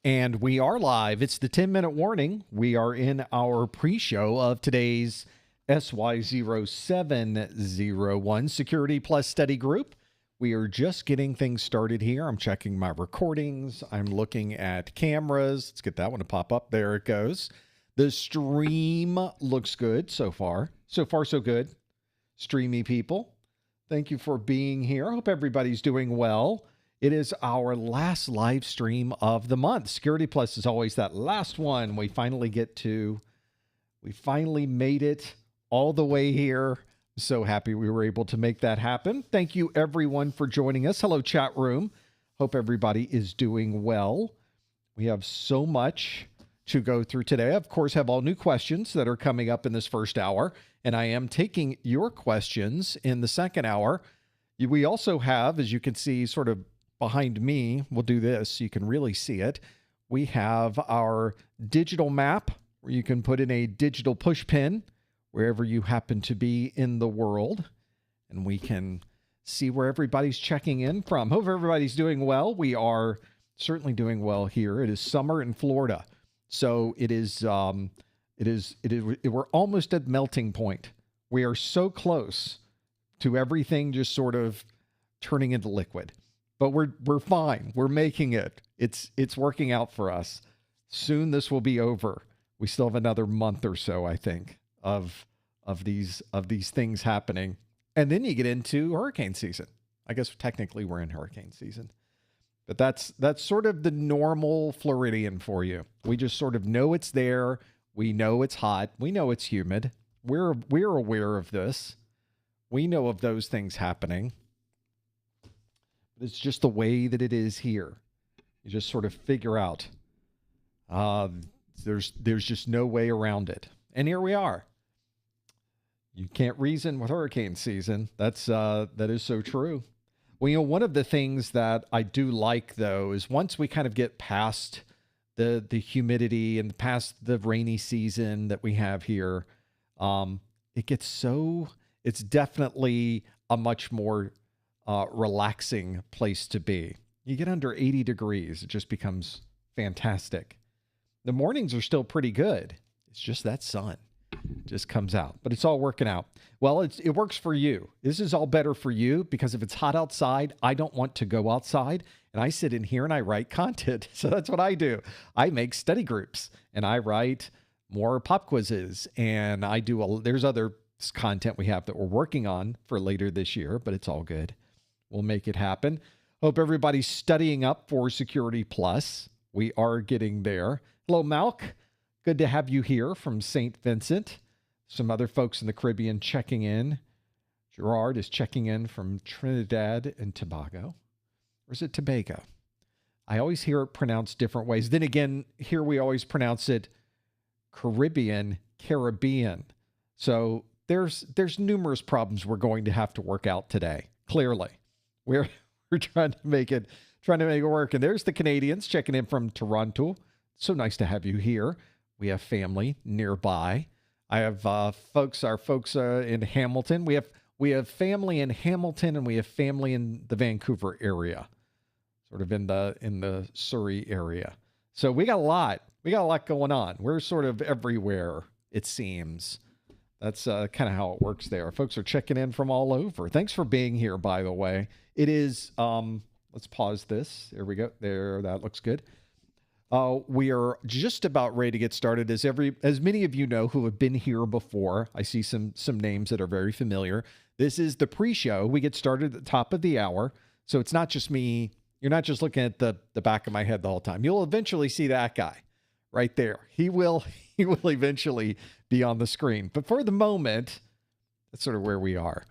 And we are live. It's the 10-minute warning. We are in our pre-show of today's SY0-701 Security Plus Study Group. We are just getting things started here. I'm checking my recordings. I'm looking at cameras. Let's get that one to pop up. There it goes. The stream looks good so far. So far, so good. Streamy people, thank you for being here. I hope everybody's doing well. It is our last live stream of the month. Security Plus is always that last one we finally get to. We finally made it all the way here. I'm so happy we were able to make that happen. Thank you, everyone, for joining us. Hello, chat room. Hope everybody is doing well. We have so much to go through today. Of course, have all new questions that are coming up in this first hour, and I am taking your questions in the second hour. We also have, as you can see, sort of behind me, we'll do this so you can really see it. We have our digital map where you can put in a digital push pin wherever you happen to be in the world, and we can see where everybody's checking in from. Hope everybody's doing well. We are certainly doing well here. It is summer in Florida, so we're almost at melting point. We are so close to everything just sort of turning into liquid. But we're fine. We're making it. It's working out for us. Soon this will be over. We still have another month or so, I think, of these things happening. And then you get into hurricane season. I guess technically we're in hurricane season. But that's sort of the normal Floridian for you. We just sort of know it's there. We know it's hot. We know it's humid. We're aware of this. We know of those things happening. It's just the way that it is here. You just sort of figure out there's just no way around it. And here we are. You can't reason with hurricane season. That is so true. Well, you know, one of the things that I do like, though, is once we kind of get past the humidity and past the rainy season that we have here, it's definitely a much more relaxing place to be. You get under 80 degrees, it just becomes fantastic. The mornings are still pretty good. It's just that sun just comes out, but it's all working out. Well, it works for you. This is all better for you because if it's hot outside, I don't want to go outside, and I sit in here and I write content. So that's what I do. I make study groups and I write more pop quizzes, and I do there's other content we have that we're working on for later this year, but it's all good. We'll make it happen. Hope everybody's studying up for Security Plus. We are getting there. Hello, Malk. Good to have you here from St. Vincent. Some other folks in the Caribbean checking in. Gerard is checking in from Trinidad and Tobago. Or is it Tobago? I always hear it pronounced different ways. Then again, here we always pronounce it Caribbean. So there's numerous problems we're going to have to work out today. Clearly. We're trying to make it work. And there's the Canadians checking in from Toronto. So nice to have you here. We have family nearby. I have our folks in Hamilton. We have family in Hamilton, and we have family in the Vancouver area, sort of in the Surrey area. So we got a lot going on. We're sort of everywhere, it seems. That's kind of how it works there. Folks are checking in from all over. Thanks for being here, by the way. It is, let's pause this. There we go. There, that looks good. We are just about ready to get started. As many of you know who have been here before, I see some names that are very familiar. This is the pre-show. We get started at the top of the hour. So it's not just me. You're not just looking at the back of my head the whole time. You'll eventually see that guy right there. He will eventually be on the screen. But for the moment, that's sort of where we are.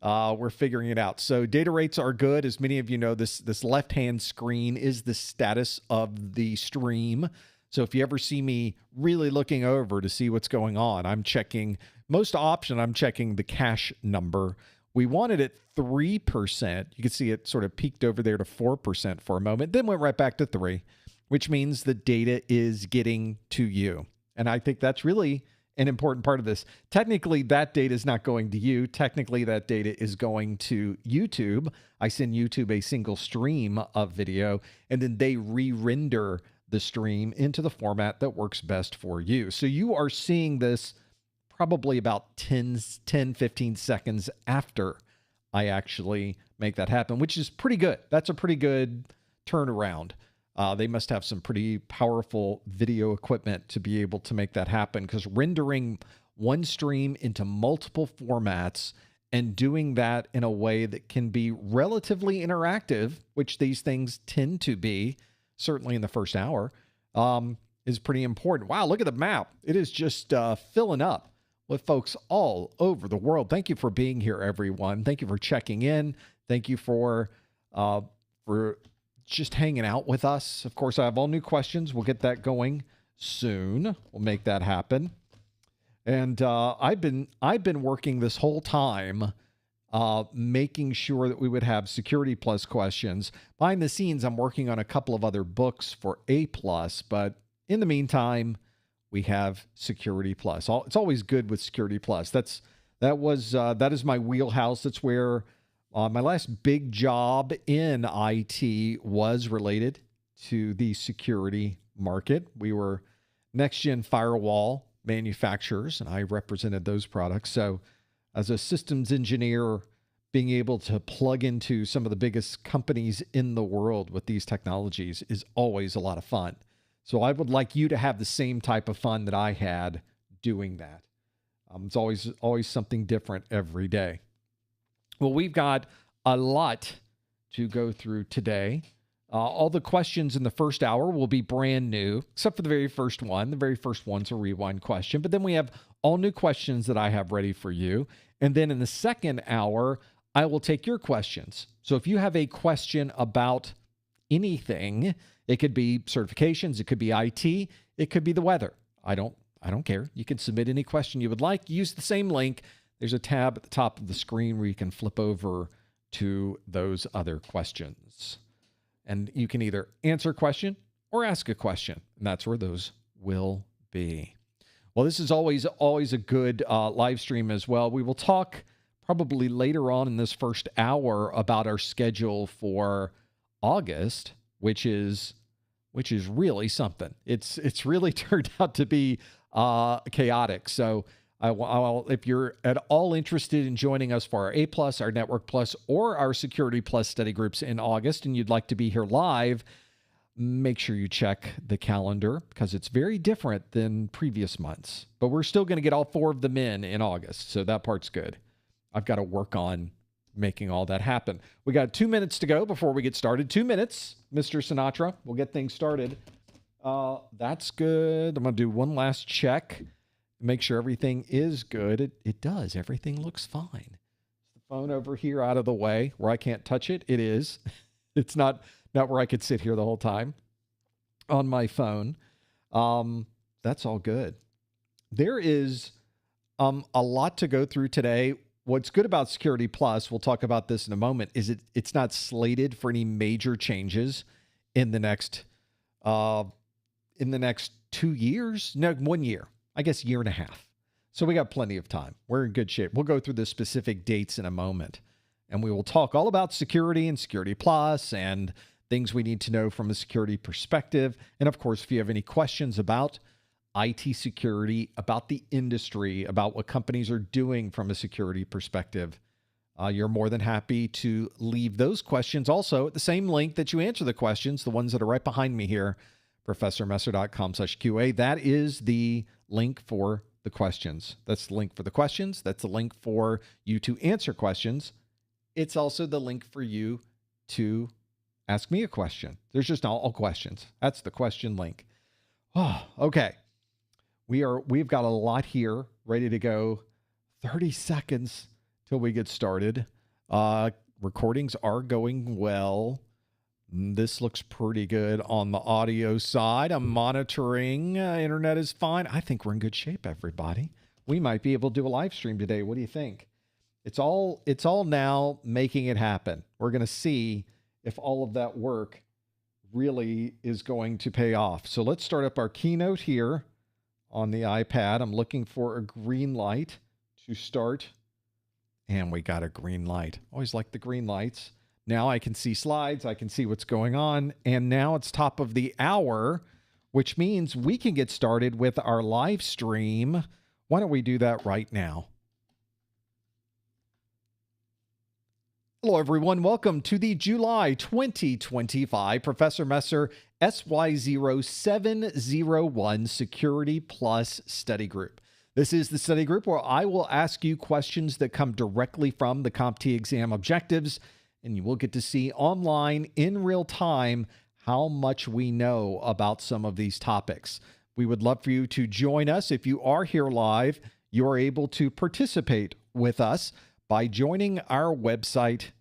We're figuring it out. So data rates are good. As many of you know, this left-hand screen is the status of the stream. So if you ever see me really looking over to see what's going on, I'm checking the cache number. We wanted it 3%. You can see it sort of peaked over there to 4% for a moment, then went right back to 3, which means the data is getting to you. And I think that's really an important part of this. Technically, that data is not going to you. Technically, that data is going to YouTube. I send YouTube a single stream of video, and then they re-render the stream into the format that works best for you. So you are seeing this probably about 15 seconds after I actually make that happen, which is pretty good. That's a pretty good turnaround. They must have some pretty powerful video equipment to be able to make that happen, because rendering one stream into multiple formats and doing that in a way that can be relatively interactive, which these things tend to be, certainly in the first hour, is pretty important. Wow, look at the map. It is just filling up with folks all over the world. Thank you for being here, everyone. Thank you for checking in. Thank you for just hanging out with us. Of course, I have all new questions. We'll get that going soon. We'll make that happen. And I've been working this whole time making sure that we would have Security Plus questions. Behind the scenes, I'm working on a couple of other books for A+, but in the meantime, we have Security Plus. It's always good with Security Plus. That is my wheelhouse. That's where my last big job in IT was related to the security market. We were next-gen firewall manufacturers, and I represented those products. So as a systems engineer, being able to plug into some of the biggest companies in the world with these technologies is always a lot of fun. So I would like you to have the same type of fun that I had doing that. It's always something different every day. Well, we've got a lot to go through today. All the questions in the first hour will be brand new, except for the very first one. The very first one's a rewind question, but then we have all new questions that I have ready for you. And then in the second hour, I will take your questions. So if you have a question about anything, it could be certifications, it could be IT, it could be the weather. I don't care. You can submit any question you would like. Use the same link. There's a tab at the top of the screen where you can flip over to those other questions. And you can either answer a question or ask a question. And that's where those will be. Well, this is always a good live stream as well. We will talk probably later on in this first hour about our schedule for August, which is really something. It's really turned out to be chaotic. So if you're at all interested in joining us for our A+, our Network Plus, or our Security Plus study groups in August, and you'd like to be here live, make sure you check the calendar, because it's very different than previous months. But we're still going to get all 4 of them in August, so that part's good. I've got to work on making all that happen. We got 2 minutes to go before we get started. 2 minutes, Mr. Sinatra. We'll get things started. That's good. I'm going to do one last check. Make sure everything is good. It does. Everything looks fine. The phone over here out of the way where I can't touch it. It is. It's not where I could sit here the whole time on my phone. That's all good. There is a lot to go through today. What's good about Security Plus, we'll talk about this in a moment, is it's not slated for any major changes in the next 2 years. No, 1 year. I guess year and a half. So we got plenty of time. We're in good shape. We'll go through the specific dates in a moment, and we will talk all about security and Security Plus and things we need to know from a security perspective. And of course, if you have any questions about IT security, about the industry, about what companies are doing from a security perspective, you're more than happy to leave those questions also at the same link that you answer the questions, the ones that are right behind me here, professormesser.com/QA. That is the link for the questions. That's the link for the questions. That's the link for you to answer questions. It's also the link for you to ask me a question. There's just all questions. That's the question link. Oh, okay. We've got a lot here ready to go. 30 seconds till we get started. Recordings are going well. This looks pretty good on the audio side. I'm monitoring. Internet is fine. I think we're in good shape, everybody. We might be able to do a live stream today. What do you think? It's all now making it happen. We're going to see if all of that work really is going to pay off. So let's start up our keynote here on the iPad. I'm looking for a green light to start. And we got a green light. Always like the green lights. Now I can see slides. I can see what's going on. And now it's top of the hour. which means we can get started with our live stream. Why don't we do that right now? Hello, everyone. Welcome to the July 2025 Professor Messer SY0-701 Security Plus Study Group. This is the study group where I will ask you questions that come directly from the CompTIA exam objectives, and you will get to see online in real time how much we know about some of these topics. We would love for you to join us. If you are here live, you are able to participate with us by joining our website.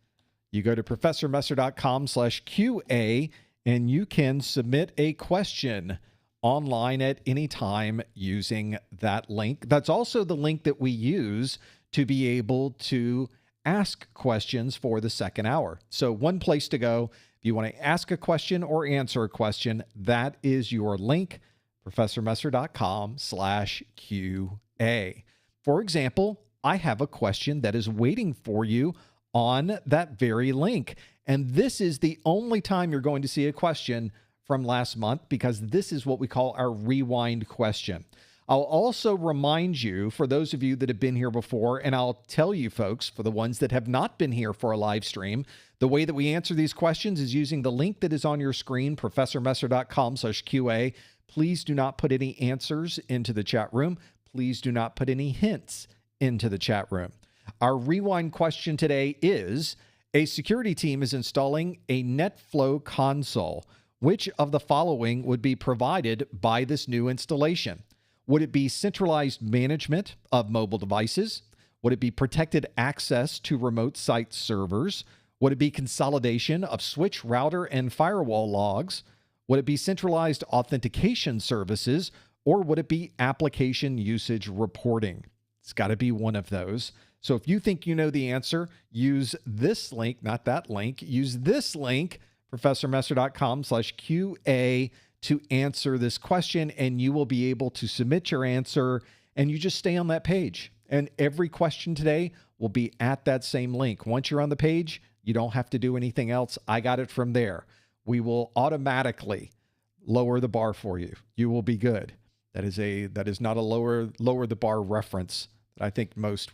You go to professormesser.com/QA and you can submit a question online at any time using that link. That's also the link that we use to be able to ask questions for the second hour. So one place to go if you want to ask a question or answer a question, that is your link, professormesser.com/QA. For example, I have a question that is waiting for you on that very link. And this is the only time you're going to see a question from last month because this is what we call our rewind question. I'll also remind you, for those of you that have been here before, and I'll tell you folks, for the ones that have not been here for a live stream, the way that we answer these questions is using the link that is on your screen, professormesser.com/QA. Please do not put any answers into the chat room. Please do not put any hints into the chat room. Our rewind question today is, a security team is installing a NetFlow console. Which of the following would be provided by this new installation? Would it be centralized management of mobile devices? Would it be protected access to remote site servers? Would it be consolidation of switch, router, and firewall logs? Would it be centralized authentication services? Or would it be application usage reporting? It's got to be one of those. So if you think you know the answer, use this link, not that link, use this link, professormesser.com/QA, to answer this question, and you will be able to submit your answer, and you just stay on that page. And every question today will be at that same link. Once you're on the page, you don't have to do anything else. I got it from there. We will automatically lower the bar for you. You will be good. That is not a lower the bar reference. I think most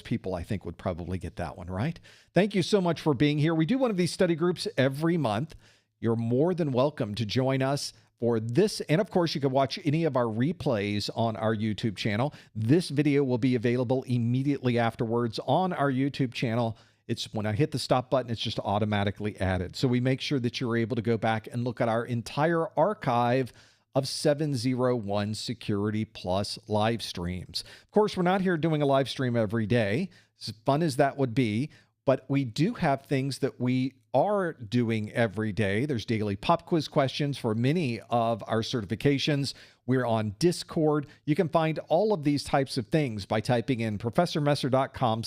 people I think would probably get that one, right? Thank you so much for being here. We do one of these study groups every month. You're more than welcome to join us for this. And of course, you can watch any of our replays on our YouTube channel. This video will be available immediately afterwards on our YouTube channel. It's when I hit the stop button, it's just automatically added. So we make sure that you're able to go back and look at our entire archive of 701 Security Plus live streams. Of course, we're not here doing a live stream every day, as fun as that would be, but we do have things that we are doing every day. There's daily pop quiz questions for many of our certifications. We're on Discord. You can find all of these types of things by typing in professormesser.com/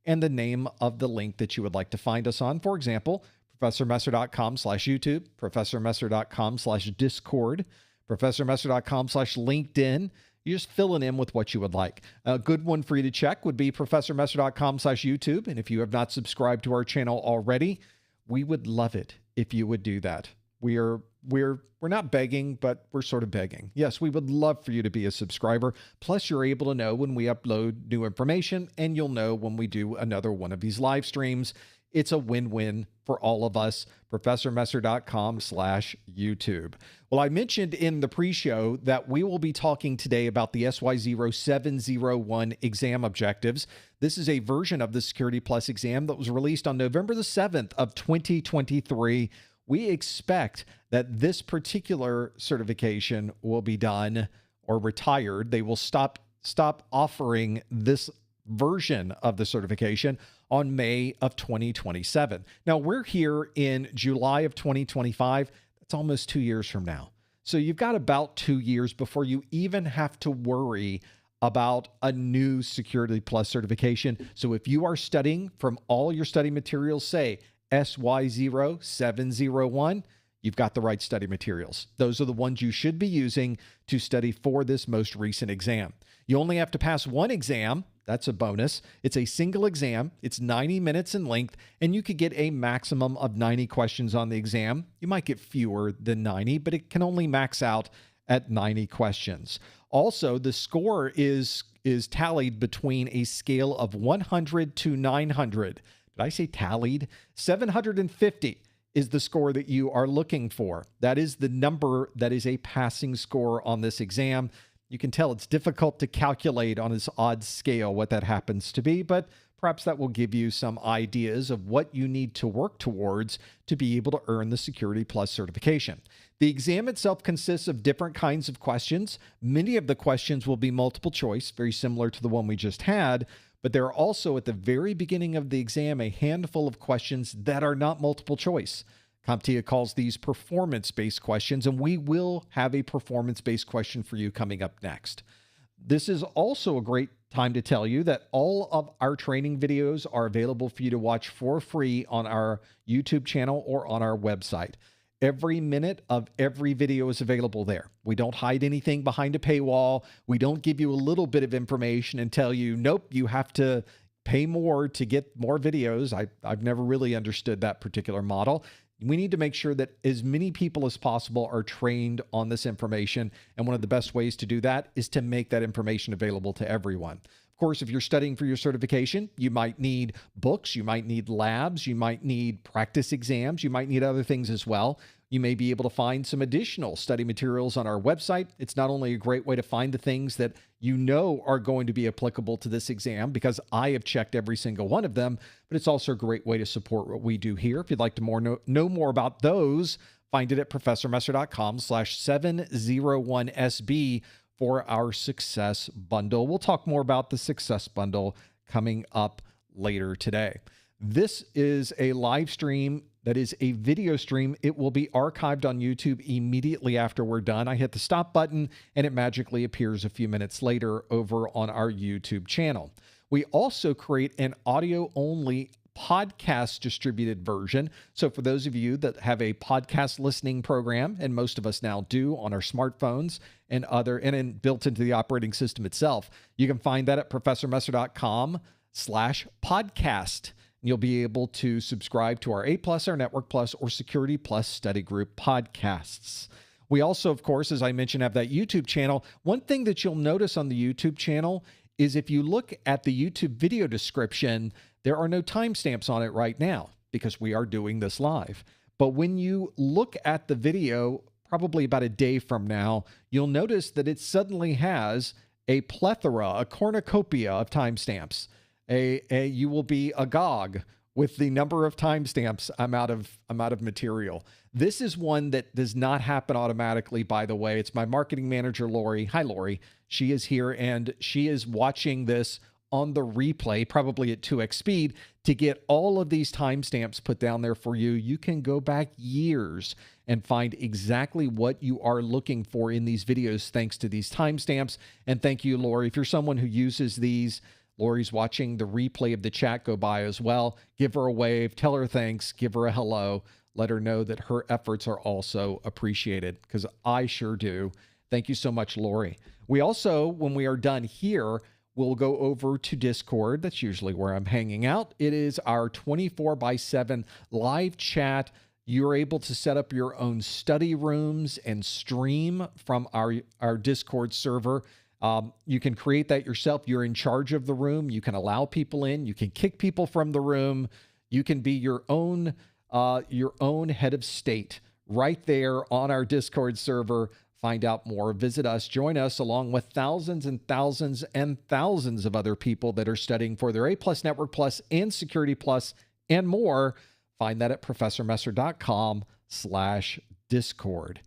and the name of the link that you would like to find us on. For example, professormesser.com/YouTube, professormesser.com/Discord, professormesser.com/LinkedIn. You're just filling in with what you would like. A good one for you to check would be professormesser.com/YouTube. And if you have not subscribed to our channel already, we would love it if you would do that. We're not begging, but we're sort of begging. Yes, we would love for you to be a subscriber. Plus, you're able to know when we upload new information, and you'll know when we do another one of these live streams. It's a win-win for all of us. professormesser.com/YouTube. Well, I mentioned in the pre-show that we will be talking today about the SY0-701 exam objectives. This is a version of the Security Plus exam that was released on November the 7th of 2023. We expect that this particular certification will be done or retired. They will stop offering this version of the certification on May of 2027. Now, we're here in July of 2025. That's almost 2 years from now. So you've got about 2 years before you even have to worry about a new Security Plus certification. So if you are studying from all your study materials, say SY0-701, you've got the right study materials. Those are the ones you should be using to study for this most recent exam. You only have to pass one exam That's a bonus. It's a single exam. It's 90 minutes in length, and you could get a maximum of 90 questions on the exam. You might get fewer than 90, but it can only max out at 90 questions. Also, the score is tallied between a scale of 100 to 900. Did I say tallied? 750 is the score that you are looking for. That is the number that is a passing score on this exam. You can tell it's difficult to calculate on this odd scale what that happens to be, but perhaps that will give you some ideas of what you need to work towards to be able to earn the Security Plus certification. The exam itself consists of different kinds of questions. Many of the questions will be multiple choice, very similar to the one we just had, but there are also at the very beginning of the exam a handful of questions that are not multiple choice. CompTIA calls these performance-based questions, and we will have a performance-based question for you coming up next. This is also a great time to tell you that all of our training videos are available for you to watch for free on our YouTube channel or on our website. Every minute of every video is available there. We don't hide anything behind a paywall. We don't give you a little bit of information and tell you, nope, you have to pay more to get more videos. I've never really understood that particular model. We need to make sure that as many people as possible are trained on this information. And one of the best ways to do that is to make that information available to everyone. Of course, if you're studying for your certification, you might need books, you might need labs, you might need practice exams, you might need other things as well. You may be able to find some additional study materials on our website. It's not only a great way to find the things that you know are going to be applicable to this exam, because I have checked every single one of them, but it's also a great way to support what we do here. If you'd like to know more about those, find it at professormesser.com/701SB for our Success Bundle. We'll talk more about the Success Bundle coming up later today. This is a live stream that is a video stream. It will be archived on YouTube immediately after we're done. I hit the stop button and it magically appears a few minutes later over on our YouTube channel. We also create an audio-only podcast distributed version. So for those of you that have a podcast listening program, and most of us now do on our smartphones and built into the operating system itself, you can find that at professormesser.com/podcast. You'll be able to subscribe to our A+, our Network Plus, or Security Plus Study Group podcasts. We also, of course, as I mentioned, have that YouTube channel. One thing that you'll notice on the YouTube channel is if you look at the YouTube video description, there are no timestamps on it right now because we are doing this live. But when you look at the video, probably about a day from now, you'll notice that it suddenly has a plethora, a cornucopia of timestamps. You will be agog with the number of timestamps I'm out of material. This is one that does not happen automatically, by the way. It's my marketing manager, Lori. Hi, Lori. She is here, and she is watching this on the replay, probably at 2x speed, to get all of these timestamps put down there for you. You can go back years and find exactly what you are looking for in these videos thanks to these timestamps. And thank you, Lori. If you're someone who uses these, Lori's watching the replay of the chat go by as well. Give her a wave, tell her thanks, give her a hello, let her know that her efforts are also appreciated, because I sure do. Thank you so much, Lori. We also, when we are done here, we'll go over to Discord. That's usually where I'm hanging out. It is our 24/7 live chat. You're able to set up your own study rooms and stream from our Discord server. You can create that yourself. You're in charge of the room. You can allow people in. You can kick people from the room. You can be your own head of state right there on our Discord server. Find out more. Visit us. Join us along with thousands and thousands and thousands of other people that are studying for their A+, Network Plus, and Security Plus, and more. Find that at professormesser.com/Discord.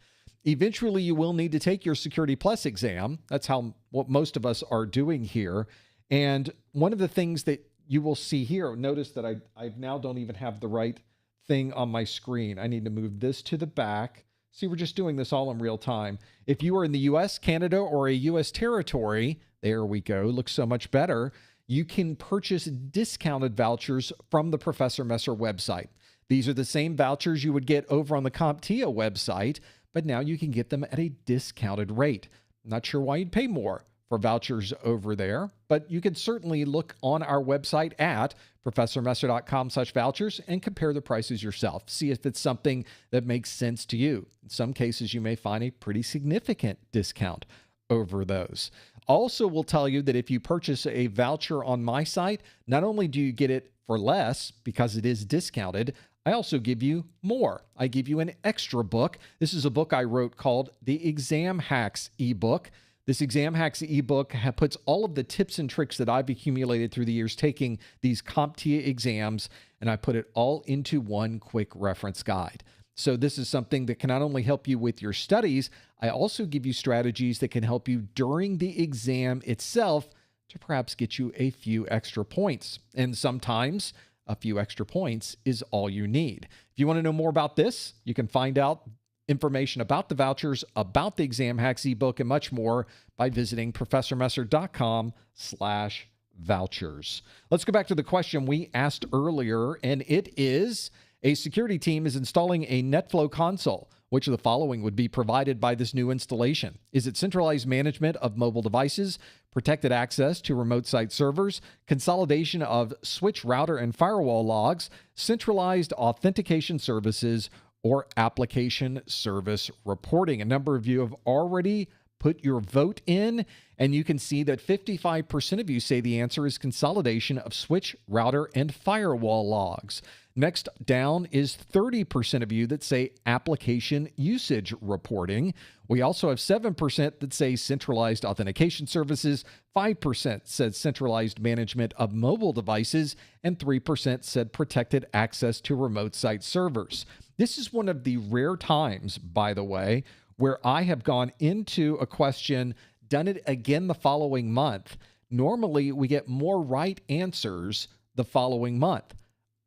Eventually, you will need to take your Security Plus exam. That's what most of us are doing here. And one of the things that you will see here, notice that I now don't even have the right thing on my screen. I need to move this to the back. See, we're just doing this all in real time. If you are in the US, Canada, or a US territory, there we go, looks so much better. You can purchase discounted vouchers from the Professor Messer website. These are the same vouchers you would get over on the CompTIA website, but now you can get them at a discounted rate. I'm not sure why you'd pay more for vouchers over there, but you can certainly look on our website at professormesser.com/vouchers and compare the prices yourself. See if it's something that makes sense to you. In some cases, you may find a pretty significant discount over those. Also, will tell you that if you purchase a voucher on my site, not only do you get it for less because it is discounted, I also give you more. I give you an extra book. This is a book I wrote called the Exam Hacks ebook. This Exam Hacks ebook puts all of the tips and tricks that I've accumulated through the years taking these CompTIA exams, and I put it all into one quick reference guide. So this is something that can not only help you with your studies, I also give you strategies that can help you during the exam itself to perhaps get you a few extra points. And sometimes a few extra points is all you need. If you want to know more about this, you can find out information about the vouchers, about the Exam Hacks ebook, and much more by visiting professormesser.com/vouchers. Let's go back to the question we asked earlier, and it is, a security team is installing a NetFlow console. Which of the following would be provided by this new installation? Is it centralized management of mobile devices, protected access to remote site servers, consolidation of switch, router, and firewall logs, centralized authentication services, or application service reporting? A number of you have already put your vote in, and you can see that 55% of you say the answer is consolidation of switch, router, and firewall logs. Next down is 30% of you that say application usage reporting. We also have 7% that say centralized authentication services, 5% said centralized management of mobile devices, and 3% said protected access to remote site servers. This is one of the rare times, by the way, where I have gone into a question, done it again the following month. Normally, we get more right answers the following month.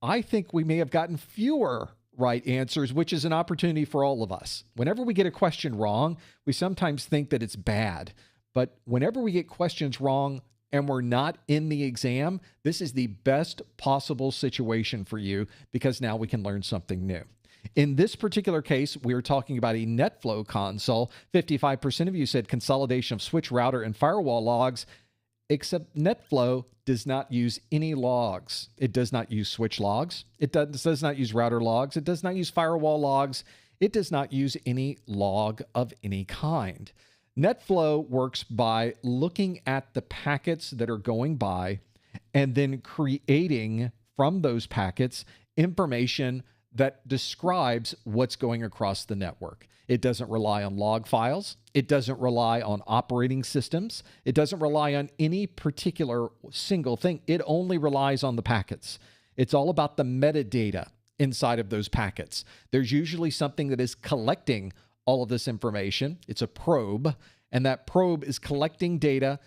I think we may have gotten fewer right answers, which is an opportunity for all of us. Whenever we get a question wrong, we sometimes think that it's bad. But whenever we get questions wrong and we're not in the exam, this is the best possible situation for you because now we can learn something new. In this particular case, we are talking about a NetFlow console. 55% of you said consolidation of switch, router, and firewall logs, except NetFlow does not use any logs. It does not use switch logs. It does not use router logs. It does not use firewall logs. It does not use any log of any kind. NetFlow works by looking at the packets that are going by and then creating from those packets information that describes what's going across the network. It doesn't rely on log files. It doesn't rely on operating systems. It doesn't rely on any particular single thing. It only relies on the packets. It's all about the metadata inside of those packets. There's usually something that is collecting all of this information. It's a probe, and that probe is collecting data,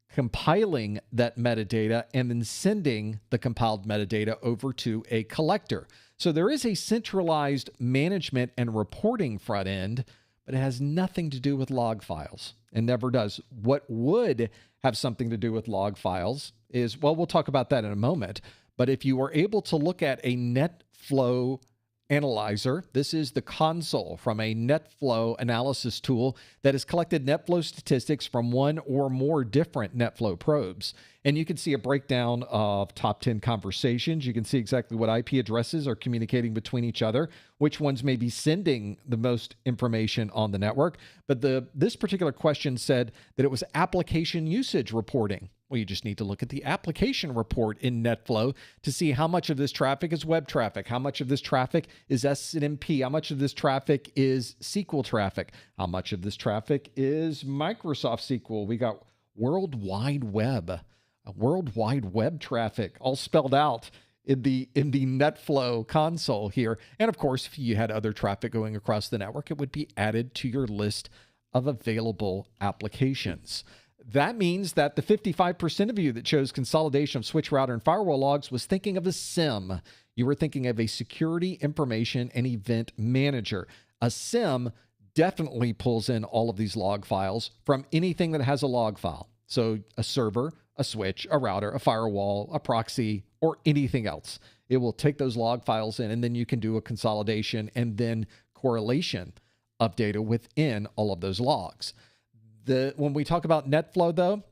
compiling that metadata, and then sending the compiled metadata over to a collector. So there is a centralized management and reporting front end, but it has nothing to do with log files and never does. What would have something to do with log files is, well, we'll talk about that in a moment, but if you are able to look at a NetFlow analyzer, this is the console from a NetFlow analysis tool that has collected NetFlow statistics from one or more different NetFlow probes. And you can see a breakdown of top 10 conversations. You can see exactly what IP addresses are communicating between each other, which ones may be sending the most information on the network. But this particular question said that it was application usage reporting. Well, you just need to look at the application report in NetFlow to see how much of this traffic is web traffic, how much of this traffic is SNMP, how much of this traffic is SQL traffic, how much of this traffic is Microsoft SQL. We got World Wide Web traffic, all spelled out in the NetFlow console here. And of course, if you had other traffic going across the network, it would be added to your list of available applications. That means that the 55% of you that chose consolidation of switch, router, and firewall logs was thinking of a SIM. You were thinking of a security information and event manager. A SIM definitely pulls in all of these log files from anything that has a log file. So a server, a switch, a router, a firewall, a proxy, or anything else. It will take those log files in, and then you can do a consolidation and then correlation of data within all of those logs. When we talk about NetFlow, though,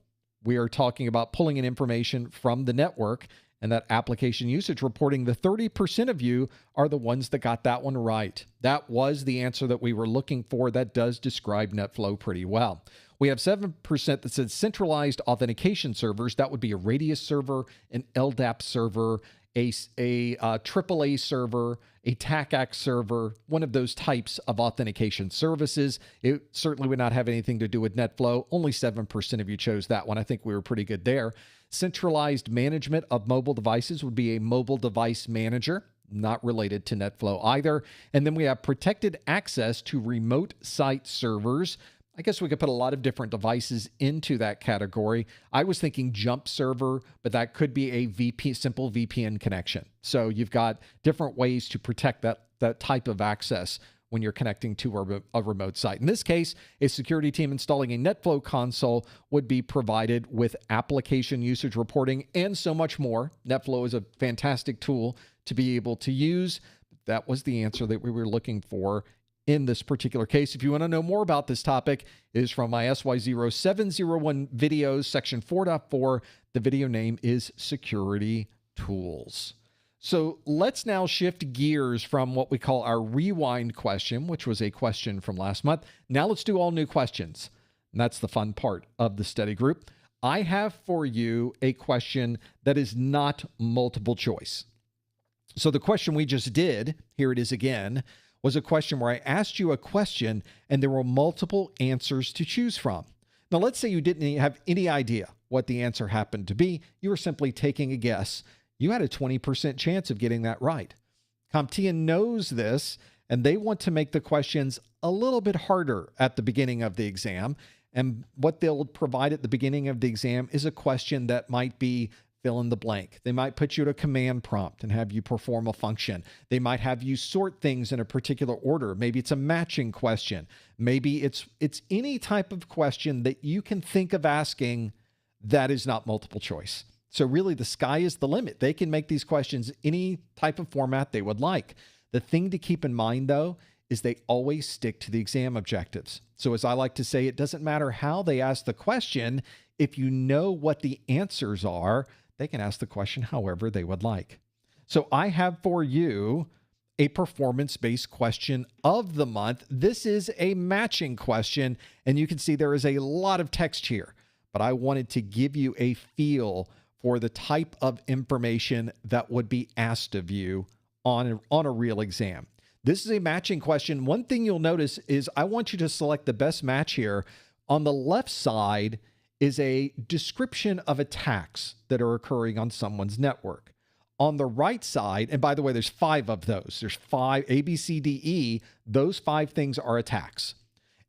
we are talking about pulling in information from the network and that application usage reporting. The 30% of you are the ones that got that one right. That was the answer that we were looking for. That does describe NetFlow pretty well. We have 7% that said centralized authentication servers. That would be a Radius server, an LDAP server, a AAA server, a TACAC server, one of those types of authentication services. It certainly would not have anything to do with NetFlow. Only 7% of you chose that one. I think we were pretty good there. Centralized management of mobile devices would be a mobile device manager, not related to NetFlow either. And then we have protected access to remote site servers. I guess we could put a lot of different devices into that category. I was thinking jump server, but that could be a simple VPN connection. So you've got different ways to protect that type of access when you're connecting to a remote site. In this case, a security team installing a NetFlow console would be provided with application usage reporting and so much more. NetFlow is a fantastic tool to be able to use. That was the answer that we were looking for in this particular case. If you want to know more about this topic, it is from my SY0-701 videos, section 4.4. The video name is Security Tools. So let's now shift gears from what we call our rewind question, which was a question from last month. Now let's do all new questions. And that's the fun part of the study group. I have for you a question that is not multiple choice. So the question we just did, here it is again, was a question where I asked you a question and there were multiple answers to choose from. Now, let's say you didn't have any idea what the answer happened to be. You were simply taking a guess. You had a 20% chance of getting that right. CompTIA knows this, and they want to make the questions a little bit harder at the beginning of the exam. And what they'll provide at the beginning of the exam is a question that might be fill in the blank. They might put you at a command prompt and have you perform a function. They might have you sort things in a particular order. Maybe it's a matching question. Maybe it's any type of question that you can think of asking that is not multiple choice. So really the sky is the limit. They can make these questions any type of format they would like. The thing to keep in mind though is they always stick to the exam objectives. So as I like to say, it doesn't matter how they ask the question. If you know what the answers are, they can ask the question however they would like. So I have for you a performance-based question of the month. This is a matching question, and you can see there is a lot of text here, but I wanted to give you a feel for the type of information that would be asked of you on a real exam. This is a matching question. One thing you'll notice is I want you to select the best match here. On the left side is a description of attacks that are occurring on someone's network. On the right side, and by the way, there's 5 of those. There's 5, A, B, C, D, E. Those 5 things are attacks.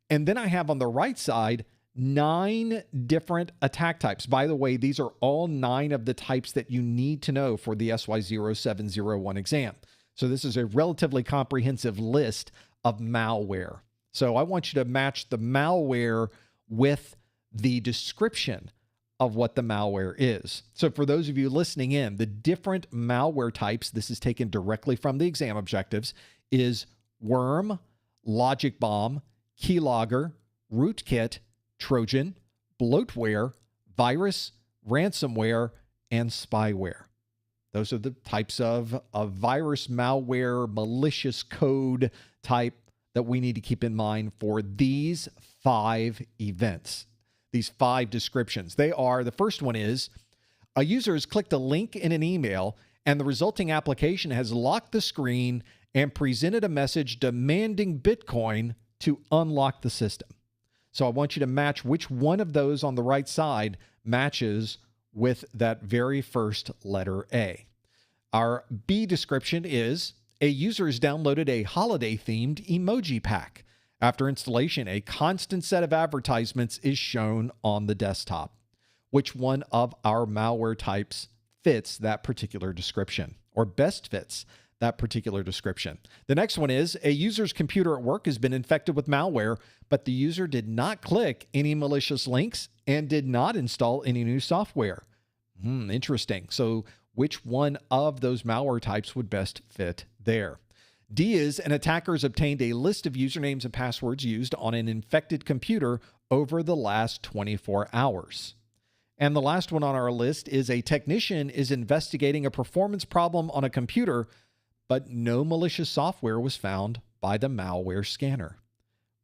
And then I have on the right side 9 different attack types. By the way, these are all 9 of the types that you need to know for the SY0-701 exam. So this is a relatively comprehensive list of malware. So I want you to match the malware with the description of what the malware is. So for those of you listening in, the different malware types, this is taken directly from the exam objectives, is worm, logic bomb, keylogger, rootkit, Trojan, bloatware, virus, ransomware, and spyware. Those are the types of virus, malware, malicious code type that we need to keep in mind for these 5 events. These 5 descriptions. They are, the first one is, a user has clicked a link in an email and the resulting application has locked the screen and presented a message demanding Bitcoin to unlock the system. So I want you to match which one of those on the right side matches with that very first letter A. Our B description is, a user has downloaded a holiday-themed emoji pack. After installation, a constant set of advertisements is shown on the desktop. Which one of our malware types fits that particular description, or best fits that particular description? The next one is, a user's computer at work has been infected with malware, but the user did not click any malicious links and did not install any new software. Interesting. So which one of those malware types would best fit there? D is, an attacker has obtained a list of usernames and passwords used on an infected computer over the last 24 hours. And the last one on our list is a technician is investigating a performance problem on a computer, but no malicious software was found by the malware scanner.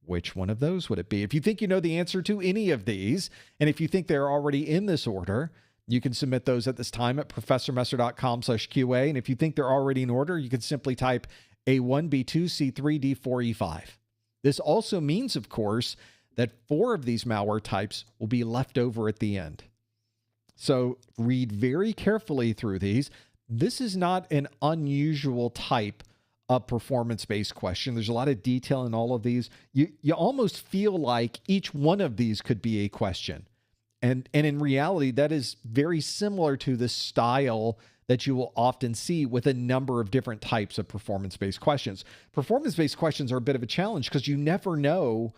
Which one of those would it be? If you think you know the answer to any of these, and if you think they're already in this order, you can submit those at this time at professormesser.com/QA. And if you think they're already in order, you can simply type A1, B2, C3, D4, E5. This also means, of course, that 4 of these malware types will be left over at the end. So read very carefully through these. This is not an unusual type of performance-based question. There's a lot of detail in all of these. You almost feel like each one of these could be a question. And in reality, that is very similar to the style that you will often see with a number of different types of performance-based questions. Performance-based questions are a bit of a challenge because you never know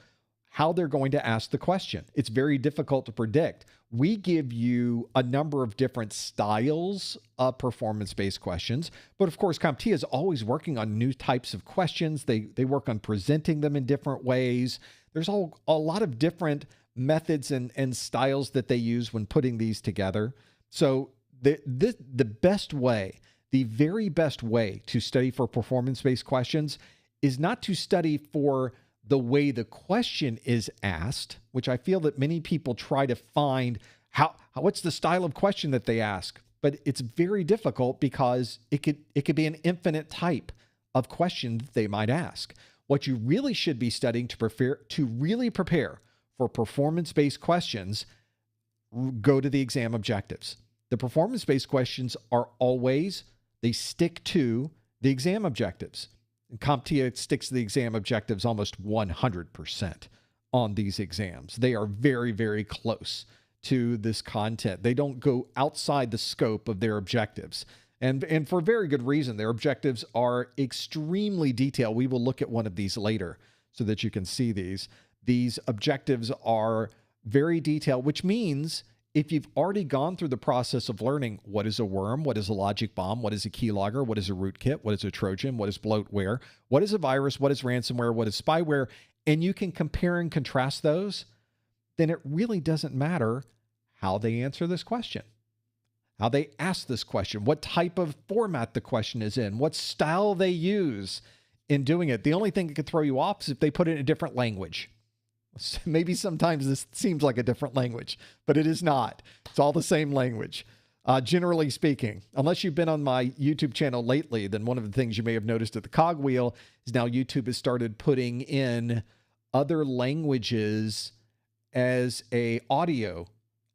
how they're going to ask the question. It's very difficult to predict. We give you a number of different styles of performance-based questions, but of course, CompTIA is always working on new types of questions. They work on presenting them in different ways. There's a lot of different methods and styles that they use when putting these together. So the best way, the very best way to study for performance-based questions is not to study for the way the question is asked, which I feel that many people try to find what's the style of question that they ask, but it's very difficult because it could be an infinite type of question that they might ask. What you really should be studying to really prepare for performance-based questions, go to the exam objectives. The performance-based questions are always, they stick to the exam objectives. And CompTIA sticks to the exam objectives almost 100% on these exams. They are very, very close to this content. They don't go outside the scope of their objectives. And for very good reason. Their objectives are extremely detailed. We will look at one of these later so that you can see these. These objectives are very detailed, which means if you've already gone through the process of learning what is a worm, what is a logic bomb, what is a keylogger, what is a rootkit, what is a Trojan, what is bloatware, what is a virus, what is ransomware, what is spyware, and you can compare and contrast those, then it really doesn't matter how they answer this question, how they ask this question, what type of format the question is in, what style they use in doing it. The only thing that could throw you off is if they put it in a different language. Maybe sometimes this seems like a different language, but it is not. It's all the same language. Generally speaking, unless you've been on my YouTube channel lately, then one of the things you may have noticed at the cogwheel is now YouTube has started putting in other languages as a audio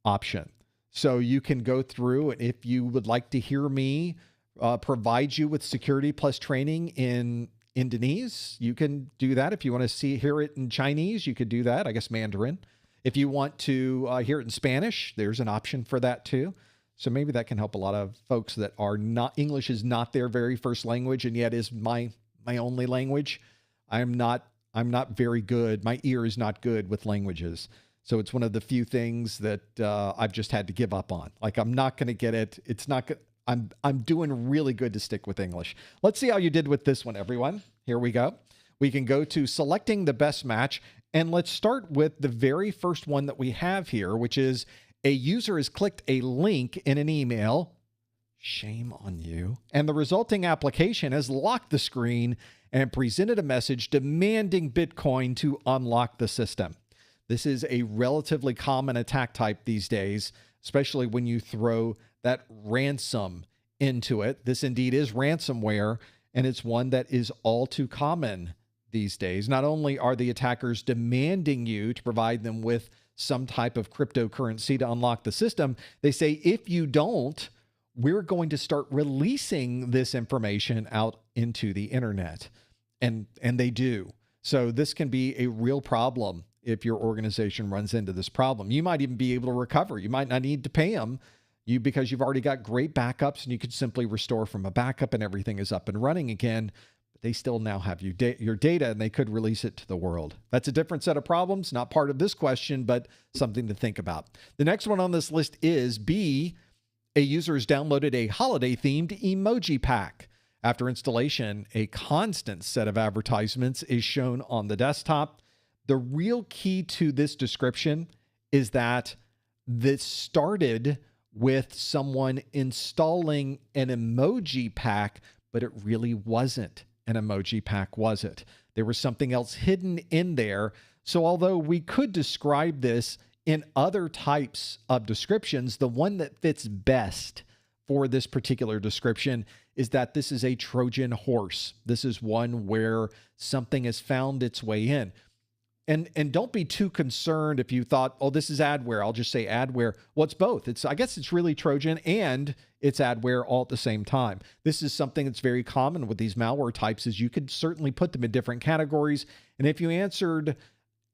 option. So you can go through, and if you would like to hear me provide you with security plus training in Indonesian, you can do that. If you want to hear it in Chinese, you could do that. I guess Mandarin. If you want to hear it in Spanish, there's an option for that too. So maybe that can help a lot of folks that are not, English is not their very first language, and yet is my only language. I'm not very good. My ear is not good with languages. So it's one of the few things that I've just had to give up on. Like, I'm not going to get it. It's not good. I'm doing really good to stick with English. Let's see how you did with this one, everyone. Here we go. We can go to selecting the best match, and let's start with the very first one that we have here, which is a user has clicked a link in an email. Shame on you. And the resulting application has locked the screen and presented a message demanding Bitcoin to unlock the system. This is a relatively common attack type these days, especially when you throw that ransom into it. This indeed is ransomware, and it's one that is all too common these days. Not only are the attackers demanding you to provide them with some type of cryptocurrency to unlock the system, they say, if you don't, we're going to start releasing this information out into the internet. And they do. So this can be a real problem if your organization runs into this problem. You might even be able to recover. You might not need to pay them because you've already got great backups, and you could simply restore from a backup and everything is up and running again. But they still now have your data, and they could release it to the world. That's a different set of problems, not part of this question, but something to think about. The next one on this list is B, a user has downloaded a holiday-themed emoji pack. After installation, a constant set of advertisements is shown on the desktop. The real key to this description is that this started with someone installing an emoji pack, but it really wasn't an emoji pack, was it? There was something else hidden in there. So although we could describe this in other types of descriptions, the one that fits best for this particular description is that this is a Trojan horse. This is one where something has found its way in. And don't be too concerned if you thought, oh, this is adware. I'll just say adware. Well, it's both. I guess it's really Trojan and it's adware all at the same time. This is something that's very common with these malware types, is you could certainly put them in different categories. And if you answered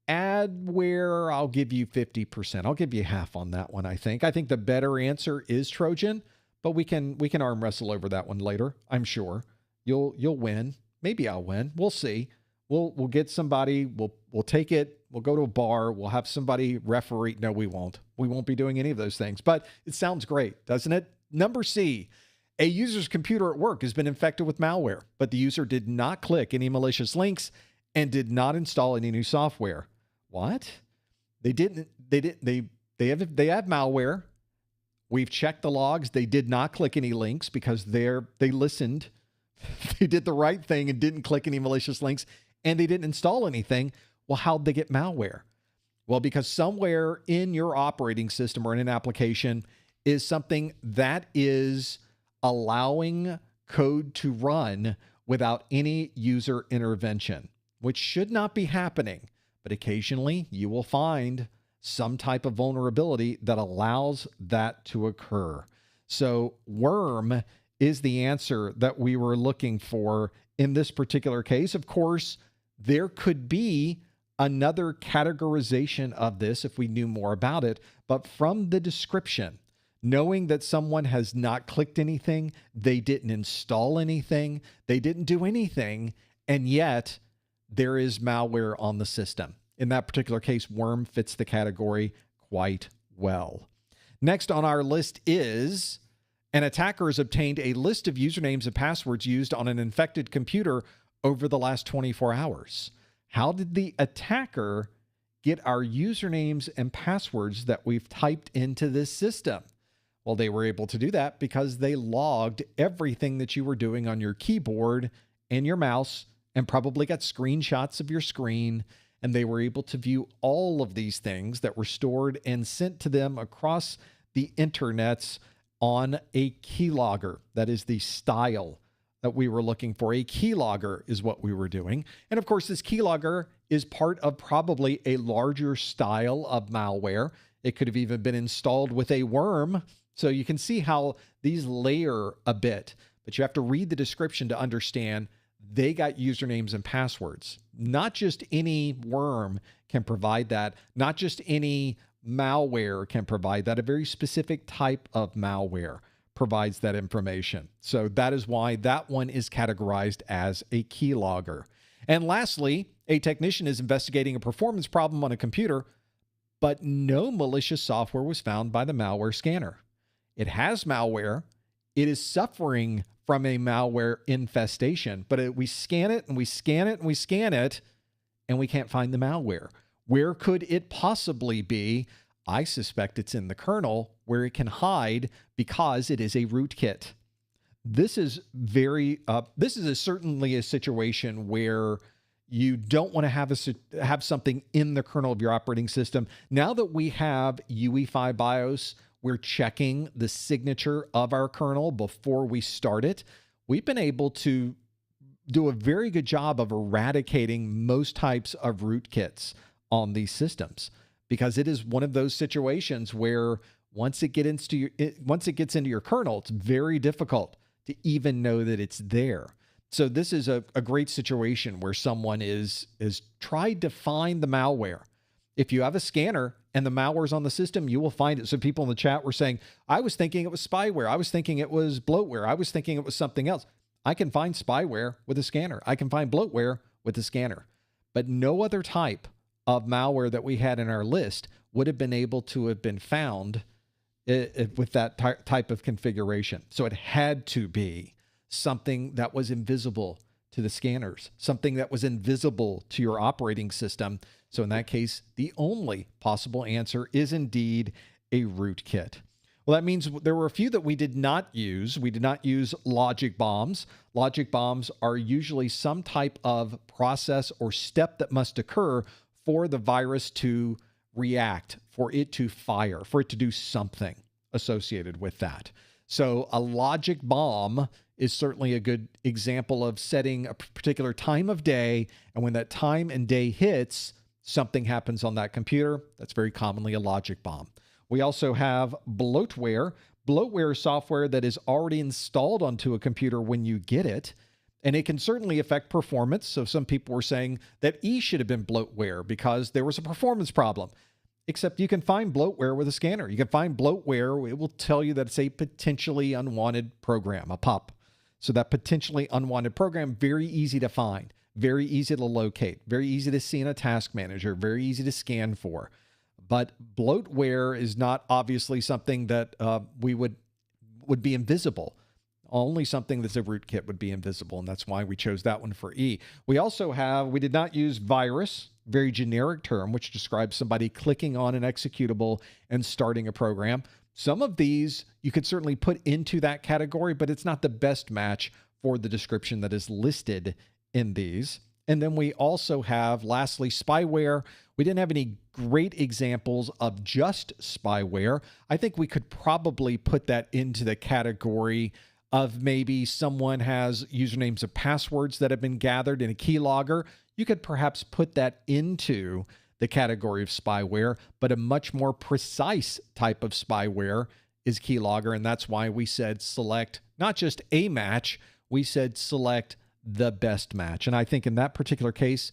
adware, I'll give you 50%. I'll give you half on that one, I think. I think the better answer is Trojan, but we can arm wrestle over that one later, I'm sure. You'll win. Maybe I'll win. We'll see. We'll get somebody, we'll take it, we'll go to a bar, we'll have somebody referee. No, we won't. We won't be doing any of those things, but it sounds great, doesn't it? Number C, a user's computer at work has been infected with malware, but the user did not click any malicious links and did not install any new software. What? They have malware. We've checked the logs. They did not click any links because they listened. They did the right thing and didn't click any malicious links, and they didn't install anything. Well, how'd they get malware? Well, because somewhere in your operating system or in an application is something that is allowing code to run without any user intervention, which should not be happening. But occasionally you will find some type of vulnerability that allows that to occur. So worm is the answer that we were looking for in this particular case. Of course, there could be another categorization of this if we knew more about it, but from the description, knowing that someone has not clicked anything, they didn't install anything, they didn't do anything, and yet there is malware on the system. In that particular case, worm fits the category quite well. Next on our list is an attacker has obtained a list of usernames and passwords used on an infected computer over the last 24 hours. How did the attacker get our usernames and passwords that we've typed into this system? Well, they were able to do that because they logged everything that you were doing on your keyboard and your mouse and probably got screenshots of your screen. And they were able to view all of these things that were stored and sent to them across the internets on a keylogger. That is the style that we were looking for. A keylogger is what we were doing. And of course, this keylogger is part of probably a larger style of malware. It could have even been installed with a worm. So you can see how these layer a bit, but you have to read the description to understand they got usernames and passwords. Not just any worm can provide that. Not just any malware can provide that. A very specific type of malware provides that information. So that is why that one is categorized as a keylogger. And lastly, a technician is investigating a performance problem on a computer, but no malicious software was found by the malware scanner. It has malware. It is suffering from a malware infestation, but we scan it and we scan it and we scan it, and we can't find the malware. Where could it possibly be? I suspect it's in the kernel where it can hide because it is a rootkit. This is certainly a situation where you don't want to have something in the kernel of your operating system. Now that we have UE5 BIOS, we're checking the signature of our kernel before we start it. We've been able to do a very good job of eradicating most types of rootkits on these systems, because it is one of those situations where once it gets into your kernel, it's very difficult to even know that it's there. So this is a great situation where someone is tried to find the malware. If you have a scanner and the malware's on the system, you will find it. So people in the chat were saying, I was thinking it was spyware. I was thinking it was bloatware. I was thinking it was something else. I can find spyware with a scanner. I can find bloatware with a scanner. But no other type of malware that we had in our list would have been able to have been found with that type of configuration. So it had to be something that was invisible to the scanners, something that was invisible to your operating system. So in that case, the only possible answer is indeed a rootkit. Well, that means there were a few that we did not use. We did not use logic bombs. Logic bombs are usually some type of process or step that must occur for the virus to react, for it to fire, for it to do something associated with that. So a logic bomb is certainly a good example of setting a particular time of day, and when that time and day hits, something happens on that computer. That's very commonly a logic bomb. We also have bloatware. Bloatware is software that is already installed onto a computer when you get it, and it can certainly affect performance. So some people were saying that E should have been bloatware because there was a performance problem. Except you can find bloatware with a scanner. You can find bloatware. It will tell you that it's a potentially unwanted program, a PUP. So that potentially unwanted program, very easy to find, very easy to locate, very easy to see in a task manager, very easy to scan for. But bloatware is not obviously something that would be invisible. Only something that's a rootkit would be invisible, and that's why we chose that one for E. We did not use virus, very generic term, which describes somebody clicking on an executable and starting a program. Some of these you could certainly put into that category, but it's not the best match for the description that is listed in these. And then we also have, lastly, spyware. We didn't have any great examples of just spyware. I think we could probably put that into the category of maybe someone has usernames and passwords that have been gathered in a keylogger. You could perhaps put that into the category of spyware, but a much more precise type of spyware is keylogger, and that's why we said select not just a match, we said select the best match. And I think in that particular case,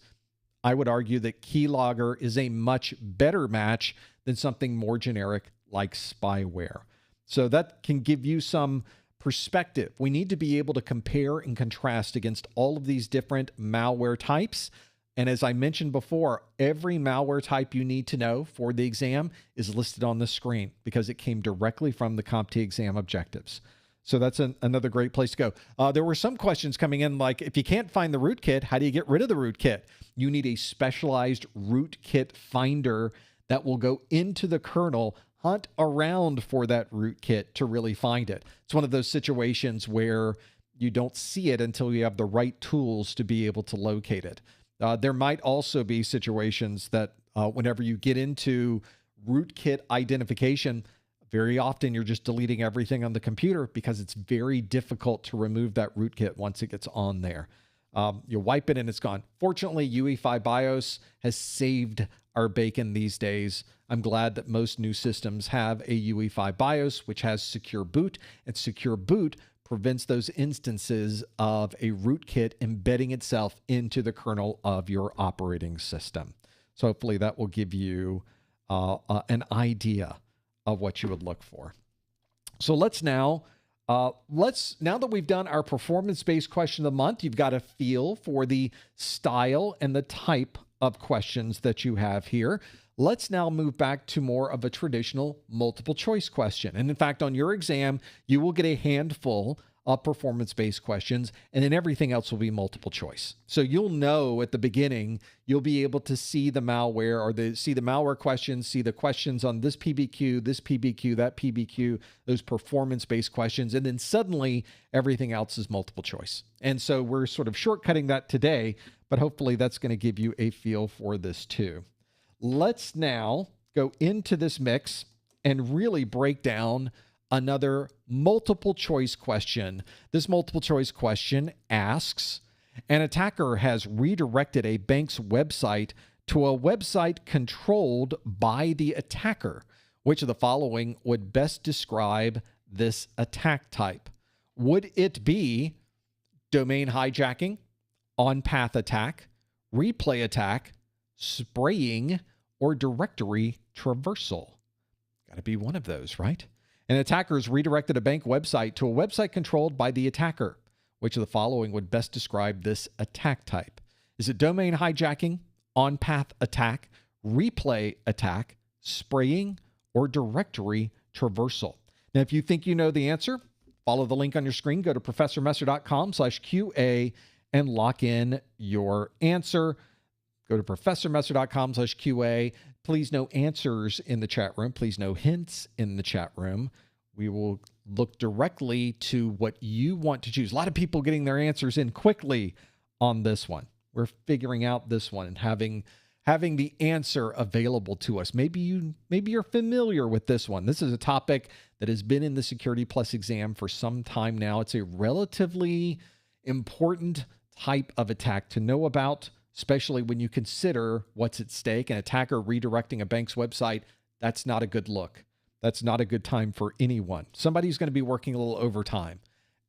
I would argue that keylogger is a much better match than something more generic like spyware. So that can give you some perspective. We need to be able to compare and contrast against all of these different malware types. And as I mentioned before, every malware type you need to know for the exam is listed on the screen because it came directly from the CompTIA exam objectives. So that's another great place to go. There were some questions coming in like, if you can't find the rootkit, how do you get rid of the rootkit? You need a specialized rootkit finder that will go into the kernel, hunt around for that rootkit to really find it. It's one of those situations where you don't see it until you have the right tools to be able to locate it. There might also be situations that whenever you get into rootkit identification, very often you're just deleting everything on the computer because it's very difficult to remove that rootkit once it gets on there. You wipe it and it's gone. Fortunately, UEFI BIOS has saved our bacon these days. I'm glad that most new systems have a UEFI BIOS, which has secure boot, and secure boot prevents those instances of a rootkit embedding itself into the kernel of your operating system. So hopefully that will give you an idea of what you would look for. So now that we've done our performance-based question of the month, you've got a feel for the style and the type of questions that you have here. Let's now move back to more of a traditional multiple choice question. And in fact, on your exam, you will get a handful of performance-based questions, and then everything else will be multiple choice. So you'll know at the beginning, you'll be able to see the malware or see the malware questions, see the questions on this PBQ, that PBQ, those performance-based questions, and then suddenly everything else is multiple choice. And so we're sort of shortcutting that today, but hopefully that's going to give you a feel for this too. Let's now go into this mix and really break down another multiple choice question. This multiple choice question asks, an attacker has redirected a bank's website to a website controlled by the attacker. Which of the following would best describe this attack type? Would it be domain hijacking, on-path attack, replay attack, spraying, or directory traversal? Got to be one of those, right? An attacker has redirected a bank website to a website controlled by the attacker. Which of the following would best describe this attack type? Is it domain hijacking, on-path attack, replay attack, spraying, or directory traversal? Now, if you think you know the answer, follow the link on your screen. Go to professormesser.com/QA and lock in your answer. Go to professormesser.com/QA. Please no answers in the chat room. Please no hints in the chat room. We will look directly to what you want to choose. A lot of people getting their answers in quickly on this one. We're figuring out this one and having the answer available to us. Maybe you're familiar with this one. This is a topic that has been in the Security Plus exam for some time now. It's a relatively important type of attack to know about, especially when you consider what's at stake. An attacker redirecting a bank's website, that's not a good look. That's not a good time for anyone. Somebody's going to be working a little overtime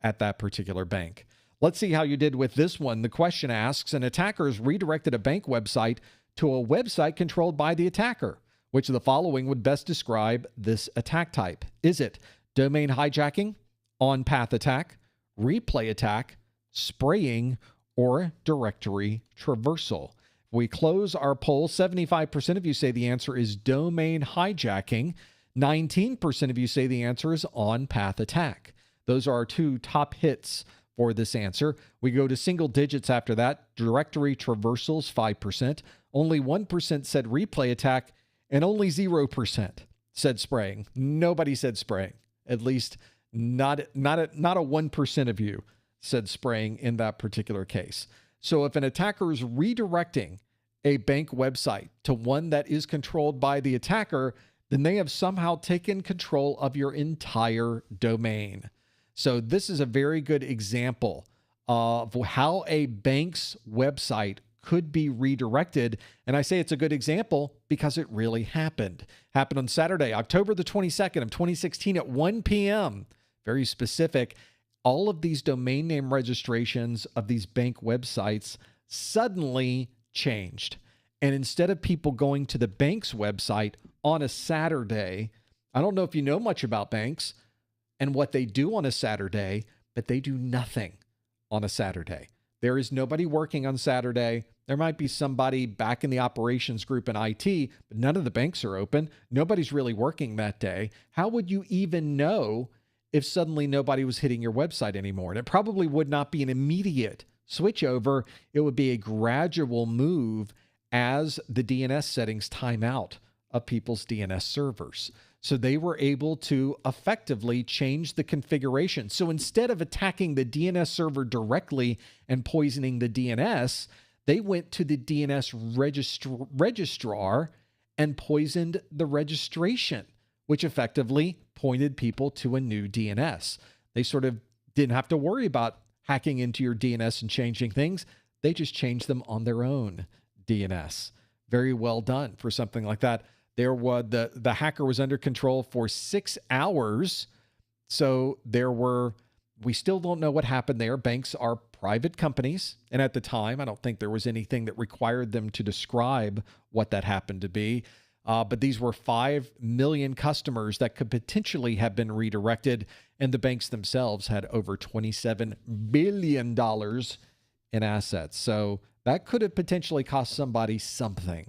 at that particular bank. Let's see how you did with this one. The question asks, an attacker has redirected a bank website to a website controlled by the attacker. Which of the following would best describe this attack type? Is it domain hijacking, on-path attack, replay attack, spraying, or directory traversal? We close our poll. 75% of you say the answer is domain hijacking. 19% of you say the answer is on-path attack. Those are our two top hits for this answer. We go to single digits after that. Directory traversals, 5%. Only 1% said replay attack, and only 0% said spraying. Nobody said spraying. At least not a 1% of you said spraying in that particular case. So if an attacker is redirecting a bank website to one that is controlled by the attacker, then they have somehow taken control of your entire domain. So this is a very good example of how a bank's website could be redirected. And I say it's a good example because it really happened. Happened on Saturday, October the 22nd of 2016 at 1 p.m. Very specific. All of these domain name registrations of these bank websites suddenly changed. And instead of people going to the bank's website on a Saturday, I don't know if you know much about banks and what they do on a Saturday, but they do nothing on a Saturday. There is nobody working on Saturday. There might be somebody back in the operations group in IT, but none of the banks are open. Nobody's really working that day. How would you even know if suddenly nobody was hitting your website anymore? And it probably would not be an immediate switch over. It would be a gradual move as the DNS settings time out of people's DNS servers. So they were able to effectively change the configuration. So instead of attacking the DNS server directly and poisoning the DNS, they went to the DNS registrar and poisoned the registration, which effectively pointed people to a new DNS. They sort of didn't have to worry about hacking into your DNS and changing things. They just changed them on their own DNS. Very well done for something like that. There was the hacker was under control for 6 hours. So we still don't know what happened there. Banks are private companies. And at the time, I don't think there was anything that required them to describe what that happened to be. But these were 5 million customers that could potentially have been redirected. And the banks themselves had over $27 billion in assets. So that could have potentially cost somebody something,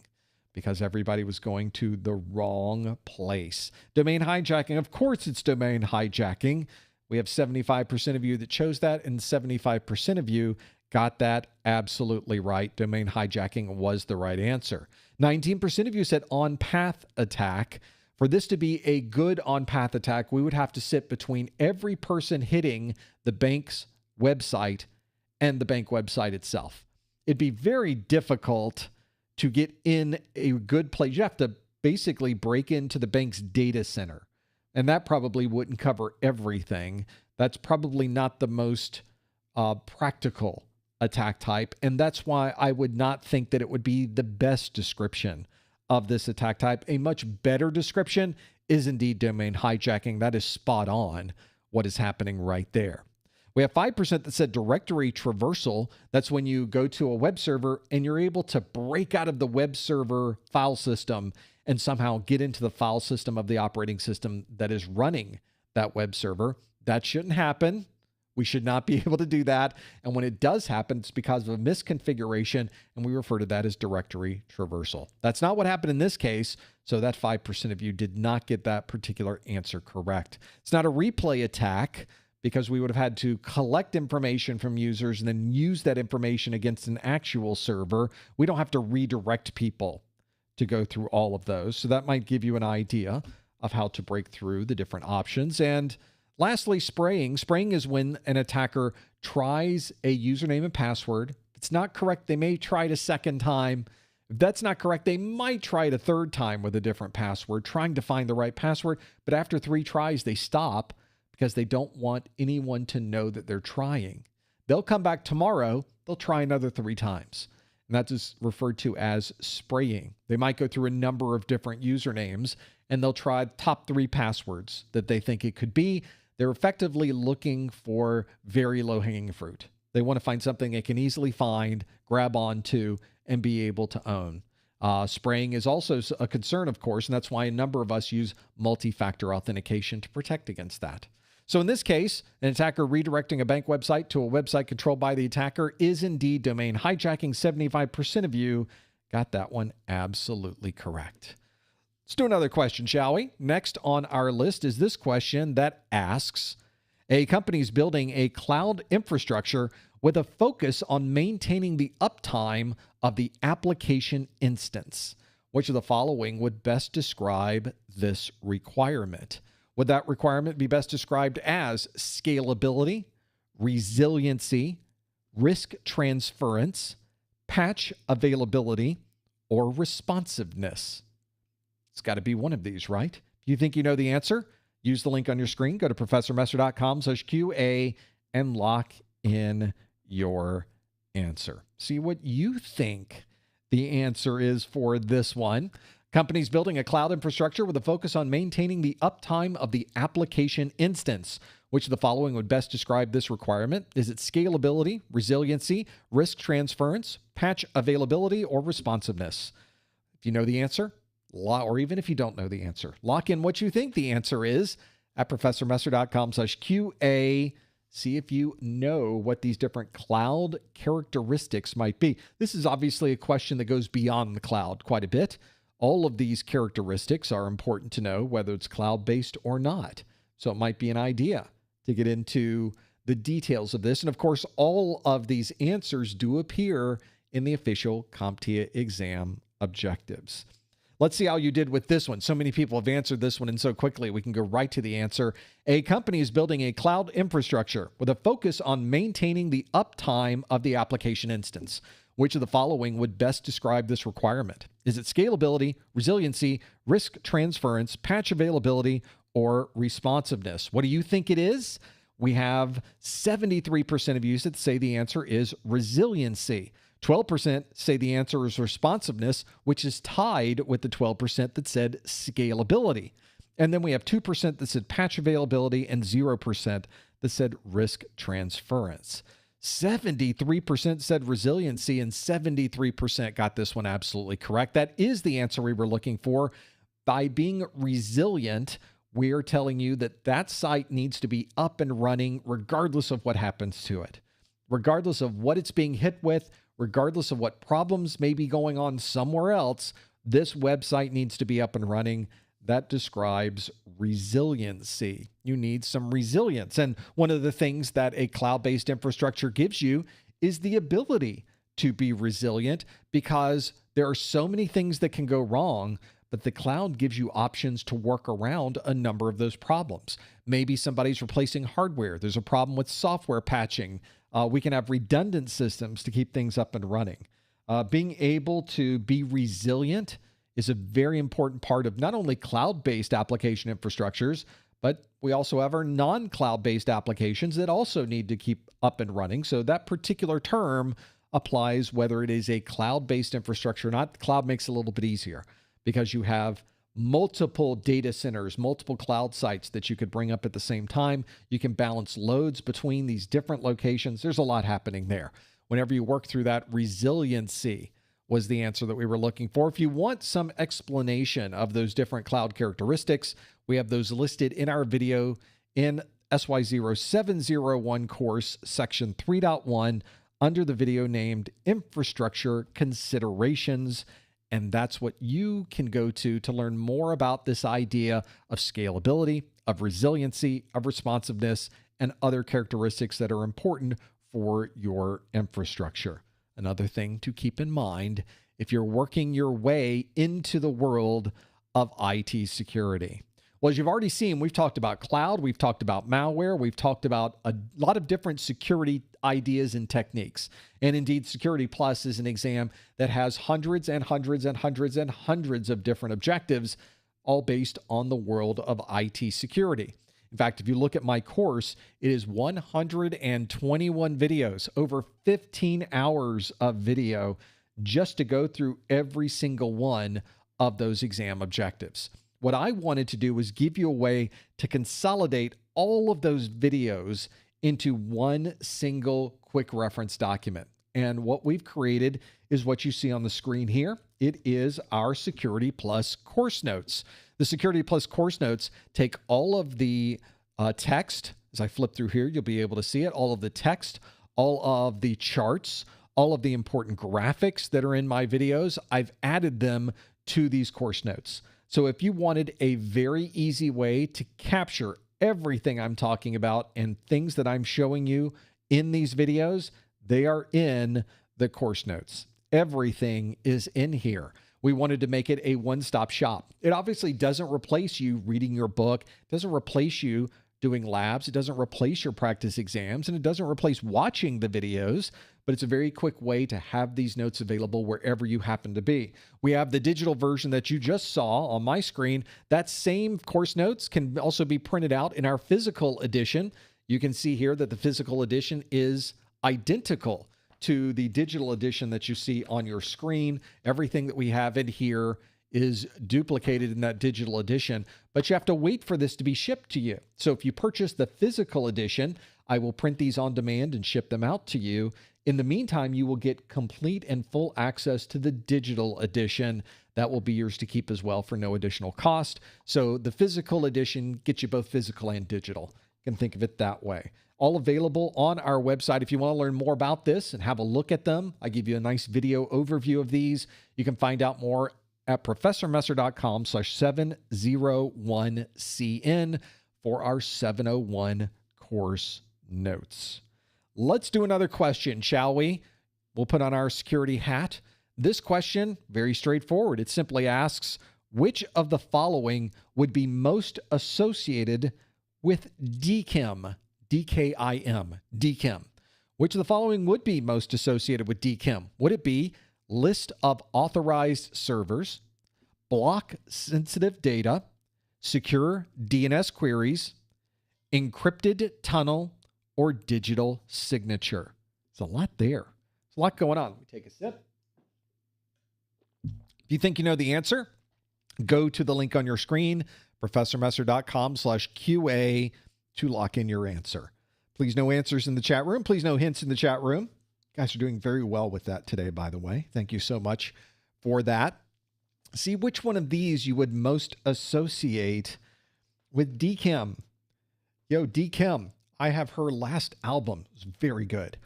because everybody was going to the wrong place. Domain hijacking, of course it's domain hijacking. We have 75% of you that chose that, and 75% of you got that absolutely right. Domain hijacking was the right answer. 19% of you said on-path attack. For this to be a good on-path attack, we would have to sit between every person hitting the bank's website and the bank website itself. It'd be very difficult to get in a good place. You have to basically break into the bank's data center. And that probably wouldn't cover everything. That's probably not the most practical attack type. And that's why I would not think that it would be the best description of this attack type. A much better description is indeed domain hijacking. That is spot on what is happening right there. We have 5% that said directory traversal. That's when you go to a web server and you're able to break out of the web server file system and somehow get into the file system of the operating system that is running that web server. That shouldn't happen. We should not be able to do that. And when it does happen, it's because of a misconfiguration, and we refer to that as directory traversal. That's not what happened in this case, so that 5% of you did not get that particular answer correct. It's not a replay attack, because we would have had to collect information from users and then use that information against an actual server. We don't have to redirect people to go through all of those. So that might give you an idea of how to break through the different options. And lastly, spraying. Spraying is when an attacker tries a username and password. If it's not correct, they may try it a second time. If that's not correct, they might try it a third time with a different password, trying to find the right password. But after 3 tries, they stop because they don't want anyone to know that they're trying. They'll come back tomorrow. They'll try another 3 times. And that is referred to as spraying. They might go through a number of different usernames, and they'll try top 3 passwords that they think it could be. They're effectively looking for very low-hanging fruit. They want to find something they can easily find, grab onto, and be able to own. Spraying is also a concern, of course, and that's why a number of us use multi-factor authentication to protect against that. So in this case, an attacker redirecting a bank website to a website controlled by the attacker is indeed domain hijacking. 75% of you got that one absolutely correct. Let's do another question, shall we? Next on our list is this question that asks, a company is building a cloud infrastructure with a focus on maintaining the uptime of the application instance. Which of the following would best describe this requirement? Would that requirement be best described as scalability, resiliency, risk transference, patch availability, or responsiveness? It's got to be one of these, right? If you think you know the answer, use the link on your screen. Go to professormesser.com/QA and lock in your answer. See what you think the answer is for this one. Companies building a cloud infrastructure with a focus on maintaining the uptime of the application instance. Which of the following would best describe this requirement? Is it scalability, resiliency, risk transference, patch availability, or responsiveness? If you know the answer, or even if you don't know the answer, lock in what you think the answer is at professormesser.com/QA. See if you know what these different cloud characteristics might be. This is obviously a question that goes beyond the cloud quite a bit. All of these characteristics are important to know, whether it's cloud-based or not. So it might be an idea to get into the details of this. And of course, all of these answers do appear in the official CompTIA exam objectives. Let's see how you did with this one. So many people have answered this one, and so quickly we can go right to the answer. A company is building a cloud infrastructure with a focus on maintaining the uptime of the application instance. Which of the following would best describe this requirement? Is it scalability, resiliency, risk transference, patch availability, or responsiveness? What do you think it is? We have 73% of you that say the answer is resiliency. 12% say the answer is responsiveness, which is tied with the 12% that said scalability. And then we have 2% that said patch availability and 0% that said risk transference. 73% said resiliency, and 73% got this one absolutely correct. That is the answer we were looking for. By being resilient, we are telling you that that site needs to be up and running regardless of what happens to it, regardless of what it's being hit with, regardless of what problems may be going on somewhere else. This website needs to be up and running. That describes resiliency. You need some resilience. And one of the things that a cloud-based infrastructure gives you is the ability to be resilient, because there are so many things that can go wrong, but the cloud gives you options to work around a number of those problems. Maybe somebody's replacing hardware. There's a problem with software patching. We can have redundant systems to keep things up and running. Being able to be resilient is a very important part of not only cloud-based application infrastructures, but we also have our non-cloud-based applications that also need to keep up and running. So that particular term applies whether it is a cloud-based infrastructure or not. The cloud makes it a little bit easier because you have multiple data centers, multiple cloud sites that you could bring up at the same time. You can balance loads between these different locations. There's a lot happening there. Whenever you work through that, resiliency was the answer that we were looking for. If you want some explanation of those different cloud characteristics, we have those listed in our video in SY0-701 course, section 3.1, under the video named Infrastructure Considerations. And that's what you can go to learn more about this idea of scalability, of resiliency, of responsiveness, and other characteristics that are important for your infrastructure. Another thing to keep in mind if you're working your way into the world of IT security. Well, as you've already seen, we've talked about cloud, we've talked about malware, we've talked about a lot of different security ideas and techniques. And indeed, Security Plus is an exam that has hundreds and hundreds and hundreds and hundreds of different objectives, all based on the world of IT security. In fact, if you look at my course, it is 121 videos, over 15 hours of video, just to go through every single one of those exam objectives. What I wanted to do was give you a way to consolidate all of those videos into one single quick reference document. And what we've created is what you see on the screen here. It is our Security Plus course notes. The Security Plus course notes take all of the text. As I flip through here, you'll be able to see it. All of the text, all of the charts, all of the important graphics that are in my videos. I've added them to these course notes. So if you wanted a very easy way to capture everything I'm talking about and things that I'm showing you in these videos, they are in the course notes. Everything is in here. We wanted to make it a one-stop shop. It obviously doesn't replace you reading your book, it doesn't replace you doing labs, it doesn't replace your practice exams, and it doesn't replace watching the videos, but it's a very quick way to have these notes available wherever you happen to be. We have the digital version that you just saw on my screen. That same course notes can also be printed out in our physical edition. You can see here that the physical edition is identical to the digital edition that you see on your screen. Everything that we have in here is duplicated in that digital edition, but you have to wait for this to be shipped to you. So if you purchase the physical edition, I will print these on demand and ship them out to you. In the meantime, you will get complete and full access to the digital edition. That will be yours to keep as well for no additional cost. So the physical edition gets you both physical and digital. You can think of it that way. All available on our website. If you want to learn more about this and have a look at them, I give you a nice video overview of these. You can find out more at professormesser.com/701CN for our 701 course notes. Let's do another question, shall we? We'll put on our security hat. This question, very straightforward. It simply asks, which of the following would be most associated with DKIM? DKIM, DKIM. Which of the following would be most associated with DKIM? Would it be list of authorized servers, block sensitive data, secure DNS queries, encrypted tunnel, or digital signature? There's a lot there. There's a lot going on. Let me take a sip. If you think you know the answer, go to the link on your screen, professormesser.com/QA, to lock in your answer. Please no answers in the chat room. Please no hints in the chat room. You guys are doing very well with that today, by the way. Thank you so much for that. See which one of these you would most associate with DKIM. Yo, DKIM. I have her last album. It's very good.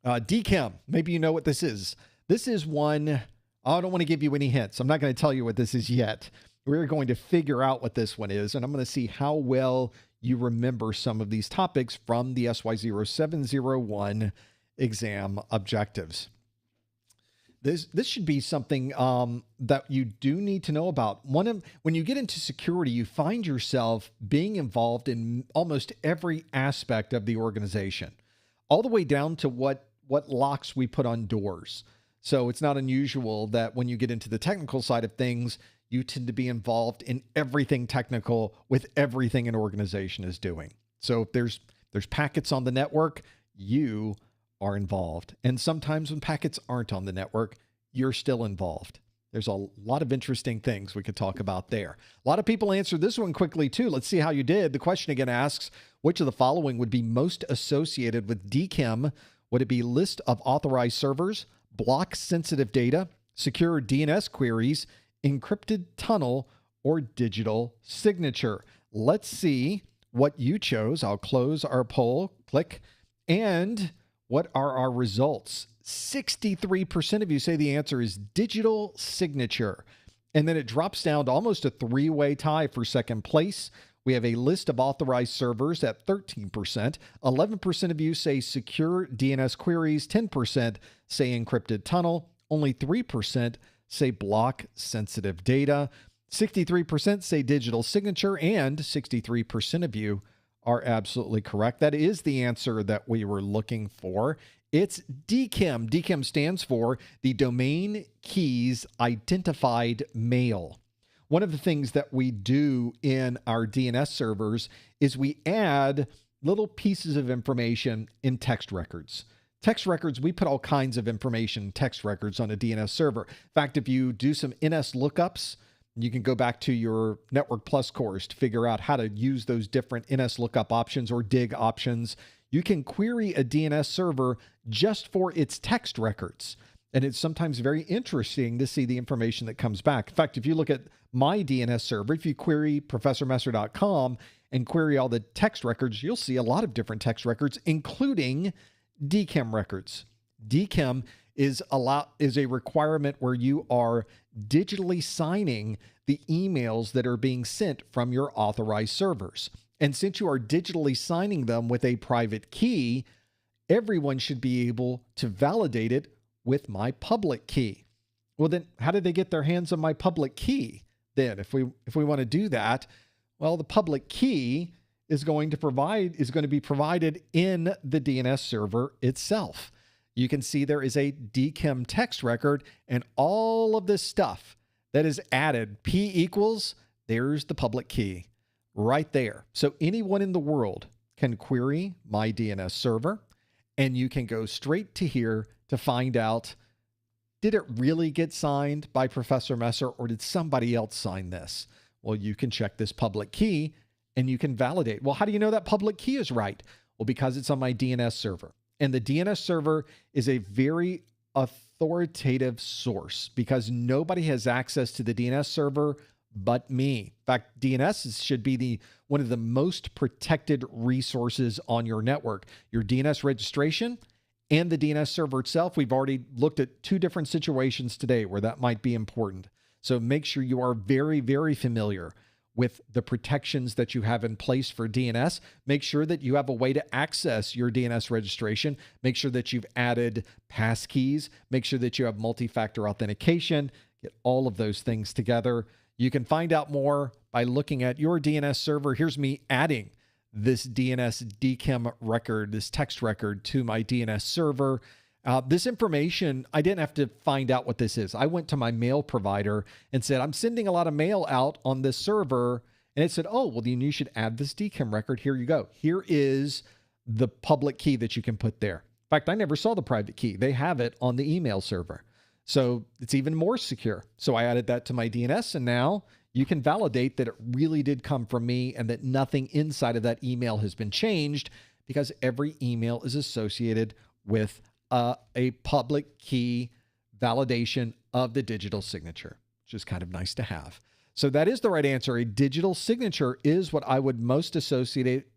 DKIM. Maybe you know what this is. This is one. I don't want to give you any hints. I'm not going to tell you what this is yet. We're going to figure out what this one is, and I'm going to see how well you remember some of these topics from the SY0-701 exam objectives. This should be something that you do need to know about. When you get into security, you find yourself being involved in almost every aspect of the organization, all the way down to what locks we put on doors. So it's not unusual that when you get into the technical side of things, you tend to be involved in everything technical with everything an organization is doing. So if there's packets on the network, you are involved. And sometimes when packets aren't on the network, you're still involved. There's a lot of interesting things we could talk about there. A lot of people answered this one quickly too. Let's see how you did. The question again asks, which of the following would be most associated with DKIM? Would it be list of authorized servers, block sensitive data, secure DNS queries, encrypted tunnel, or digital signature? Let's see what you chose. I'll close our poll, click, and what are our results? 63% of you say the answer is digital signature. And then it drops down to almost a three-way tie for second place. We We have a list of authorized servers at 13%. 11% of you say secure DNS queries. 10% say encrypted tunnel. Only 3% say block sensitive data. 63% say digital signature, and 63% of you are absolutely correct. That is the answer that we were looking for. It's DKIM. DKIM stands for the Domain Keys Identified Mail. One of the things that we do in our DNS servers is we add little pieces of information in text records. Text records, we put all kinds of information in text records on a DNS server. In fact, if you do some NS lookups, you can go back to your Network Plus course to figure out how to use those different NS lookup options or dig options. You can query a DNS server just for its text records. And it's sometimes very interesting to see the information that comes back. In fact, if you look at my DNS server, if you query professormesser.com and query all the text records, you'll see a lot of different text records, including DKIM records. DKIM is a requirement where you are digitally signing the emails that are being sent from your authorized servers. And since you are digitally signing them with a private key, everyone should be able to validate it with my public key. Well, then how did they get their hands on my public key? Then if we want to do that, well, the public key is going to be provided in the DNS server itself. You can see there is a DKIM text record and all of this stuff that is added. P equals, there's the public key right there. So anyone in the world can query my DNS server, and you can go straight to here to find out, did it really get signed by Professor Messer, or did somebody else sign this? Well, you can check this public key and you can validate. Well, how do you know that public key is right? Well, because it's on my DNS server. And the DNS server is a very authoritative source because nobody has access to the DNS server but me. In fact, DNS should be one of the most protected resources on your network. Your DNS registration and the DNS server itself. We've already looked at 2 different situations today where that might be important. So make sure you are very, very familiar with the protections that you have in place for DNS. Make sure that you have a way to access your DNS registration. Make sure that you've added passkeys. Make sure that you have multi-factor authentication. Get all of those things together. You can find out more by looking at your DNS server. Here's me adding this DNS DKIM record, this text record, to my DNS server. This information, I didn't have to find out what this is. I went to my mail provider and said, I'm sending a lot of mail out on this server. And it said, oh, well, then you should add this DKIM record. Here you go. Here is the public key that you can put there. In fact, I never saw the private key. They have it on the email server. So it's even more secure. So I added that to my DNS, and now you can validate that it really did come from me and that nothing inside of that email has been changed, because every email is associated with a public key validation of the digital signature, which is kind of nice to have. So that is the right answer. A digital signature is what I would most associate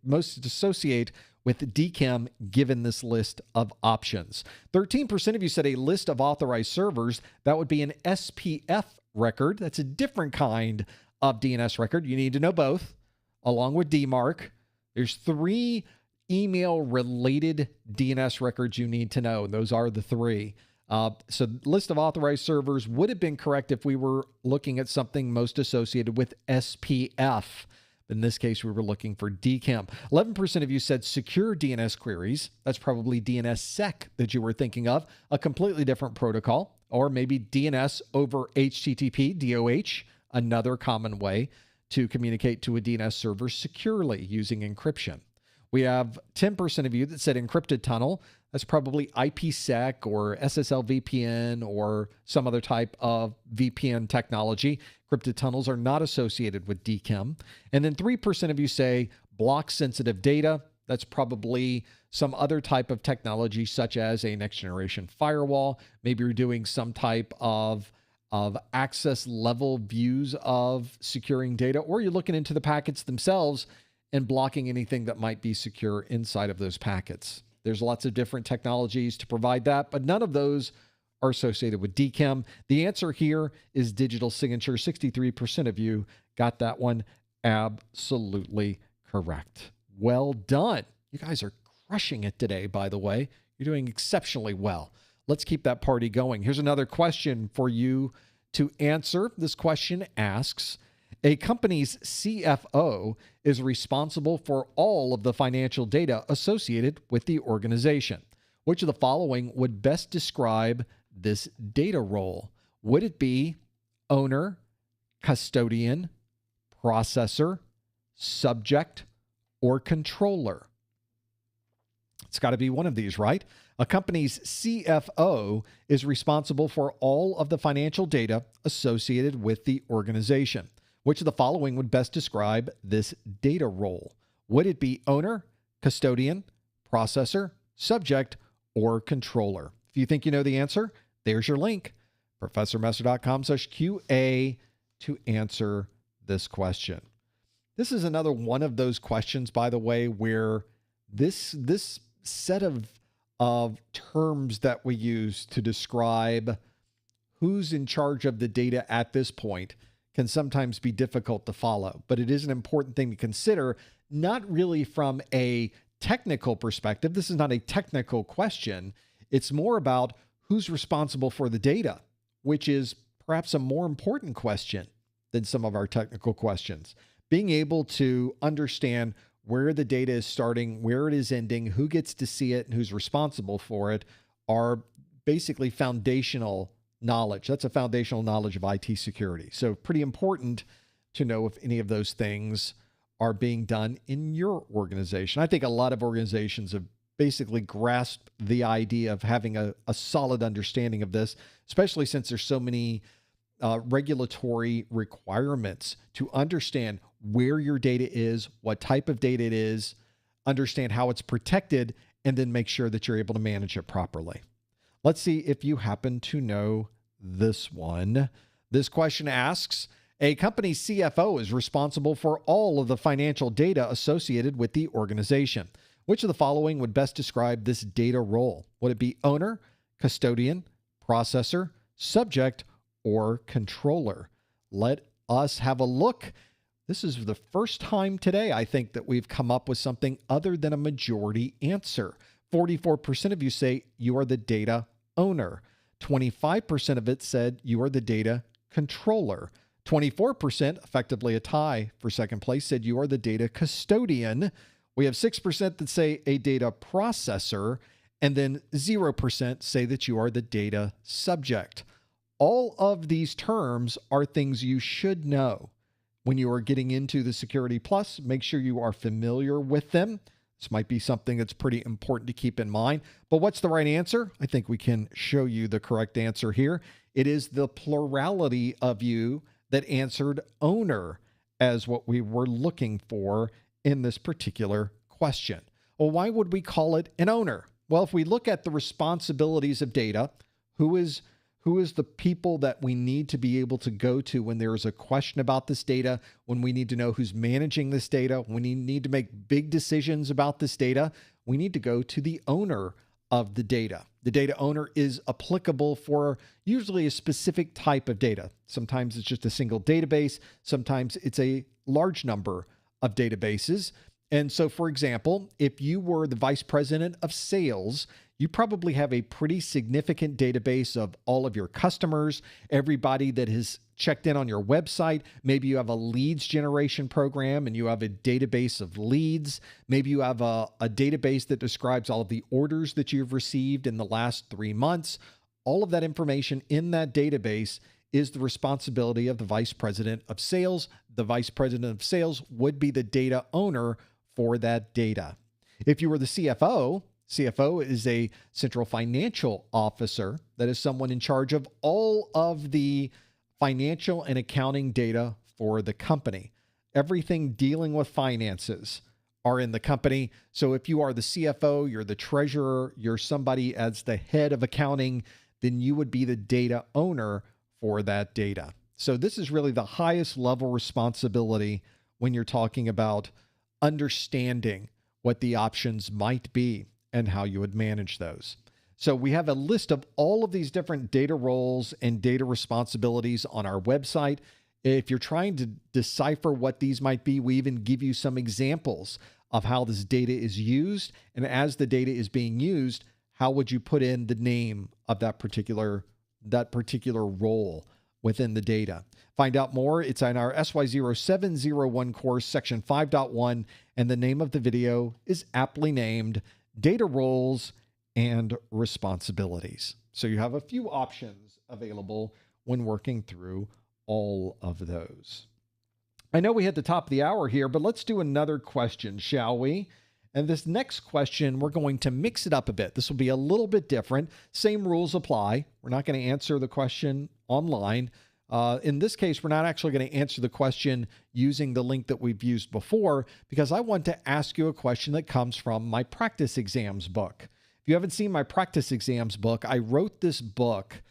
with DKIM, given this list of options. 13% of you said a list of authorized servers. That would be an SPF record. That's a different kind of DNS record. You need to know both, along with DMARC. There's 3 email-related DNS records you need to know, and those are the 3. So list of authorized servers would have been correct if we were looking at something most associated with SPF. In this case, we were looking for DKIM. 11% of you said secure DNS queries. That's probably DNSSEC that you were thinking of, a completely different protocol, or maybe DNS over HTTP, DOH, another common way to communicate to a DNS server securely using encryption. We have 10% of you that said encrypted tunnel. That's probably IPsec or SSL VPN or some other type of VPN technology. Encrypted tunnels are not associated with DKIM. And then 3% of you say block sensitive data. That's probably some other type of technology, such as a next generation firewall. Maybe you're doing some type of access level views of securing data, or you're looking into the packets themselves and blocking anything that might be secure inside of those packets. There's lots of different technologies to provide that, but none of those are associated with DKIM. The answer here is digital signature. 63% of you got that one. Absolutely correct. Well done. You guys are crushing it today, by the way. You're doing exceptionally well. Let's keep that party going. Here's another question for you to answer. This question asks, a company's CFO is responsible for all of the financial data associated with the organization. Which of the following would best describe this data role? Would it be owner, custodian, processor, subject, or controller? It's got to be one of these, right? A company's CFO is responsible for all of the financial data associated with the organization. Which of the following would best describe this data role? Would it be owner, custodian, processor, subject, or controller? If you think you know the answer, there's your link, professormesser.com/QA, to answer this question. This is another one of those questions, by the way, where this set of terms that we use to describe who's in charge of the data at this point can sometimes be difficult to follow. But it is an important thing to consider, not really from a technical perspective. This is not a technical question. It's more about who's responsible for the data, which is perhaps a more important question than some of our technical questions. Being able to understand where the data is starting, where it is ending, who gets to see it, and who's responsible for it are basically foundational knowledge. That's a foundational knowledge of IT security. So pretty important to know if any of those things are being done in your organization. I think a lot of organizations have basically grasped the idea of having a solid understanding of this, especially since there's so many regulatory requirements to understand where your data is, what type of data it is, understand how it's protected, and then make sure that you're able to manage it properly. Let's see if you happen to know this one. This question asks, a company's CFO is responsible for all of the financial data associated with the organization. Which of the following would best describe this data role? Would it be owner, custodian, processor, subject, or controller? Let us have a look. This is the first time today, I think, that we've come up with something other than a majority answer. 44% of you say you are the data owner. 25% of it said you are the data controller. 24%, effectively a tie for second place, said you are the data custodian. We have 6% that say a data processor, and then 0% say that you are the data subject. All of these terms are things you should know. When you are getting into the Security Plus, make sure you are familiar with them. This might be something that's pretty important to keep in mind. But what's the right answer? I think we can show you the correct answer here. It is the plurality of you that answered owner as what we were looking for in this particular question. Well, why would we call it an owner? Well, if we look at the responsibilities of data, who is the people that we need to be able to go to when there is a question about this data, when we need to know who's managing this data, when we need to make big decisions about this data, we need to go to the owner of the data. The data owner is applicable for usually a specific type of data. Sometimes it's just a single database. Sometimes it's a large number of databases. And so, for example, if you were the vice president of sales, you probably have a pretty significant database of all of your customers, everybody that has checked in on your website. Maybe you have a leads generation program and you have a database of leads. Maybe you have a database that describes all of the orders that you've received in the last 3 months. All of that information in that database is the responsibility of the vice president of sales. The vice president of sales would be the data owner for that data. If you were the CFO is a central financial officer. That is someone in charge of all of the financial and accounting data for the company. Everything dealing with finances are in the company. So if you are the CFO, you're the treasurer, you're somebody as the head of accounting, then you would be the data owner for that data. So this is really the highest level responsibility when you're talking about understanding what the options might be and how you would manage those. So we have a list of all of these different data roles and data responsibilities on our website. If you're trying to decipher what these might be, we even give you some examples of how this data is used. And as the data is being used, how would you put in the name of that particular role within the data? Find out more. It's in our SY0-701 course, section 5.1, and the name of the video is aptly named Data Roles and Responsibilities. So you have a few options available when working through all of those. I know we hit the top of the hour here, but let's do another question, shall we? And this next question, we're going to mix it up a bit. This will be a little bit different. Same rules apply. We're not going to answer the question online. In this case, we're not actually going to answer the question using the link that we've used before, because I want to ask you a question that comes from my practice exams book. If you haven't seen my practice exams book, I wrote this book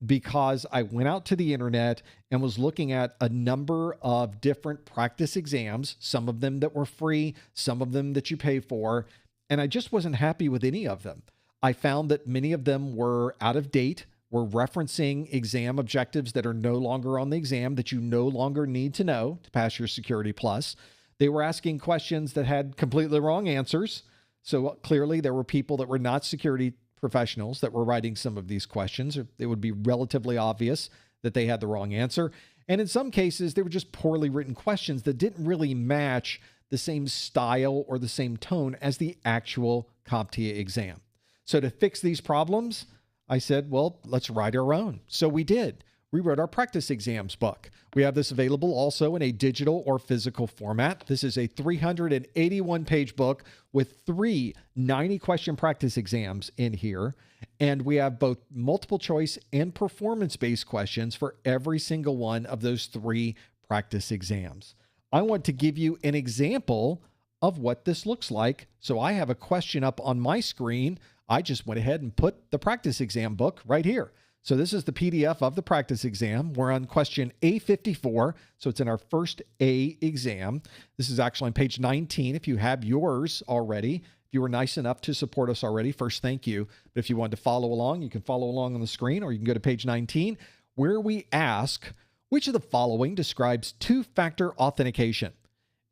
because I went out to the internet and was looking at a number of different practice exams, some of them that were free, some of them that you pay for, and I just wasn't happy with any of them. I found that many of them were out of date, were referencing exam objectives that are no longer on the exam, that you no longer need to know to pass your Security Plus. They were asking questions that had completely wrong answers. So clearly there were people that were not security professionals that were writing some of these questions. It would be relatively obvious that they had the wrong answer. And in some cases, they were just poorly written questions that didn't really match the same style or the same tone as the actual CompTIA exam. So to fix these problems, I said, well, let's write our own. So we did. We wrote our practice exams book. We have this available also in a digital or physical format. This is a 381-page book with 3 90-question practice exams in here. And we have both multiple choice and performance-based questions for every single one of those 3 practice exams. I want to give you an example of what this looks like. So I have a question up on my screen. I just went ahead and put the practice exam book right here. So this is the PDF of the practice exam. We're on question A54, so it's in our first A exam. This is actually on page 19. If you have yours already, if you were nice enough to support us already, first, thank you. But if you want to follow along, you can follow along on the screen, or you can go to page 19, where we ask, which of the following describes two-factor authentication?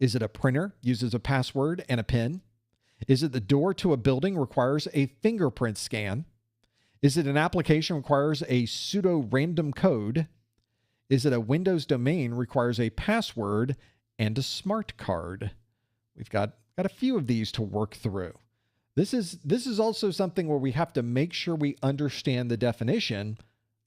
Is it a printer uses a password and a PIN? Is it the door to a building requires a fingerprint scan? Is it an application requires a pseudo-random code? Is it a Windows domain requires a password and a smart card? We've got a few of these to work through. This is also something where we have to make sure we understand the definition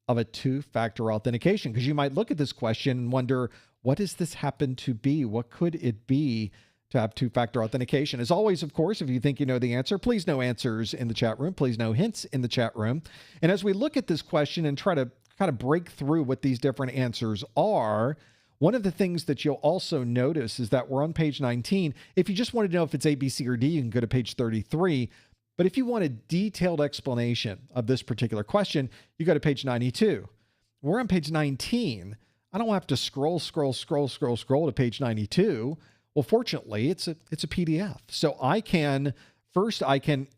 of a two-factor authentication, because you might look at this question and wonder, what does this happen to be? What could it be to have two-factor authentication? As always, of course, if you think you know the answer, please no answers in the chat room. Please no hints in the chat room. And as we look at this question and try to kind of break through what these different answers are, one of the things that you'll also notice is that we're on page 19. If you just want to know if it's A, B, C, or D, you can go to page 33. But if you want a detailed explanation of this particular question, you go to page 92. We're on page 19. I don't have to scroll to page 92. Well, fortunately, it's a PDF. So I can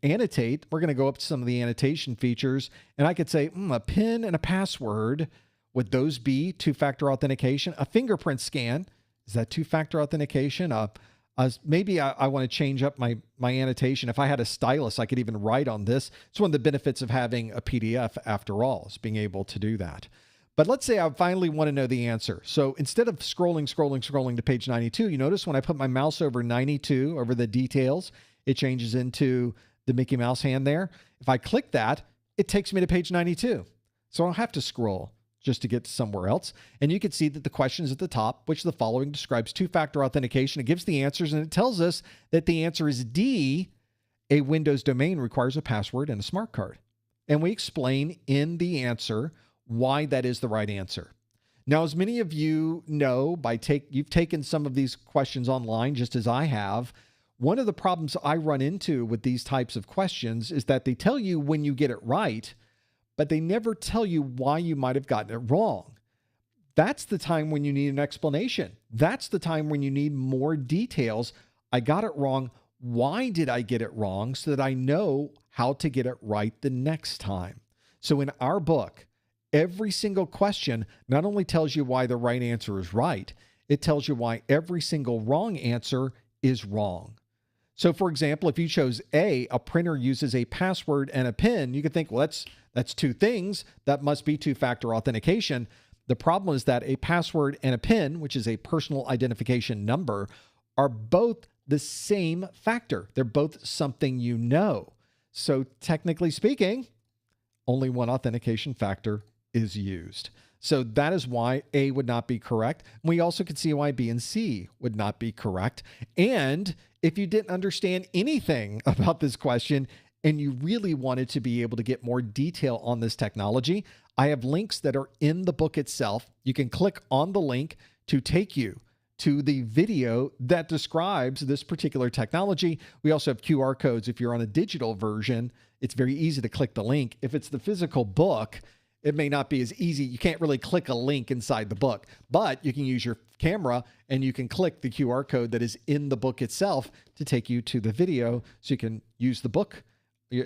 annotate. We're going to go up to some of the annotation features, and I could say a PIN and a password. Would those be two-factor authentication? A fingerprint scan, is that two-factor authentication? Maybe I want to change up my annotation. If I had a stylus, I could even write on this. It's one of the benefits of having a PDF after all, is being able to do that. But let's say I finally want to know the answer. So instead of scrolling to page 92, you notice when I put my mouse over 92, over the details, it changes into the Mickey Mouse hand there. If I click that, it takes me to page 92. So I don't have to scroll just to get to somewhere else. And you can see that the question is at the top, which of the following describes two-factor authentication. It gives the answers, and it tells us that the answer is D, a Windows domain requires a password and a smart card. And we explain in the answer why that is the right answer. Now, as many of you know, you've taken some of these questions online, just as I have. One of the problems I run into with these types of questions is that they tell you when you get it right, but they never tell you why you might have gotten it wrong. That's the time when you need an explanation. That's the time when you need more details. I got it wrong. Why did I get it wrong? So that I know how to get it right the next time. So in our book, every single question not only tells you why the right answer is right, it tells you why every single wrong answer is wrong. So for example, if you chose A, a printer uses a password and a PIN, you could think, well, that's two things. That must be two-factor authentication. The problem is that a password and a PIN, which is a personal identification number, are both the same factor. They're both something you know. So technically speaking, only one authentication factor is used. So that is why A would not be correct. We also could see why B and C would not be correct. And if you didn't understand anything about this question and you really wanted to be able to get more detail on this technology, I have links that are in the book itself. You can click on the link to take you to the video that describes this particular technology. We also have QR codes. If you're on a digital version, it's very easy to click the link. If it's the physical book, it may not be as easy. You can't really click a link inside the book, but you can use your camera and you can click the QR code that is in the book itself to take you to the video so you can use the book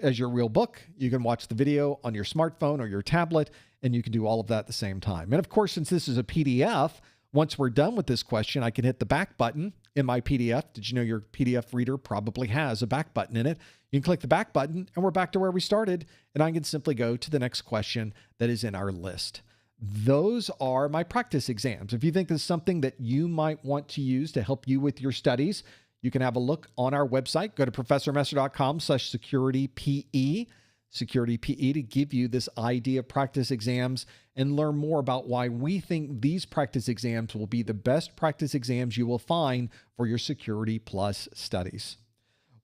as your real book. You can watch the video on your smartphone or your tablet, and you can do all of that at the same time. And of course, since this is a PDF, once we're done with this question, I can hit the back button in my PDF. Did you know your PDF reader probably has a back button in it? You can click the back button and we're back to where we started, and I can simply go to the next question that is in our list. Those are my practice exams. If you think this is something that you might want to use to help you with your studies, you can have a look on our website. Go to professormesser.com/securitype, securitype, to give you this idea of practice exams and learn more about why we think these practice exams will be the best practice exams you will find for your Security Plus studies.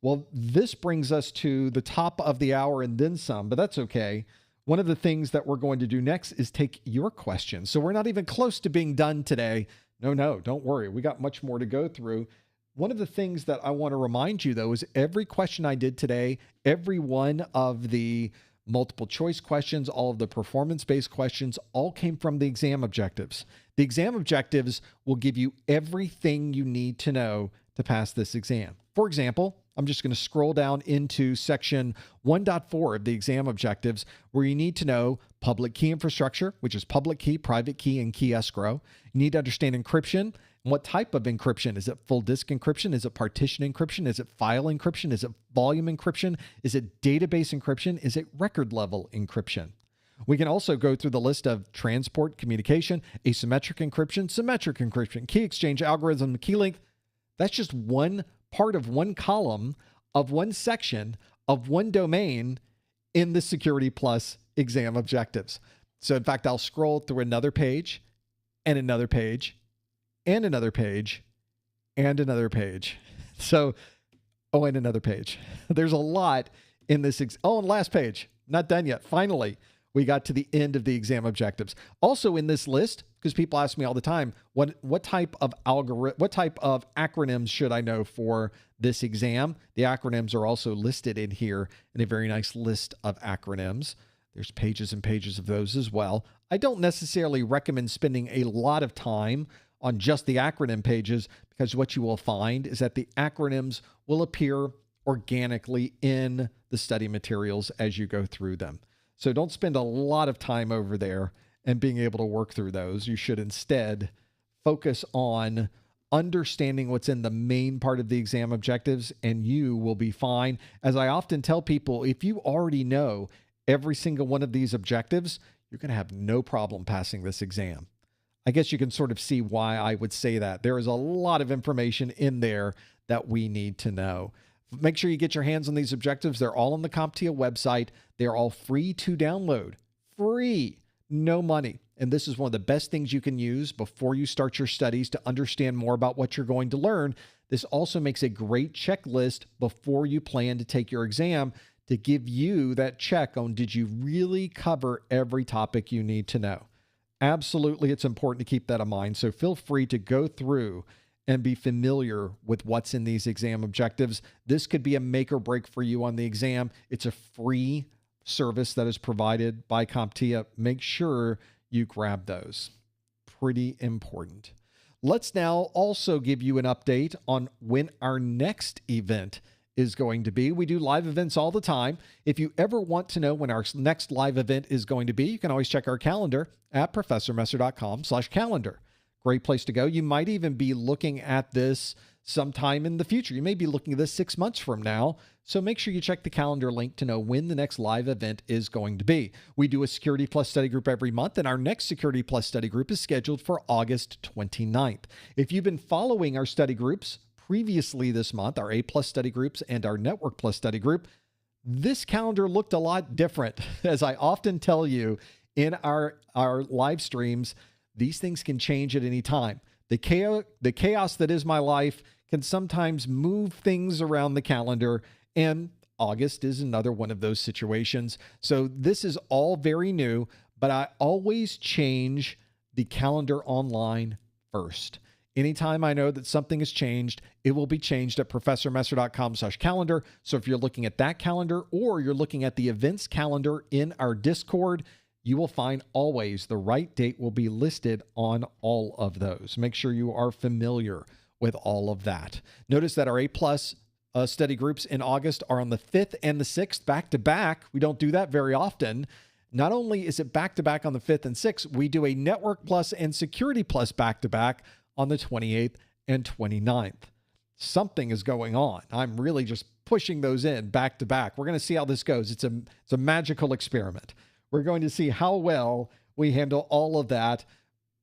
Well, this brings us to the top of the hour and then some, but that's okay. One of the things that we're going to do next is take your questions. So we're not even close to being done today. No, don't worry. We got much more to go through. One of the things that I want to remind you, though, is every question I did today, every one of the multiple choice questions, all of the performance-based questions, all came from the exam objectives. The exam objectives will give you everything you need to know to pass this exam. For example, I'm just going to scroll down into section 1.4 of the exam objectives, where you need to know public key infrastructure, which is public key, private key, and key escrow. You need to understand encryption. What type of encryption? Is it full disk encryption? Is it partition encryption? Is it file encryption? Is it volume encryption? Is it database encryption? Is it record level encryption? We can also go through the list of transport communication, asymmetric encryption, symmetric encryption, key exchange algorithm, key length. That's just one part of one column of one section of one domain in the Security Plus exam objectives. So in fact, I'll scroll through another page and another page and another page and another page. So, and another page. There's a lot in this. And last page, not done yet. Finally, we got to the end of the exam objectives. Also in this list, because people ask me all the time, what type of acronyms should I know for this exam? The acronyms are also listed in here in a very nice list of acronyms. There's pages and pages of those as well. I don't necessarily recommend spending a lot of time on just the acronym pages, because what you will find is that the acronyms will appear organically in the study materials as you go through them. So don't spend a lot of time over there and being able to work through those. You should instead focus on understanding what's in the main part of the exam objectives, and you will be fine. As I often tell people, if you already know every single one of these objectives, you're going to have no problem passing this exam. I guess you can sort of see why I would say that. There is a lot of information in there that we need to know. Make sure you get your hands on these objectives. They're all on the CompTIA website. They're all free to download. Free, no money. And this is one of the best things you can use before you start your studies to understand more about what you're going to learn. This also makes a great checklist before you plan to take your exam to give you that check on, did you really cover every topic you need to know? Absolutely, it's important to keep that in mind. So feel free to go through and be familiar with what's in these exam objectives. This could be a make or break for you on the exam. It's a free service that is provided by CompTIA. Make sure you grab those. Pretty important. Let's now also give you an update on when our next event is going to be. We do live events all the time. If you ever want to know when our next live event is going to be, you can always check our calendar at professormesser.com/calendar. Great place to go. You might even be looking at this sometime in the future. You may be looking at this 6 months from now. So make sure you check the calendar link to know when the next live event is going to be. We do a Security Plus study group every month, and our next Security Plus study group is scheduled for August 29th. If you've been following our study groups previously this month, our A Plus study groups and our Network Plus study group, this calendar looked a lot different. As I often tell you in our live streams, these things can change at any time. The chaos that is my life can sometimes move things around the calendar, and August is another one of those situations. So this is all very new, but I always change the calendar online first. Anytime I know that something has changed, it will be changed at professormesser.com/calendar. So if you're looking at that calendar or you're looking at the events calendar in our Discord, you will find always the right date will be listed on all of those. Make sure you are familiar with all of that. Notice that our A Plus study groups in August are on the 5th and the 6th back to back. We don't do that very often. Not only is it back to back on the 5th and 6th, we do a Network Plus and Security Plus back to back on the 28th and 29th. Something is going on. I'm really just pushing those in back to back. We're going to see how this goes. It's a magical experiment. We're going to see how well we handle all of that.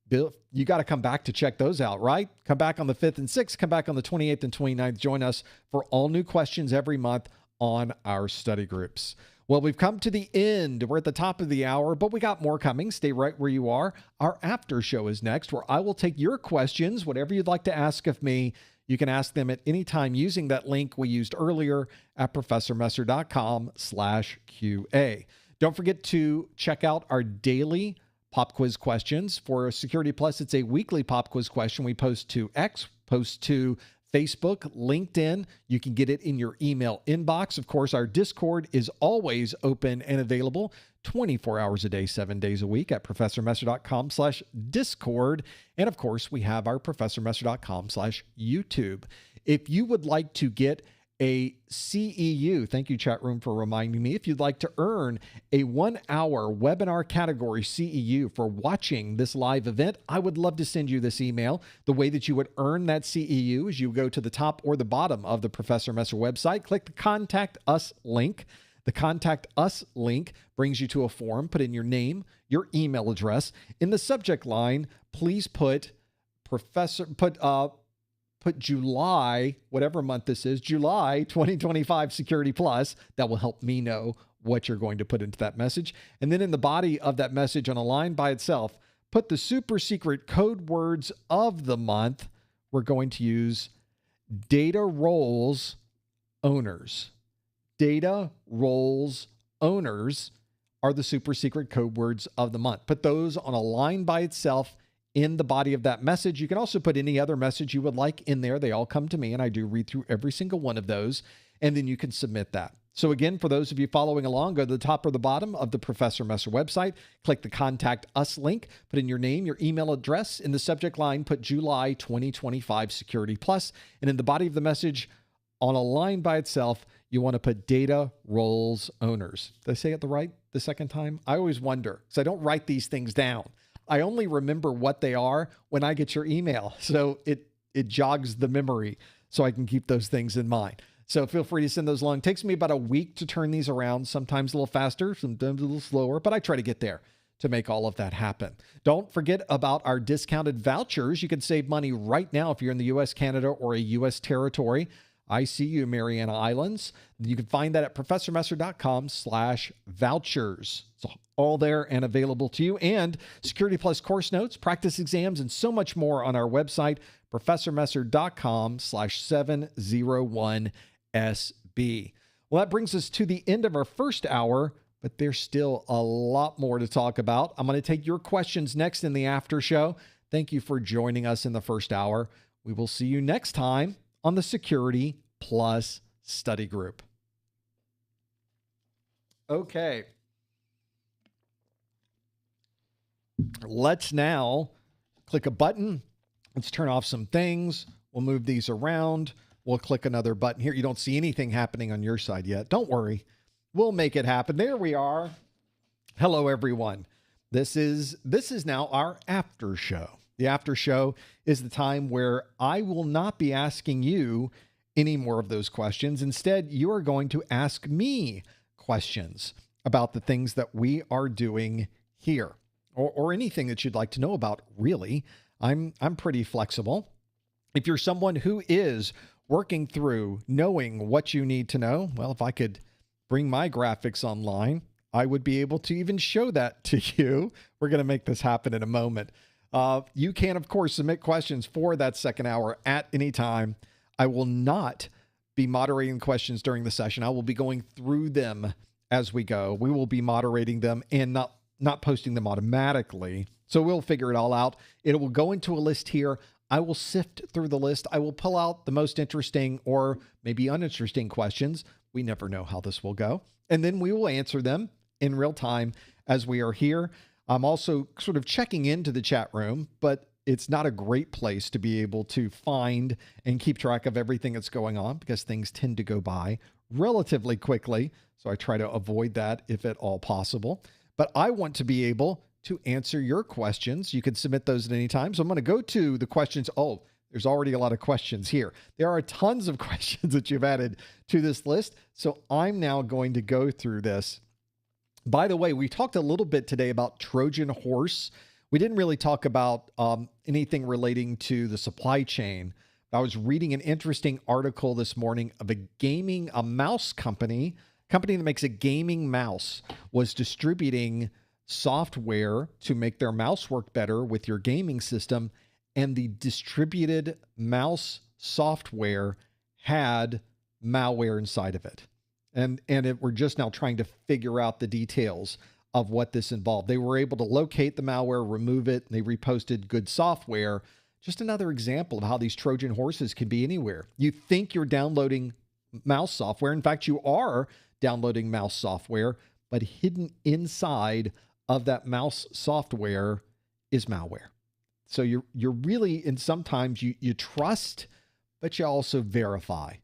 Bill, you got to come back to check those out, right? Come back on the 5th and 6th, come back on the 28th and 29th. Join us for all new questions every month on our study groups. Well, we've come to the end. We're at the top of the hour, but we got more coming. Stay right where you are. Our after show is next, where I will take your questions, whatever you'd like to ask of me. You can ask them at any time using that link we used earlier at professormesser.com/QA. Don't forget to check out our daily pop quiz questions. For Security Plus, it's a weekly pop quiz question we post to X, post to Facebook, LinkedIn. You can get it in your email inbox. Of course, our Discord is always open and available 24 hours a day, 7 days a week at professormesser.com/Discord. And of course, we have our professormesser.com/YouTube. If you would like to get a CEU, thank you chat room for reminding me, if you'd like to earn a 1-hour webinar category CEU for watching this live event, I would love to send you this email. The way that you would earn that CEU is you go to the top or the bottom of the Professor Messer website, click the Contact Us link. The Contact Us link brings you to a form. Put in your name, your email address. In the subject line, please put July, whatever month this is, July 2025 Security Plus. That will help me know what you're going to put into that message. And then in the body of that message on a line by itself, put the super secret code words of the month. We're going to use data roles owners. Data roles owners are the super secret code words of the month. Put those on a line by itself in the body of that message. You can also put any other message you would like in there. They all come to me, and I do read through every single one of those, and then you can submit that. So again, for those of you following along, go to the top or the bottom of the Professor Messer website, click the Contact Us link, put in your name, your email address. In the subject line, put July 2025 Security Plus, and in the body of the message, on a line by itself, you want to put data roles owners. Did I say it the second time? I always wonder, because I don't write these things down. I only remember what they are when I get your email. So it jogs the memory so I can keep those things in mind. So feel free to send those along. It takes me about a week to turn these around, sometimes a little faster, sometimes a little slower, but I try to get there to make all of that happen. Don't forget about our discounted vouchers. You can save money right now if you're in the US, Canada, or a US territory. I see you, Mariana Islands. You can find that at professormesser.com/vouchers. It's all there and available to you. And Security Plus course notes, practice exams, and so much more on our website, professormesser.com/701SB. Well, that brings us to the end of our first hour, but there's still a lot more to talk about. I'm going to take your questions next in the after show. Thank you for joining us in the first hour. We will see you next time on the Security Plus study group. Okay. Let's now click a button. Let's turn off some things. We'll move these around. we'll click another button here. You don't see anything happening on your side yet. Don't worry. We'll make it happen. There we are. Hello, everyone. This is now our after show. The after show is the time where I will not be asking you any more of those questions. Instead, you are going to ask me questions about the things that we are doing here, or anything that you'd like to know about, really. I'm pretty flexible. If you're someone who is working through knowing what you need to know, well, if I could bring my graphics online, I would be able to even show that to you. We're going to make this happen in a moment. You can, of course, submit questions for that second hour at any time. I will not be moderating questions during the session. I will be going through them as we go. We will be moderating them and not posting them automatically. So we'll figure it all out. It will go into a list here. I will sift through the list. I will pull out the most interesting or maybe uninteresting questions. We never know how this will go. And then we will answer them in real time as we are here. I'm also sort of checking into the chat room, but it's not a great place to be able to find and keep track of everything that's going on because things tend to go by relatively quickly. So I try to avoid that if at all possible. But I want to be able to answer your questions. You can submit those at any time. So I'm going to go to the questions. Oh, there's already a lot of questions here. There are tons of questions that you've added to this list. So I'm now going to go through this. By the way, we talked a little bit today about Trojan horse. We didn't really talk about anything relating to the supply chain. I was reading an interesting article this morning of a mouse company that makes a gaming mouse, was distributing software to make their mouse work better with your gaming system. And the distributed mouse software had malware inside of it. And we're just now trying to figure out the details of what this involved. They were able to locate the malware, remove it, and they reposted good software. Just another example of how these Trojan horses can be anywhere. You think you're downloading mouse software. In fact, you are downloading mouse software, but hidden inside of that mouse software is malware. So you're really, and sometimes you trust, but you also verify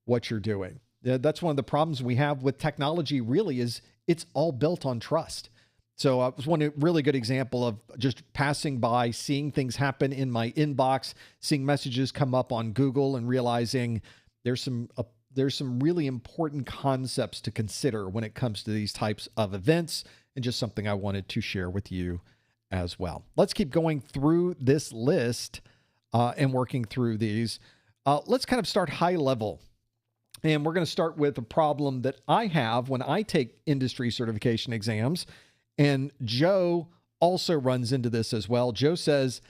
what you're doing. That's one of the problems we have with technology, really, is it's all built on trust. So it was one really good example of just passing by, seeing things happen in my inbox, seeing messages come up on Google and realizing there's some really important concepts to consider when it comes to these types of events, and just something I wanted to share with you as well. Let's keep going through this list and working through these. Let's kind of start high level. And we're going to start with a problem that I have when I take industry certification exams. And Joe also runs into this as well. Joe says,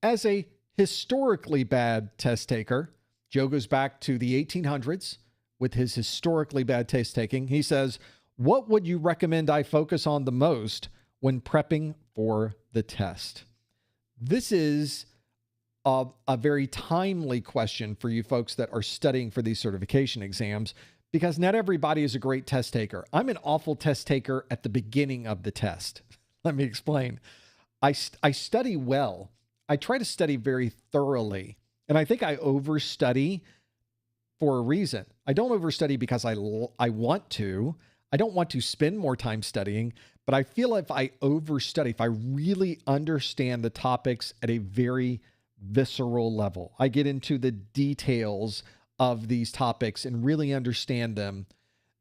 as a historically bad test taker, Joe goes back to the 1800s with his historically bad test taking. He says, what would you recommend I focus on the most when prepping for the test? This is a very timely question for you folks that are studying for these certification exams, because not everybody is a great test taker. I'm an awful test taker at the beginning of the test. Let me explain. I study well. I try to study very thoroughly, and I think I overstudy for a reason. I don't overstudy because I want to. I don't want to spend more time studying, but I feel if I overstudy, if I really understand the topics at a very visceral level, I get into the details of these topics and really understand them,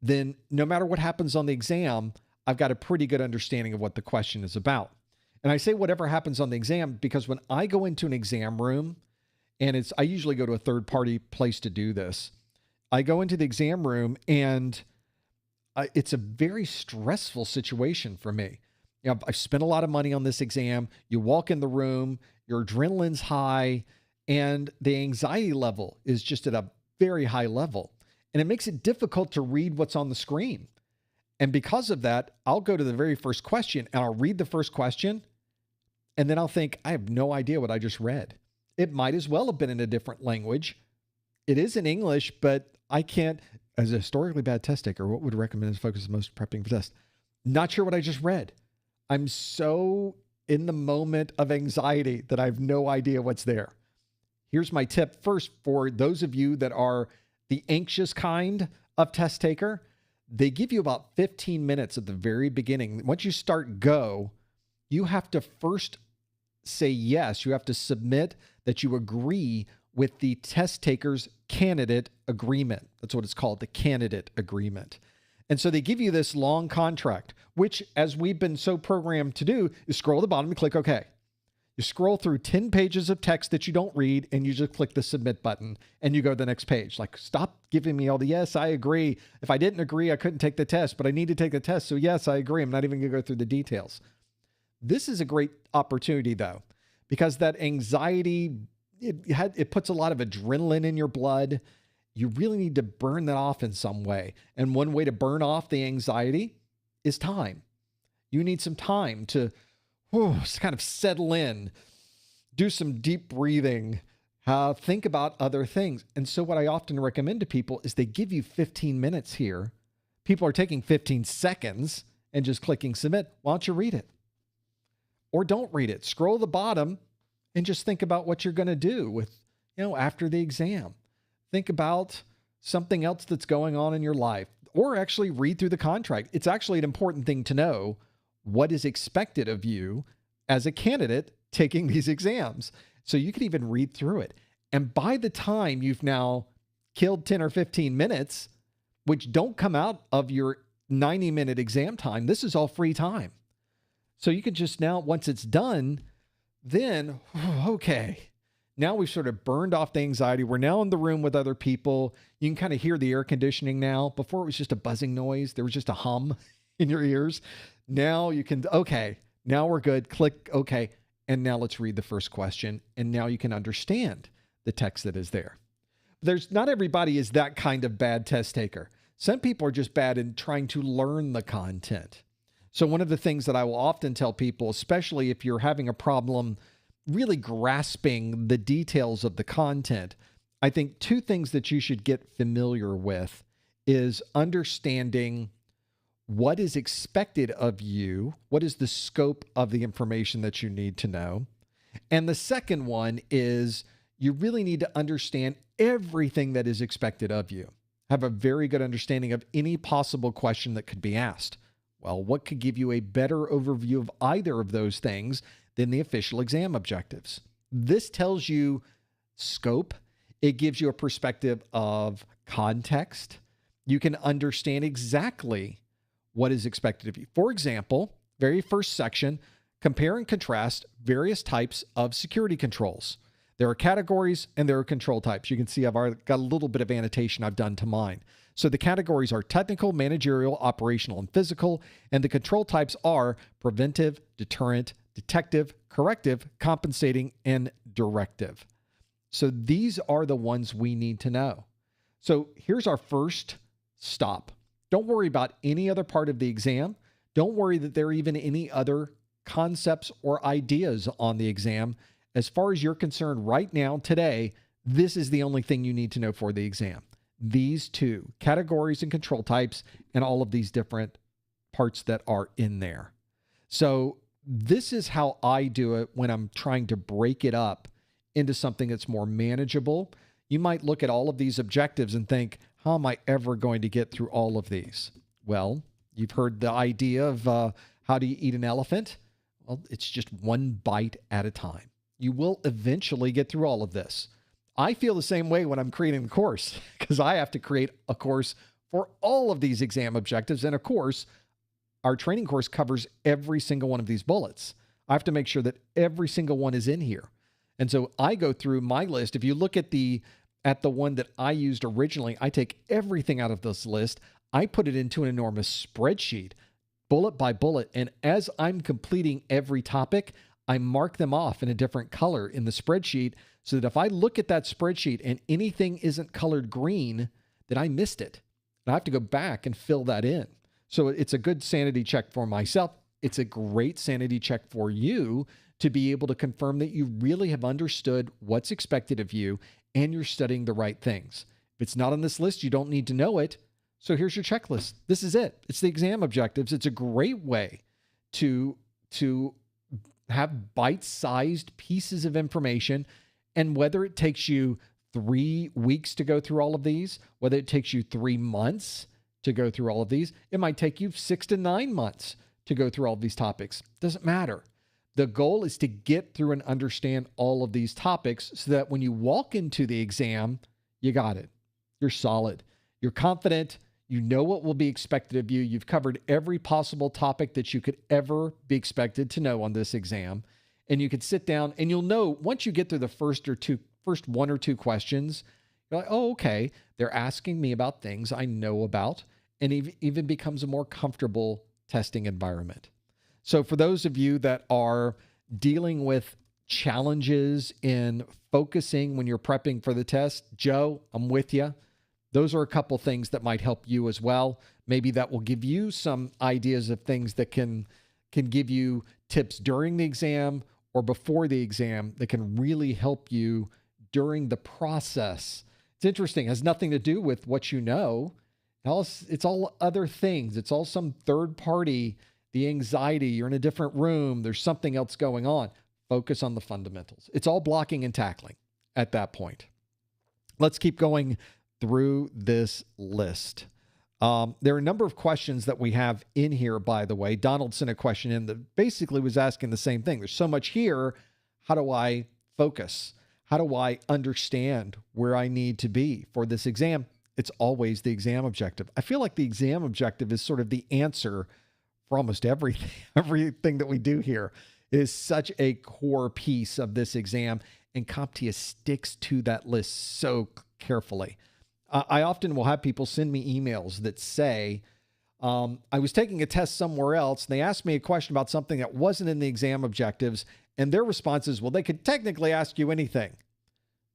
then no matter what happens on the exam, I've got a pretty good understanding of what the question is about. And I say whatever happens on the exam because when I go into an exam room, and I usually go to a third-party place to do this, I go into the exam room and it's a very stressful situation for me. You know, I've spent a lot of money on this exam. You walk in the room, your adrenaline's high, and the anxiety level is just at a very high level. And it makes it difficult to read what's on the screen. And because of that, I'll go to the very first question and I'll read the first question. And then I'll think, I have no idea what I just read. It might as well have been in a different language. It is in English, but I can't, as a historically bad test taker, what would recommend as focus most prepping for test? Not sure what I just read. I'm so in the moment of anxiety that I have no idea what's there. Here's my tip first for those of you that are the anxious kind of test taker. They give you about 15 minutes at the very beginning. Once you start go, you have to first say yes. You have to submit that you agree with the test taker's candidate agreement. That's what it's called, the candidate agreement. And so they give you this long contract, which, as we've been so programmed to do, is scroll to the bottom and click OK. You scroll through 10 pages of text that you don't read, and you just click the submit button, and you go to the next page. Like, stop giving me all the yes, I agree. If I didn't agree, I couldn't take the test, but I need to take the test. So yes, I agree. I'm not even going to go through the details. This is a great opportunity, though, because that anxiety, it puts a lot of adrenaline in your blood. You really need to burn that off in some way. And one way to burn off the anxiety is time. You need some time to kind of settle in, do some deep breathing, think about other things. And so what I often recommend to people is they give you 15 minutes here. People are taking 15 seconds and just clicking submit. Why don't you read it? Or don't read it. Scroll to the bottom and just think about what you're going to do with, after the exam. Think about something else that's going on in your life, or actually read through the contract. It's actually an important thing to know what is expected of you as a candidate taking these exams. So you can even read through it. And by the time you've now killed 10 or 15 minutes, which don't come out of your 90-minute exam time, this is all free time. So you can just now, once it's done, then, okay, now we've sort of burned off the anxiety. We're now in the room with other people. You can kind of hear the air conditioning now. Before it was just a buzzing noise. There was just a hum in your ears. Now you can, okay, now we're good. Click okay. And now let's read the first question. And now you can understand the text that is there. Not everybody is that kind of bad test taker. Some people are just bad in trying to learn the content. So one of the things that I will often tell people, especially if you're having a problem really grasping the details of the content, I think two things that you should get familiar with is understanding what is expected of you, what is the scope of the information that you need to know. And the second one is you really need to understand everything that is expected of you. Have a very good understanding of any possible question that could be asked. Well, what could give you a better overview of either of those things than the official exam objectives? This tells you scope. It gives you a perspective of context. You can understand exactly what is expected of you. For example, very first section, compare and contrast various types of security controls. There are categories and there are control types. You can see I've already got a little bit of annotation I've done to mine. So the categories are technical, managerial, operational, and physical, and the control types are preventive, deterrent, detective, corrective, compensating, and directive. So these are the ones we need to know. So here's our first stop. Don't worry about any other part of the exam. Don't worry that there are even any other concepts or ideas on the exam. As far as you're concerned right now, today, this is the only thing you need to know for the exam. These two, categories and control types, and all of these different parts that are in there. So this is how I do it when I'm trying to break it up into something that's more manageable. You might look at all of these objectives and think, how am I ever going to get through all of these? Well, you've heard the idea of how do you eat an elephant? Well, it's just one bite at a time. You will eventually get through all of this. I feel the same way when I'm creating the course because I have to create a course for all of these exam objectives. And of course, our training course covers every single one of these bullets. I have to make sure that every single one is in here. And so I go through my list. If you look at the one that I used originally, I take everything out of this list. I put it into an enormous spreadsheet, bullet by bullet. And as I'm completing every topic, I mark them off in a different color in the spreadsheet so that if I look at that spreadsheet and anything isn't colored green, then I missed it. And I have to go back and fill that in. So it's a good sanity check for myself. It's a great sanity check for you to be able to confirm that you really have understood what's expected of you and you're studying the right things. If it's not on this list, you don't need to know it. So here's your checklist. This is it. It's the exam objectives. It's a great way to have bite-sized pieces of information And whether it takes you 3 weeks to go through all of these, whether it takes you 3 months to go through all of these, it might take you 6 to 9 months to go through all of these topics. Doesn't matter. The goal is to get through and understand all of these topics so that when you walk into the exam, you got it. You're solid. You're confident. You know what will be expected of you. You've covered every possible topic that you could ever be expected to know on this exam. And you could sit down and you'll know once you get through the first 1 or 2 questions, you're like, oh, okay, they're asking me about things I know about, and even becomes a more comfortable testing environment. So for those of you that are dealing with challenges in focusing when you're prepping for the test, Joe, I'm with you. Those are a couple things that might help you as well. Maybe that will give you some ideas of things that can give you tips during the exam or before the exam that can really help you during the process. It's interesting. It has nothing to do with what you know. It's all other things. It's all some third party, the anxiety, you're in a different room, there's something else going on. Focus on the fundamentals. It's all blocking and tackling at that point. Let's keep going through this list. There are a number of questions that we have in here, by the way. Donald sent a question in that basically was asking the same thing. There's so much here. How do I focus? How do I understand where I need to be for this exam? It's always the exam objective. I feel like the exam objective is sort of the answer for almost everything that we do here. It is such a core piece of this exam, and CompTIA sticks to that list so carefully. I often will have people send me emails that say, I was taking a test somewhere else, and they asked me a question about something that wasn't in the exam objectives, and their response is, well, they could technically ask you anything.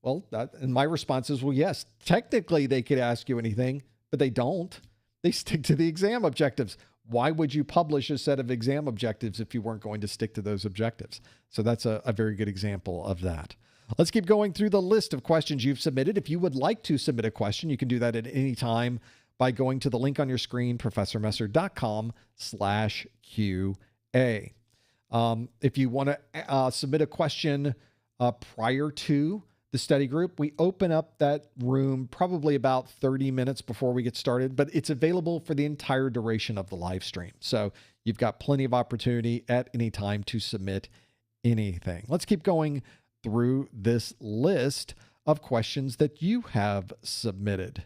Well, and my response is, well, yes, technically they could ask you anything, but they don't. They stick to the exam objectives. Why would you publish a set of exam objectives if you weren't going to stick to those objectives? So that's a very good example of that. Let's keep going through the list of questions you've submitted. If you would like to submit a question, you can do that at any time by going to the link on your screen, professormesser.com/QA. If you want to submit a question prior to the study group, we open up that room probably about 30 minutes before we get started, but it's available for the entire duration of the live stream. So you've got plenty of opportunity at any time to submit anything. Let's keep going through this list of questions that you have submitted.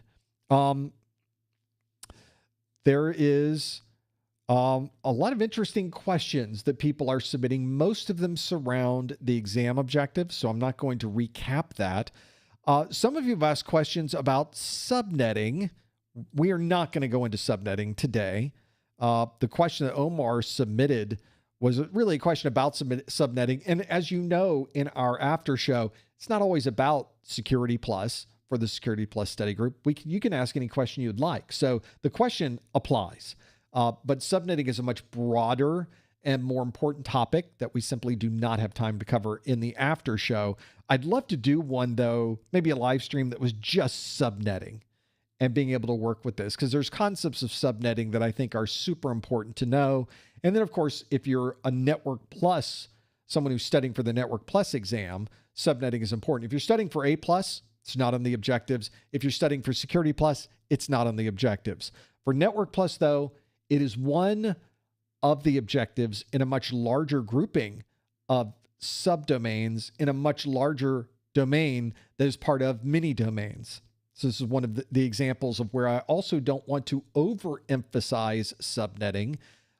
There is a lot of interesting questions that people are submitting. Most of them surround the exam objectives, so I'm not going to recap that. Some of you have asked questions about subnetting. We are not going to go into subnetting today. The question that Omar submitted was really a question about subnetting. And as you know, in our after show, it's not always about Security Plus for the Security Plus study group. You can ask any question you'd like. So the question applies. But subnetting is a much broader and more important topic that we simply do not have time to cover in the after show. I'd love to do one, though, maybe a live stream that was just subnetting and being able to work with this, because there's concepts of subnetting that I think are super important to know. And then, of course, if you're a Network Plus, someone who's studying for the Network Plus exam, subnetting is important. If you're studying for A+, it's not on the objectives. If you're studying for Security Plus, it's not on the objectives. For Network Plus, though, it is one of the objectives in a much larger grouping of subdomains in a much larger domain that is part of mini domains. So this is one of the examples of where I also don't want to overemphasize subnetting.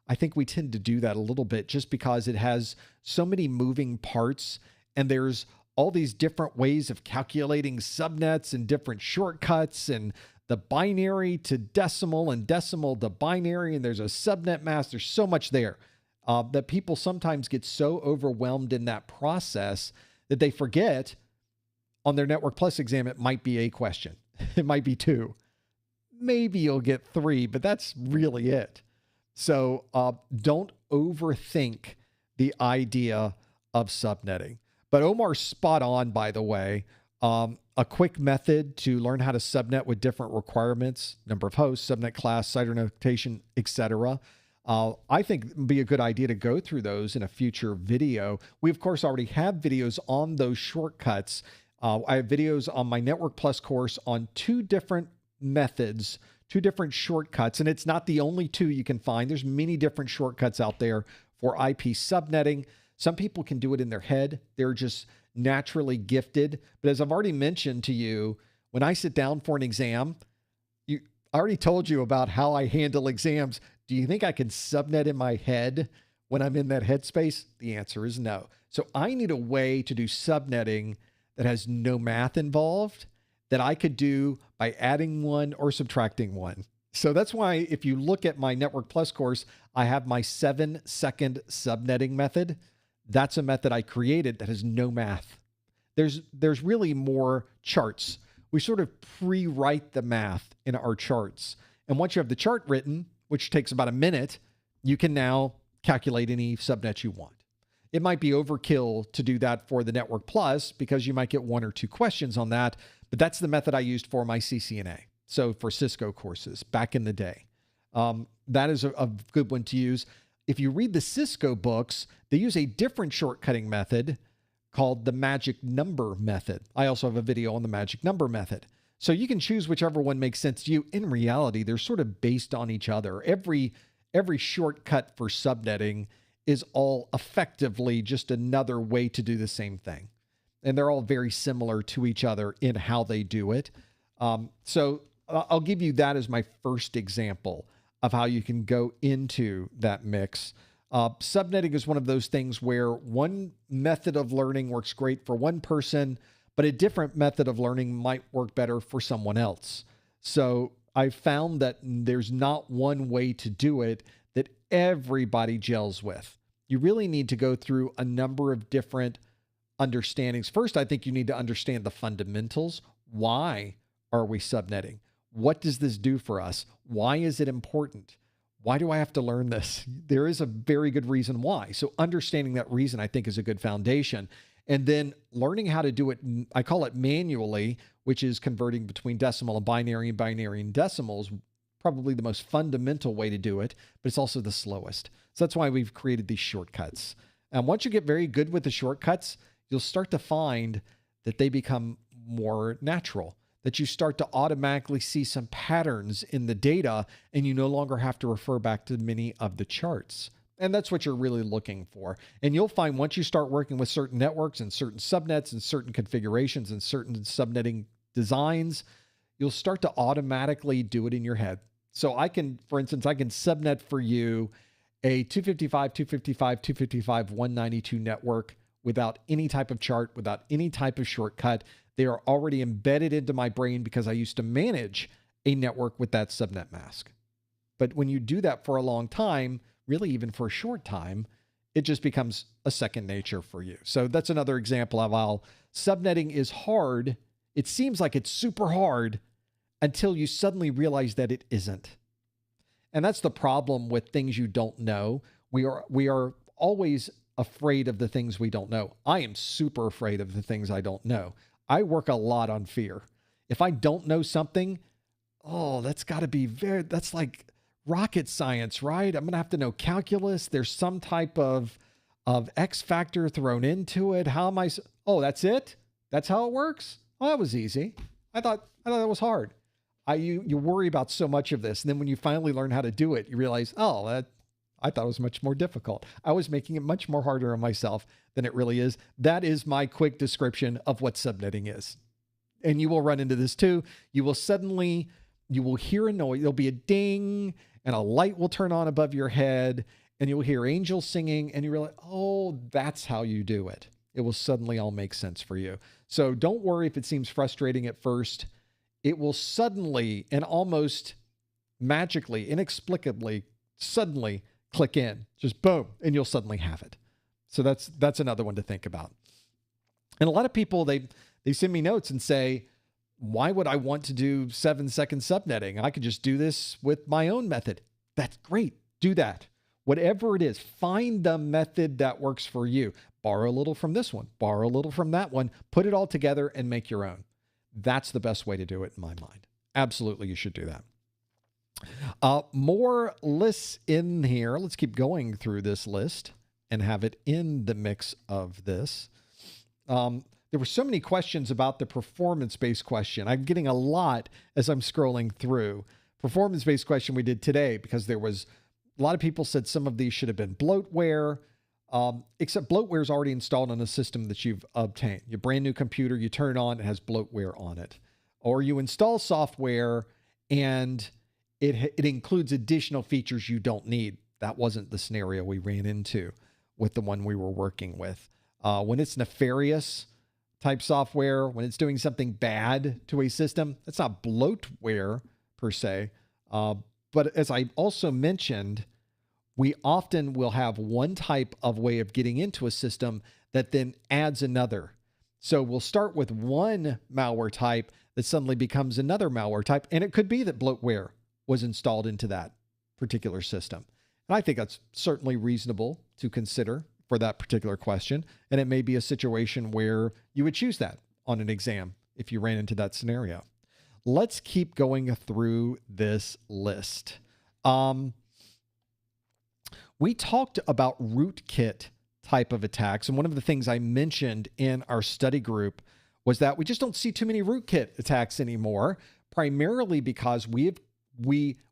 I think we tend to do that a little bit just because it has so many moving parts, and there's all these different ways of calculating subnets and different shortcuts, and the binary to decimal and decimal to binary, and there's a subnet mask. There's so much there that people sometimes get so overwhelmed in that process that they forget on their Network Plus exam, it might be a question. It might be 2. Maybe you'll get 3, but that's really it. So don't overthink the idea of subnetting. But Omar's spot on, by the way. A quick method to learn how to subnet with different requirements, number of hosts, subnet class, CIDR notation, etc. I think it would be a good idea to go through those in a future video. We, of course, already have videos on those shortcuts. I have videos on my Network Plus course on 2 different methods, 2 different shortcuts, and it's not the only 2 you can find. There's many different shortcuts out there for IP subnetting. Some people can do it in their head. They're just naturally gifted. But as I've already mentioned to you, when I sit down for an exam, I already told you about how I handle exams. Do you think I can subnet in my head when I'm in that headspace? The answer is no. So I need a way to do subnetting that has no math involved, that I could do by adding 1 or subtracting 1. So that's why if you look at my Network Plus course, I have my 7-second subnetting method. That's a method I created that has no math. There's really more charts. We sort of pre-write the math in our charts. And once you have the chart written, which takes about a minute, you can now calculate any subnet you want. It might be overkill to do that for the Network Plus because you might get 1 or 2 questions on that, but that's the method I used for my CCNA. So for Cisco courses back in the day, that is a good one to use. If you read the Cisco books, they use a different shortcutting method called the magic number method. I also have a video on the magic number method. So you can choose whichever one makes sense to you. In reality, they're sort of based on each other. Every shortcut for subnetting is all effectively just another way to do the same thing. And they're all very similar to each other in how they do it. So I'll give you that as my first example of how you can go into that mix. Subnetting is one of those things where one method of learning works great for one person, but a different method of learning might work better for someone else. So I found that there's not one way to do it that everybody gels with. You really need to go through a number of different understandings. First, I think you need to understand the fundamentals. Why are we subnetting? What does this do for us? Why is it important? Why do I have to learn this? There is a very good reason why. So understanding that reason, I think, is a good foundation. And then learning how to do it, I call it manually, which is converting between decimal and binary and decimals, probably the most fundamental way to do it, but it's also the slowest. So that's why we've created these shortcuts. And once you get very good with the shortcuts, you'll start to find that they become more natural, that you start to automatically see some patterns in the data and you no longer have to refer back to many of the charts. And that's what you're really looking for. And you'll find once you start working with certain networks and certain subnets and certain configurations and certain subnetting designs, you'll start to automatically do it in your head. So I can, for instance, I can subnet for you a 255.192 network without any type of chart, without any type of shortcut. They are already embedded into my brain because I used to manage a network with that subnet mask. But when you do that for a long time, really even for a short time, it just becomes a second nature for you. So that's another example of how subnetting is hard. It seems like it's super hard until you suddenly realize that it isn't. And that's the problem with things you don't know. We are always afraid of the things we don't know. I am super afraid of the things I don't know. I work a lot on fear. If I don't know something, that's got to be that's like rocket science, right? I'm going to have to know calculus. There's some type of X factor thrown into it. How am I? Oh, that's it? That's how it works? Oh, that was easy. I thought that was hard. You worry about so much of this. And then when you finally learn how to do it, you realize, I thought it was much more difficult. I was making it much more harder on myself than it really is. That is my quick description of what subnetting is. And you will run into this too. You will hear a noise. There'll be a ding and a light will turn on above your head and you'll hear angels singing and you realize, that's how you do it. It will suddenly all make sense for you. So don't worry if it seems frustrating at first. It will suddenly and almost magically, inexplicably, suddenly click in, just boom, and you'll suddenly have it. So that's another one to think about. And a lot of people, they send me notes and say, why would I want to do 7-second subnetting? I could just do this with my own method. That's great. Do that. Whatever it is, find the method that works for you. Borrow a little from this one, borrow a little from that one, put it all together and make your own. That's the best way to do it in my mind. Absolutely, you should do that. More lists in here. Let's keep going through this list and have it in the mix of this. there were so many questions about the performance-based question. I'm getting a lot as I'm scrolling through. Performance-based question we did today because there was a lot of people said some of these should have been bloatware, except bloatware is already installed on a system that you've obtained. Your brand new computer, you turn it on, it has bloatware on it. Or you install software and it includes additional features you don't need. That wasn't the scenario we ran into with the one we were working with. When it's nefarious type software, when it's doing something bad to a system, that's not bloatware per se. But as I also mentioned, we often will have one type of way of getting into a system that then adds another. So we'll start with one malware type that suddenly becomes another malware type. And it could be that bloatware was installed into that particular system. And I think that's certainly reasonable to consider for that particular question. And it may be a situation where you would choose that on an exam if you ran into that scenario. Let's keep going through this list. We talked about rootkit type of attacks. And one of the things I mentioned in our study group was that we just don't see too many rootkit attacks anymore, primarily because we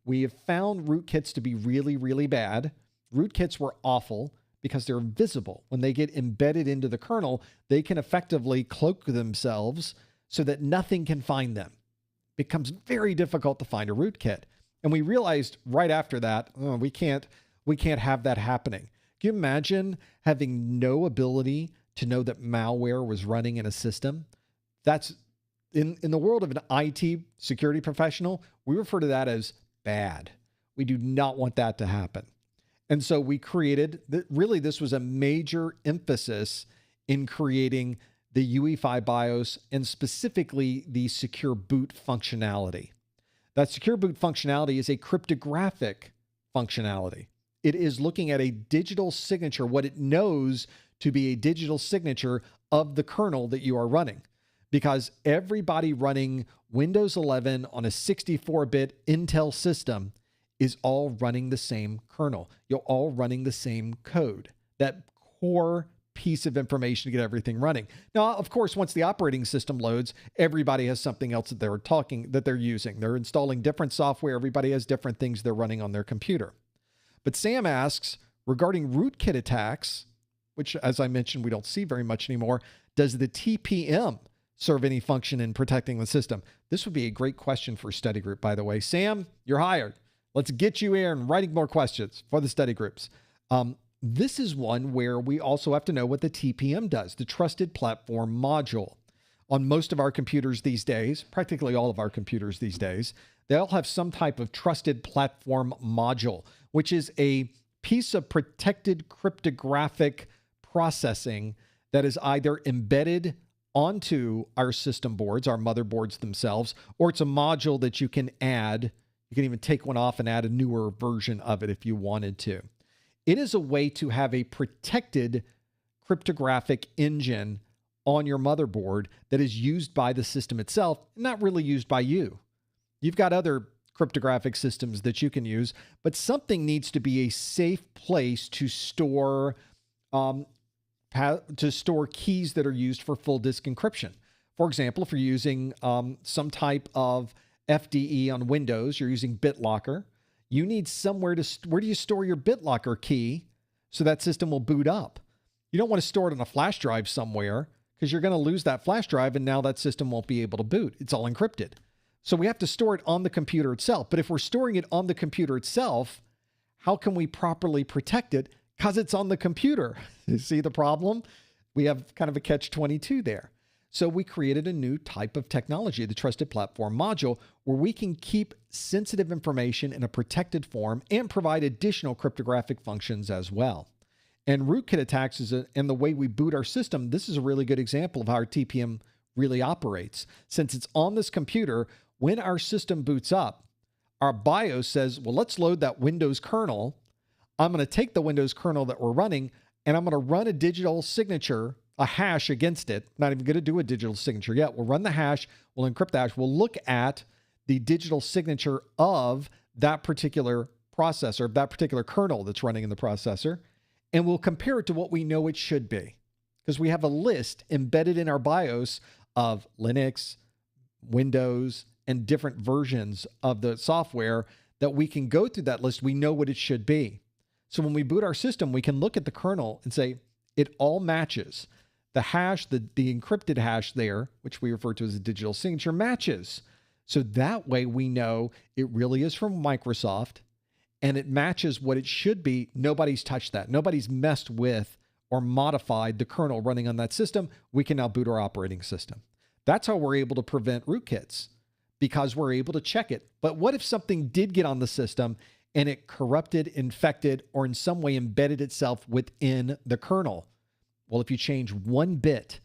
have found rootkits to be really, really bad. Rootkits were awful because they're invisible. When they get embedded into the kernel, they can effectively cloak themselves so that nothing can find them. It becomes very difficult to find a rootkit. And we realized right after that, we can't have that happening. Can you imagine having no ability to know that malware was running in a system? That's in the world of an IT security professional, we refer to that as bad. We do not want that to happen. And so we created, really this was a major emphasis in creating the UE5 BIOS and specifically the secure boot functionality. That secure boot functionality is a cryptographic functionality. It is looking at a digital signature, what it knows to be a digital signature of the kernel that you are running. Because everybody running Windows 11 on a 64-bit Intel system is all running the same kernel. You're all running the same code, that core piece of information to get everything running. Now, of course, once the operating system loads, everybody has something else that they're using. They're installing different software. Everybody has different things they're running on their computer. But Sam asks, regarding rootkit attacks, which, as I mentioned, we don't see very much anymore, does the TPM serve any function in protecting the system? This would be a great question for a study group, by the way. Sam, you're hired. Let's get you here and writing more questions for the study groups. This is one where we also have to know what the TPM does, the Trusted Platform Module. On most of our computers these days, practically all of our computers these days, they all have some type of Trusted Platform Module, which is a piece of protected cryptographic processing that is either embedded onto our system boards, our motherboards themselves, or it's a module that you can add. You can even take one off and add a newer version of it if you wanted to. It is a way to have a protected cryptographic engine on your motherboard that is used by the system itself, not really used by you. You've got other cryptographic systems that you can use, but something needs to be a safe place to store keys that are used for full disk encryption. For example, if you're using some type of FDE on Windows, you're using BitLocker, you need somewhere where do you store your BitLocker key so that system will boot up? You don't want to store it on a flash drive somewhere because you're going to lose that flash drive and now that system won't be able to boot. It's all encrypted. So we have to store it on the computer itself. But if we're storing it on the computer itself, how can we properly protect it? Because it's on the computer. You see the problem? We have kind of a catch-22 there. So we created a new type of technology, the Trusted Platform Module, where we can keep sensitive information in a protected form and provide additional cryptographic functions as well. And rootkit attacks and the way we boot our system, this is a really good example of how our TPM really operates. Since it's on this computer, when our system boots up, our BIOS says, well, let's load that Windows kernel. I'm going to take the Windows kernel that we're running, and I'm going to run a digital signature, a hash against it. Not even going to do a digital signature yet. We'll run the hash. We'll encrypt the hash. We'll look at the digital signature of that particular processor, that particular kernel that's running in the processor, and we'll compare it to what we know it should be. because we have a list embedded in our BIOS of Linux, Windows, and different versions of the software that we can go through that list. We know what it should be. So when we boot our system, we can look at the kernel and say, it all matches. The hash, the encrypted hash there, which we refer to as a digital signature, matches. So that way we know it really is from Microsoft and it matches what it should be. Nobody's touched that. Nobody's messed with or modified the kernel running on that system. We can now boot our operating system. That's how we're able to prevent rootkits, because we're able to check it. But what if something did get on the system and it corrupted, infected, or in some way embedded itself within the kernel? Well, if you change one bit,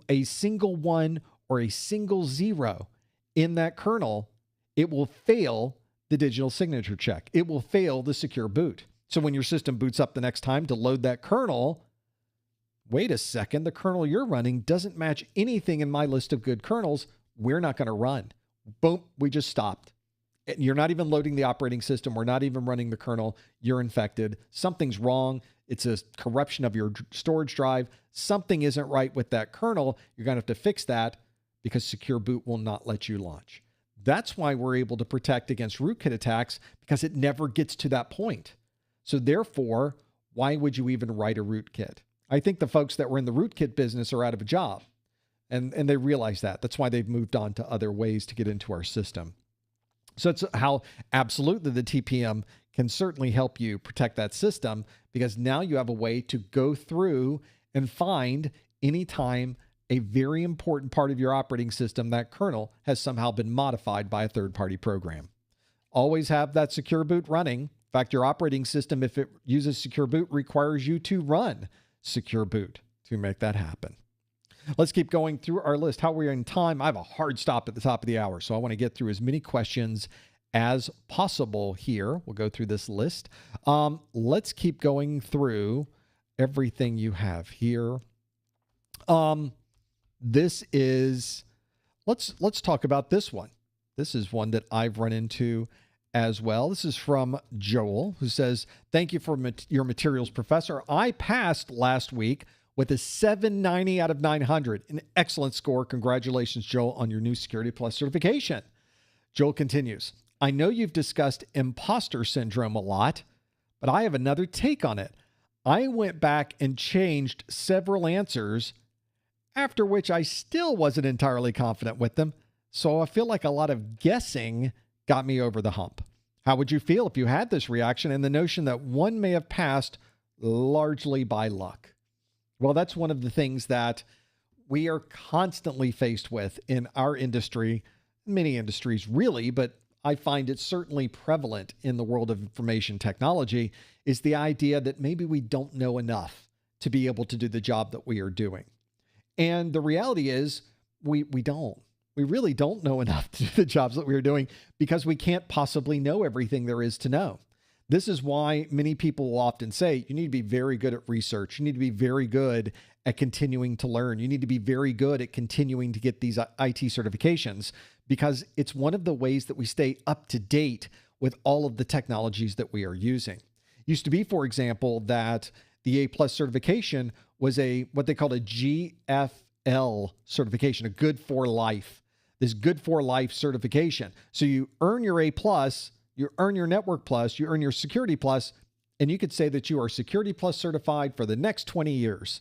a single one or a single zero in that kernel, it will fail the digital signature check. It will fail the secure boot. So when your system boots up the next time to load that kernel, wait a second, the kernel you're running doesn't match anything in my list of good kernels. We're not going to run. Boom, we just stopped. You're not even loading the operating system. We're not even running the kernel. You're infected. Something's wrong. It's a corruption of your storage drive. Something isn't right with that kernel. You're going to have to fix that because secure boot will not let you launch. That's why we're able to protect against rootkit attacks, because it never gets to that point. So therefore, why would you even write a rootkit? I think the folks that were in the rootkit business are out of a job, and they realize that. That's why they've moved on to other ways to get into our system. So it's how absolutely the TPM can certainly help you protect that system, because now you have a way to go through and find anytime a very important part of your operating system, that kernel, has somehow been modified by a third-party program. Always have that secure boot running. In fact, your operating system, if it uses secure boot, requires you to run secure boot to make that happen. Let's keep going through our list. How are we in time? I have a hard stop at the top of the hour, so I want to get through as many questions as possible here. We'll go through this list. Let's keep going through everything you have here. This is, let's talk about this one. This is one that I've run into as well. This is from Joel, who says, thank you for your materials, Professor. I passed last week with a 790 out of 900, an excellent score. Congratulations, Joel, on your new Security Plus certification. Joel continues, I know you've discussed imposter syndrome a lot, but I have another take on it. I went back and changed several answers, after which I still wasn't entirely confident with them. So I feel like a lot of guessing got me over the hump. How would you feel if you had this reaction and the notion that one may have passed largely by luck? Well, that's one of the things that we are constantly faced with in our industry, many industries really, but I find it certainly prevalent in the world of information technology, is the idea that maybe we don't know enough to be able to do the job that we are doing. And the reality is we don't. We really don't know enough to do the jobs that we are doing, because we can't possibly know everything there is to know. This is why many people will often say, you need to be very good at research. You need to be very good at continuing to learn. You need to be very good at continuing to get these IT certifications, because it's one of the ways that we stay up to date with all of the technologies that we are using. It used to be, for example, that the A+ certification was what they called a GFL certification, a good for life. This good for life certification. So you earn your A+, you earn your Network Plus, you earn your Security Plus, and you could say that you are Security Plus certified for the next 20 years.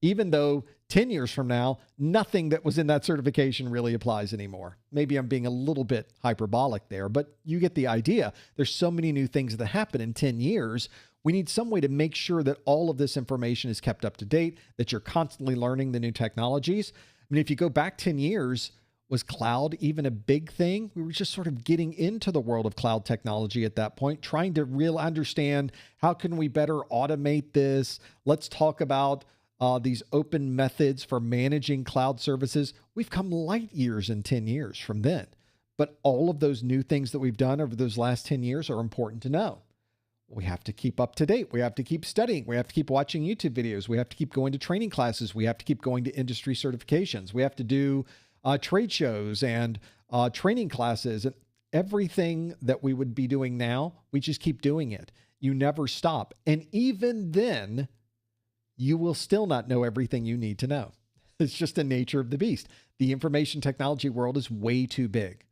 Even though 10 years from now, nothing that was in that certification really applies anymore. Maybe I'm being a little bit hyperbolic there, but you get the idea. There's so many new things that happen in 10 years. We need some way to make sure that all of this information is kept up to date, that you're constantly learning the new technologies. I mean, if you go back 10 years, was cloud even a big thing? We were just sort of getting into the world of cloud technology at that point, trying to really understand how can we better automate this. Let's talk about these open methods for managing cloud services. We've come light years in 10 years from then. But all of those new things that we've done over those last 10 years are important to know. We have to keep up to date. We have to keep studying. We have to keep watching YouTube videos. We have to keep going to training classes. We have to keep going to industry certifications. We have to do trade shows and training classes, and everything that we would be doing now, we just keep doing it. You never stop. And even then, you will still not know everything you need to know. It's just the nature of the beast. The information technology world is way too big.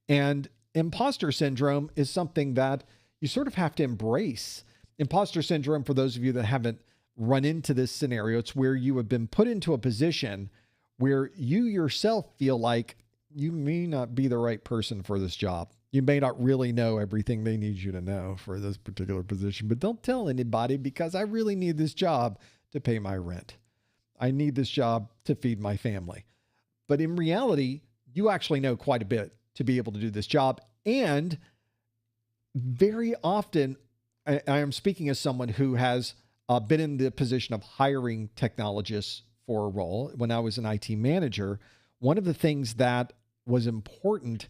And imposter syndrome is something that you sort of have to embrace. Imposter syndrome, for those of you that haven't run into this scenario, it's where you have been put into a position where you yourself feel like you may not be the right person for this job. You may not really know everything they need you to know for this particular position, but don't tell anybody because I really need this job to pay my rent. I need this job to feed my family. But in reality, you actually know quite a bit to be able to do this job. And very often, I am speaking as someone who has been in the position of hiring technologists for a role. When I was an IT manager, one of the things that was important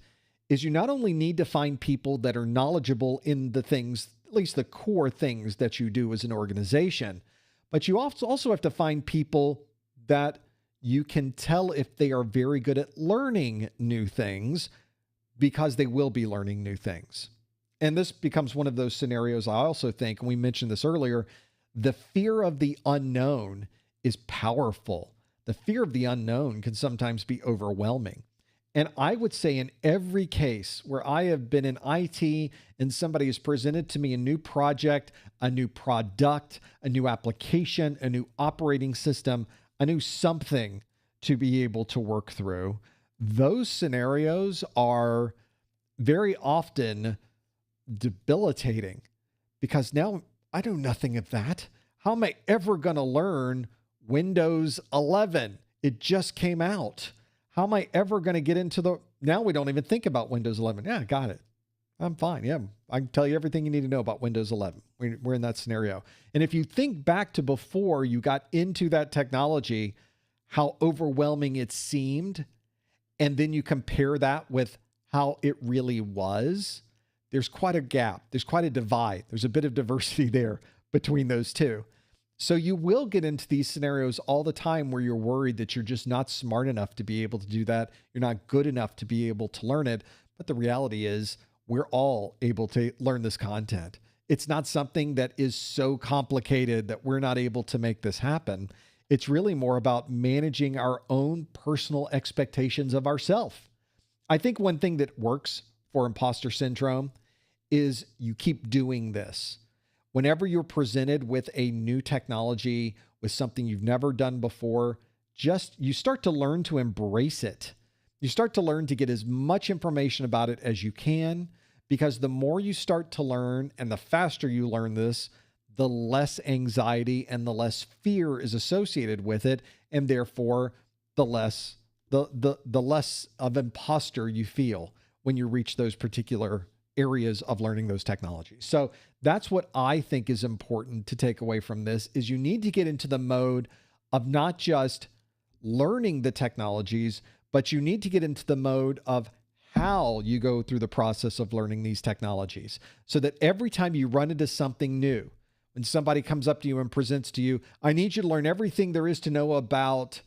is you not only need to find people that are knowledgeable in the things, at least the core things that you do as an organization, but you also have to find people that you can tell if they are very good at learning new things, because they will be learning new things. And this becomes one of those scenarios I also think, and we mentioned this earlier, the fear of the unknown is powerful. The fear of the unknown can sometimes be overwhelming. And I would say in every case where I have been in IT and somebody has presented to me a new project, a new product, a new application, a new operating system, a new something to be able to work through, those scenarios are very often debilitating because now I know nothing of that. How am I ever going to learn Windows 11? It just came out. How am I ever going to get into now we don't even think about Windows 11. Yeah, I got it. I'm fine. Yeah, I can tell you everything you need to know about Windows 11. We're in that scenario. And if you think back to before you got into that technology, how overwhelming it seemed, and then you compare that with how it really was, there's quite a gap. There's quite a divide. There's a bit of diversity there between those two. So you will get into these scenarios all the time where you're worried that you're just not smart enough to be able to do that. You're not good enough to be able to learn it. But the reality is we're all able to learn this content. It's not something that is so complicated that we're not able to make this happen. It's really more about managing our own personal expectations of ourselves. I think one thing that works for imposter syndrome is you keep doing this. Whenever you're presented with a new technology, with something you've never done before, you start to learn to embrace it. You start to learn to get as much information about it as you can, because the more you start to learn and the faster you learn this, the less anxiety and the less fear is associated with it. And therefore the less of imposter you feel when you reach those particular areas of learning those technologies. So that's what I think is important to take away from this, is you need to get into the mode of not just learning the technologies, but you need to get into the mode of how you go through the process of learning these technologies, so that every time you run into something new, when somebody comes up to you and presents to you, I need you to learn everything there is to know about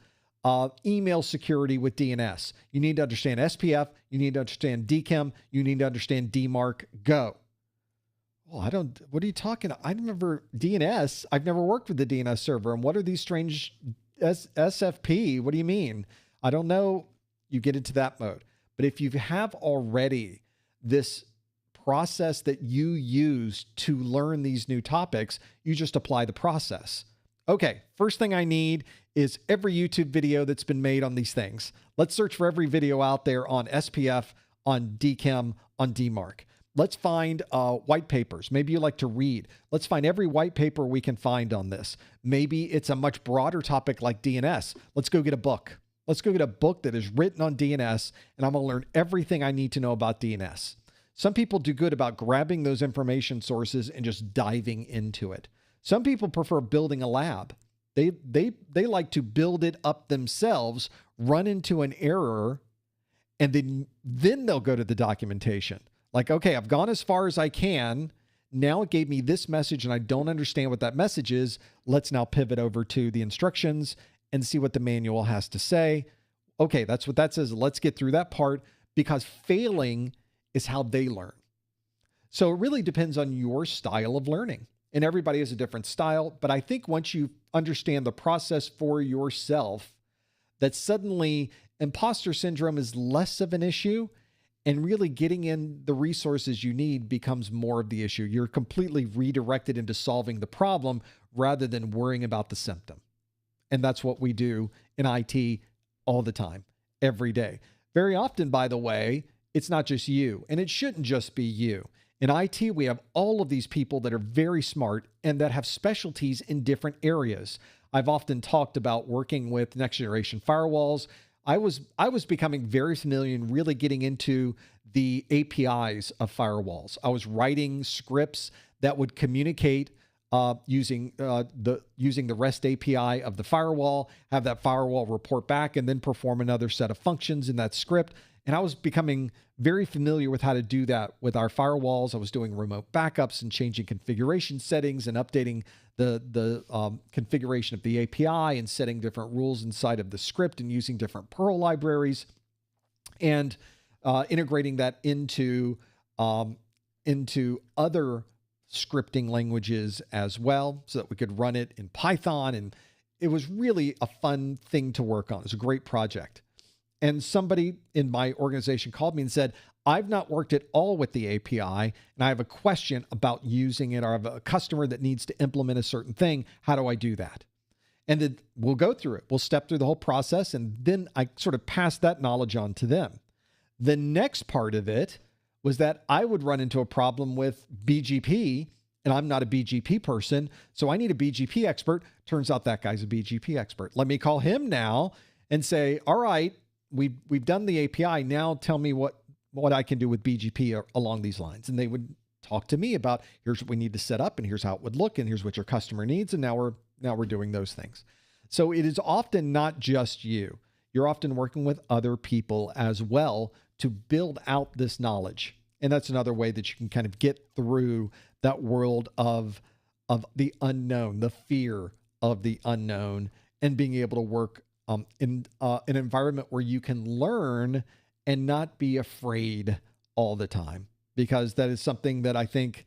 email security with DNS. You need to understand SPF. You need to understand DKIM. You need to understand DMARC. Go. Well, what are you talking about? I remember DNS. I've never worked with the DNS server. And what are these strange SFP? What do you mean? I don't know. You get into that mode. But if you have already this process that you use to learn these new topics, you just apply the process. Okay, first thing I need is every YouTube video that's been made on these things. Let's search for every video out there on SPF, on DKIM, on DMARC. Let's find white papers. Maybe you like to read. Let's find every white paper we can find on this. Maybe it's a much broader topic like DNS. Let's go get a book. Let's go get a book that is written on DNS, and I'm going to learn everything I need to know about DNS. Some people do good about grabbing those information sources and just diving into it. Some people prefer building a lab. They like to build it up themselves, run into an error, and then they'll go to the documentation. Like, okay, I've gone as far as I can. Now it gave me this message and I don't understand what that message is. Let's now pivot over to the instructions and see what the manual has to say. Okay, that's what that says. Let's get through that part, because failing is how they learn. So it really depends on your style of learning. and everybody has a different style. But I think once you understand the process for yourself, that suddenly imposter syndrome is less of an issue, and really getting in the resources you need becomes more of the issue. You're completely redirected into solving the problem rather than worrying about the symptom. And that's what we do in IT all the time, every day. Very often, by the way, it's not just you, and it shouldn't just be you. In IT, we have all of these people that are very smart and that have specialties in different areas. I've often talked about working with next generation firewalls. I was becoming very familiar and really getting into the APIs of firewalls. I was writing scripts that would communicate using the REST API of the firewall, have that firewall report back, and then perform another set of functions in that script. And I was becoming very familiar with how to do that with our firewalls. I was doing remote backups and changing configuration settings and updating the configuration of the API and setting different rules inside of the script and using different Perl libraries and integrating that into other scripting languages as well so that we could run it in Python. And it was really a fun thing to work on. It was a great project. And somebody in my organization called me and said, I've not worked at all with the API, and I have a question about using it, or I have a customer that needs to implement a certain thing. How do I do that? And then we'll go through it. We'll step through the whole process, and then I sort of pass that knowledge on to them. The next part of it was that I would run into a problem with BGP, and I'm not a BGP person, so I need a BGP expert. Turns out that guy's a BGP expert. Let me call him now and say, all right, we've done the API. Now tell me what I can do with BGP along these lines. And they would talk to me about, here's what we need to set up, and here's how it would look, and here's what your customer needs. And now we're doing those things. So it is often not just you. You're often working with other people as well to build out this knowledge. And that's another way that you can kind of get through that world of the unknown, the fear of the unknown, and being able to work in an environment where you can learn and not be afraid all the time, because that is something that I think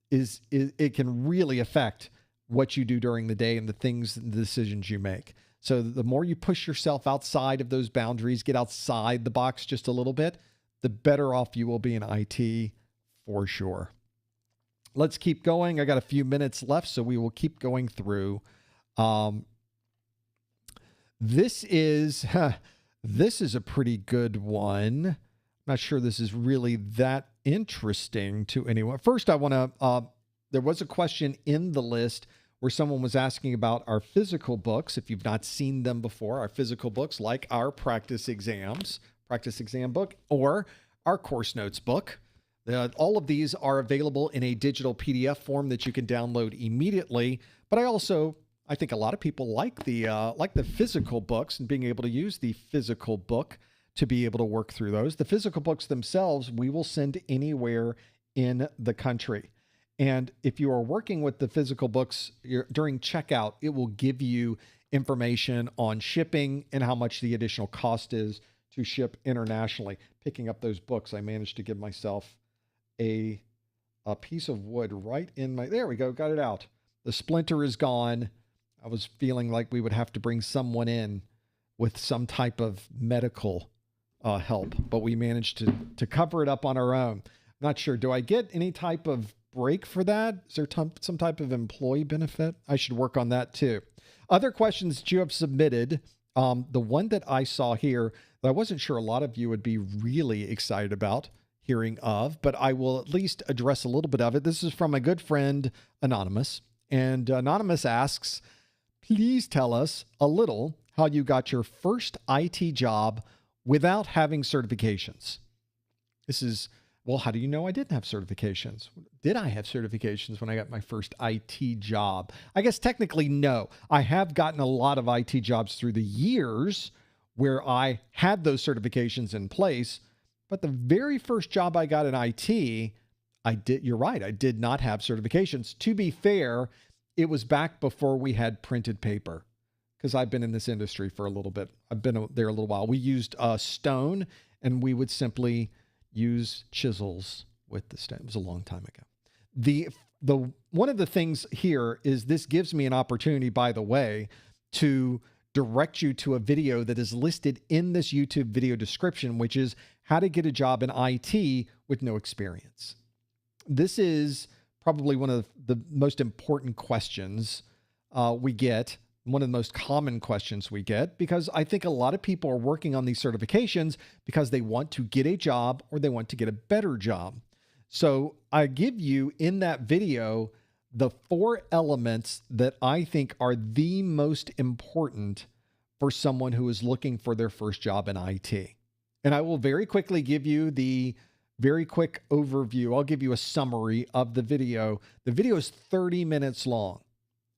is it can really affect what you do during the day and the things and the decisions you make. So the more you push yourself outside of those boundaries, get outside the box just a little bit, the better off you will be in IT for sure. Let's keep going. I got a few minutes left, so we will keep going through. This is a pretty good one. I'm not sure this is really that interesting to anyone. First, I want to, there was a question in the list where someone was asking about our physical books. If you've not seen them before, our physical books, like our practice exam book, or our course notes book. All of these are available in a digital PDF form that you can download immediately. But I think a lot of people like the physical books and being able to use the physical book to be able to work through those. The physical books themselves, we will send anywhere in the country. And if you are working with the physical books during checkout, it will give you information on shipping and how much the additional cost is to ship internationally. Picking up those books, I managed to give myself a piece of wood right in my, there we go, got it out. The splinter is gone. I was feeling like we would have to bring someone in with some type of medical help, but we managed to cover it up on our own. I'm not sure. Do I get any type of break for that? Is there some type of employee benefit? I should work on that too. Other questions that you have submitted. The one that I saw here that I wasn't sure a lot of you would be really excited about hearing of, but I will at least address a little bit of it. This is from my good friend, Anonymous. And Anonymous asks, please tell us a little how you got your first IT job without having certifications. This is, well, how do you know I didn't have certifications? Did I have certifications when I got my first IT job? I guess technically no. I have gotten a lot of IT jobs through the years where I had those certifications in place, but the very first job I got in IT, you're right, I did not have certifications. To be fair, it was back before we had printed paper, because I've been in this industry for a little bit. I've been there a little while. We used stone, and we would simply use chisels with the stone. It was a long time ago. one of the things here is this gives me an opportunity, by the way, to direct you to a video that is listed in this YouTube video description, which is how to get a job in IT with no experience. This is probably one of the most important questions we get, one of the most common questions we get, because I think a lot of people are working on these certifications because they want to get a job or they want to get a better job. So I give you in that video the 4 elements that I think are the most important for someone who is looking for their first job in IT. And I will very quickly give you the very quick overview. I'll give you a summary of the video. The video is 30 minutes long.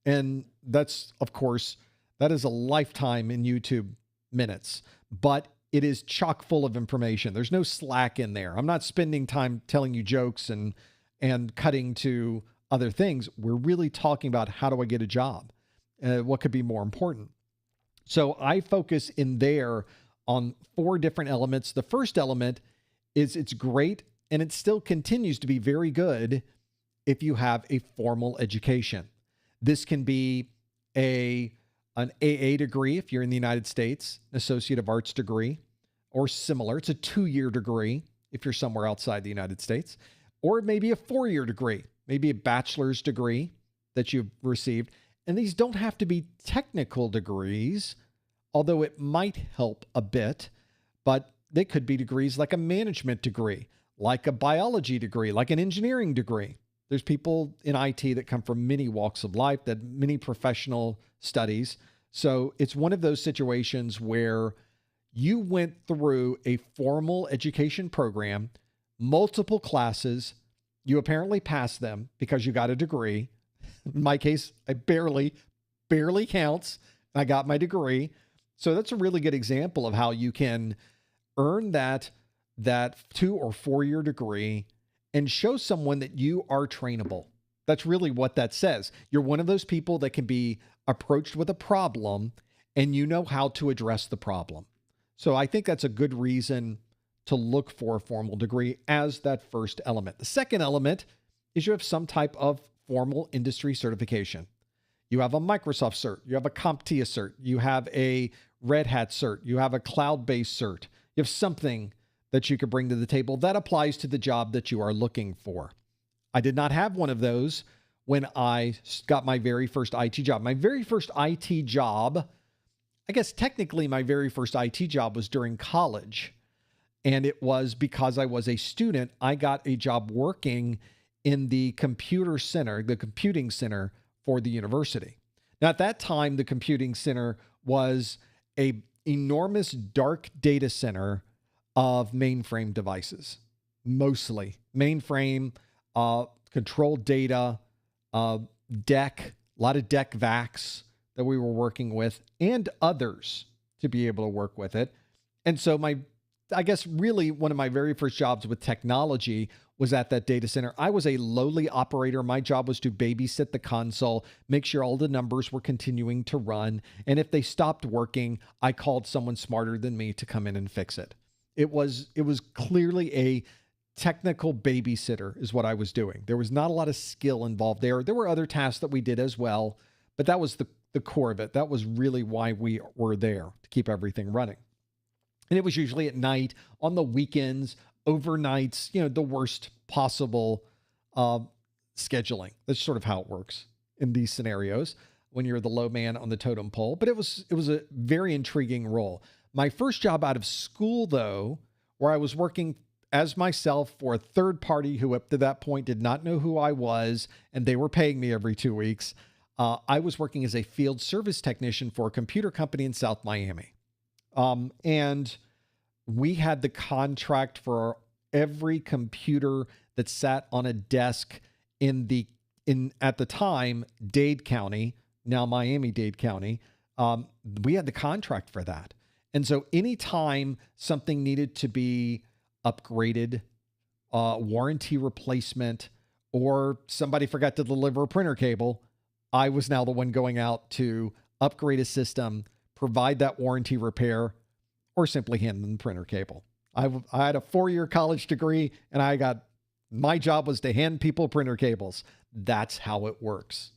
And that's, of course, that is a lifetime in YouTube minutes, but it is chock full of information. There's no slack in there. I'm not spending time telling you jokes and cutting to other things. We're really talking about how do I get a job? What could be more important? So I focus in there on 4 different elements. The first element is it's great, and it still continues to be very good if you have a formal education. This can be an AA degree if you're in the United States, an Associate of Arts degree, or similar. It's a 2-year degree if you're somewhere outside the United States, or it may be a 4-year degree, maybe a bachelor's degree that you've received. And these don't have to be technical degrees, although it might help a bit, but they could be degrees like a management degree, like a biology degree, like an engineering degree. There's people in IT that come from many walks of life, that many professional studies. So it's one of those situations where you went through a formal education program, multiple classes, you apparently passed them because you got a degree. In my case, I barely counts. I got my degree. So that's a really good example of how you can earn that 2 or 4 year degree and show someone that you are trainable. That's really what that says. You're one of those people that can be approached with a problem and you know how to address the problem. So I think that's a good reason to look for a formal degree as that first element. The second element is you have some type of formal industry certification. You have a Microsoft cert, you have a CompTIA cert, you have a Red Hat cert, you have a cloud-based cert. You have something that you could bring to the table that applies to the job that you are looking for. I did not have one of those when I got my very first IT job. My very first IT job, I guess technically my very first IT job was during college. And it was because I was a student. I got a job working in the computer center, the computing center for the university. Now, at that time, the computing center was a enormous dark data center of mainframe devices, mostly mainframe, controlled data, DEC, a lot of DEC VAX that we were working with, and others to be able to work with it. And so I guess really one of my very first jobs with technology was at that data center. I was a lowly operator. My job was to babysit the console, make sure all the numbers were continuing to run. And if they stopped working, I called someone smarter than me to come in and fix it. It was clearly a technical babysitter is what I was doing. There was not a lot of skill involved there. There were other tasks that we did as well, but that was the core of it. That was really why we were there, to keep everything running. And it was usually at night, on the weekends, overnights, the worst possible scheduling. That's sort of how it works in these scenarios when you're the low man on the totem pole. But it was a very intriguing role. My first job out of school, though, where I was working as myself for a third party who up to that point did not know who I was, and they were paying me every 2 weeks. I was working as a field service technician for a computer company in South Miami. And we had the contract for every computer that sat on a desk in at the time, Dade County, now Miami-Dade County. We had the contract for that. And so anytime something needed to be upgraded, warranty replacement, or somebody forgot to deliver a printer cable, I was now the one going out to upgrade a system, provide that warranty repair, or simply hand them the printer cable. I had a 4-year college degree, and I got My job was to hand people printer cables. That's how it works.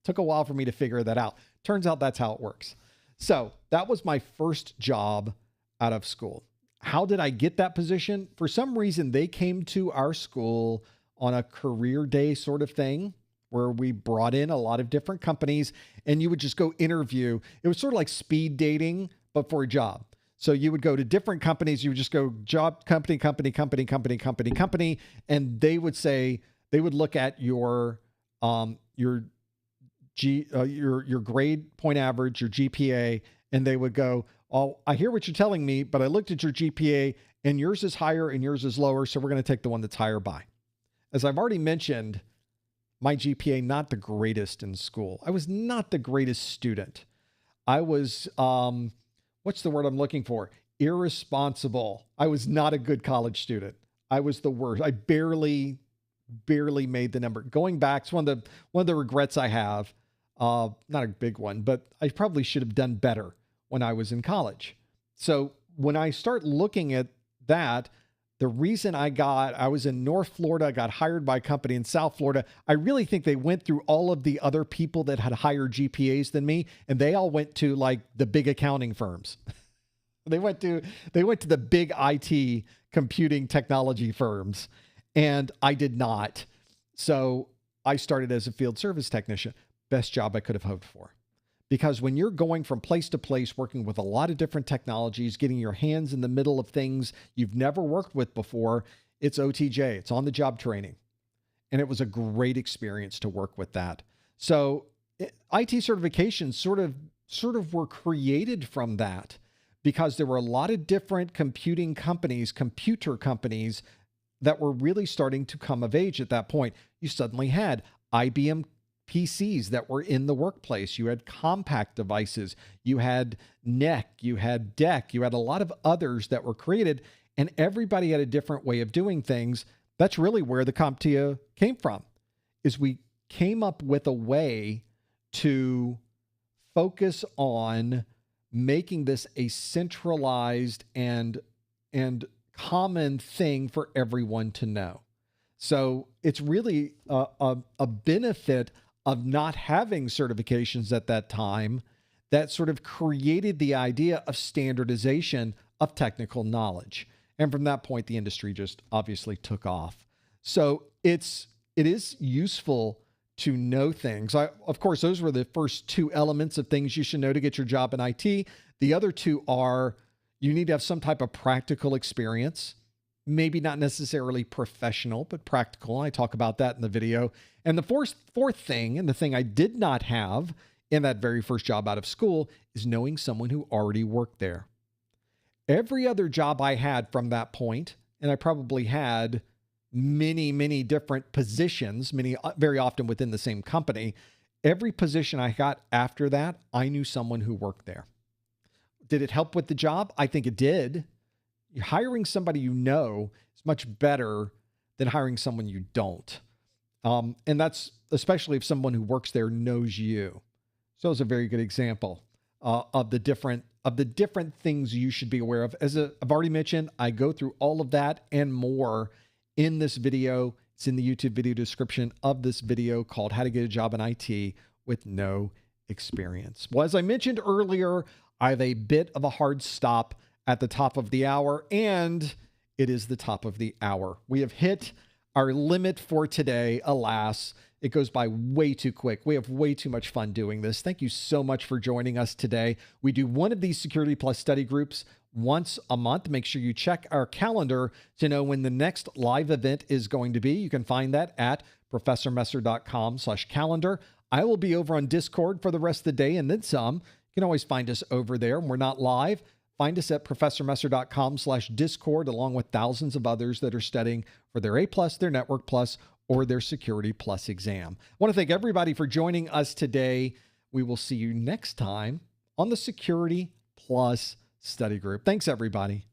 Took a while for me to figure that out. Turns out that's how it works. So that was my first job out of school. How did I get that position? For some reason, they came to our school on a career day sort of thing where we brought in a lot of different companies and you would just go interview. It was sort of like speed dating, but for a job. So you would go to different companies. You would just go job, company, and they would say, they would look at your grade point average, your GPA, and they would go, oh, I hear what you're telling me, but I looked at your GPA and yours is higher and yours is lower. So we're going to take the one that's higher by. As I've already mentioned, my GPA, not the greatest in school. I was not the greatest student. I was, what's the word I'm looking for? Irresponsible. I was not a good college student. I was the worst. I barely made the number. Going back, it's one of the regrets I have. Not a big one, but I probably should have done better when I was in college. So when I start looking at that, the reason I was in North Florida, I got hired by a company in South Florida. I really think they went through all of the other people that had higher GPAs than me, and they all went to like the big accounting firms. They went to the big IT computing technology firms, and I did not. So I started as a field service technician. Best job I could have hoped for. Because when you're going from place to place, working with a lot of different technologies, getting your hands in the middle of things you've never worked with before, it's OTJ, it's on the job training. And it was a great experience to work with that. So IT certifications sort of were created from that because there were a lot of different computer companies that were really starting to come of age at that point. You suddenly had IBM PCs that were in the workplace. You had compact devices. You had NEC. You had DEC. You had a lot of others that were created, and everybody had a different way of doing things. That's really where the CompTIA came from, is we came up with a way to focus on making this a centralized and common thing for everyone to know. So it's really a benefit of not having certifications at that time that sort of created the idea of standardization of technical knowledge. And from that point, the industry just obviously took off. So it is useful to know things. Of course, those were the first two elements of things you should know to get your job in IT. The other two are you need to have some type of practical experience. Maybe not necessarily professional, but practical. I talk about that in the video. And the fourth thing, and the thing I did not have in that very first job out of school, is knowing someone who already worked there. Every other job I had from that point, and I probably had many different positions, very often within the same company. Every position I got after that, I knew someone who worked there. Did it help with the job? I think it did. Hiring somebody you know is much better than hiring someone you don't. And that's especially if someone who works there knows you. So it's a very good example of the different things you should be aware of. I've already mentioned, I go through all of that and more in this video. It's in the YouTube video description of this video called How to Get a Job in IT with No Experience. Well, as I mentioned earlier, I have a bit of a hard stop at the top of the hour, and it is the top of the hour. We have hit our limit for today. Alas, it goes by way too quick. We have way too much fun doing this. Thank you so much for joining us today. We do one of these Security Plus study groups once a month. Make sure you check our calendar to know when the next live event is going to be. You can find that at professormesser.com/calendar. I will be over on Discord for the rest of the day and then some. You can always find us over there when we're not live. Find us at professormesser.com/discord, along with thousands of others that are studying for their A+, their Network Plus, or their Security Plus exam. I want to thank everybody for joining us today. We will see you next time on the Security Plus study group. Thanks, everybody.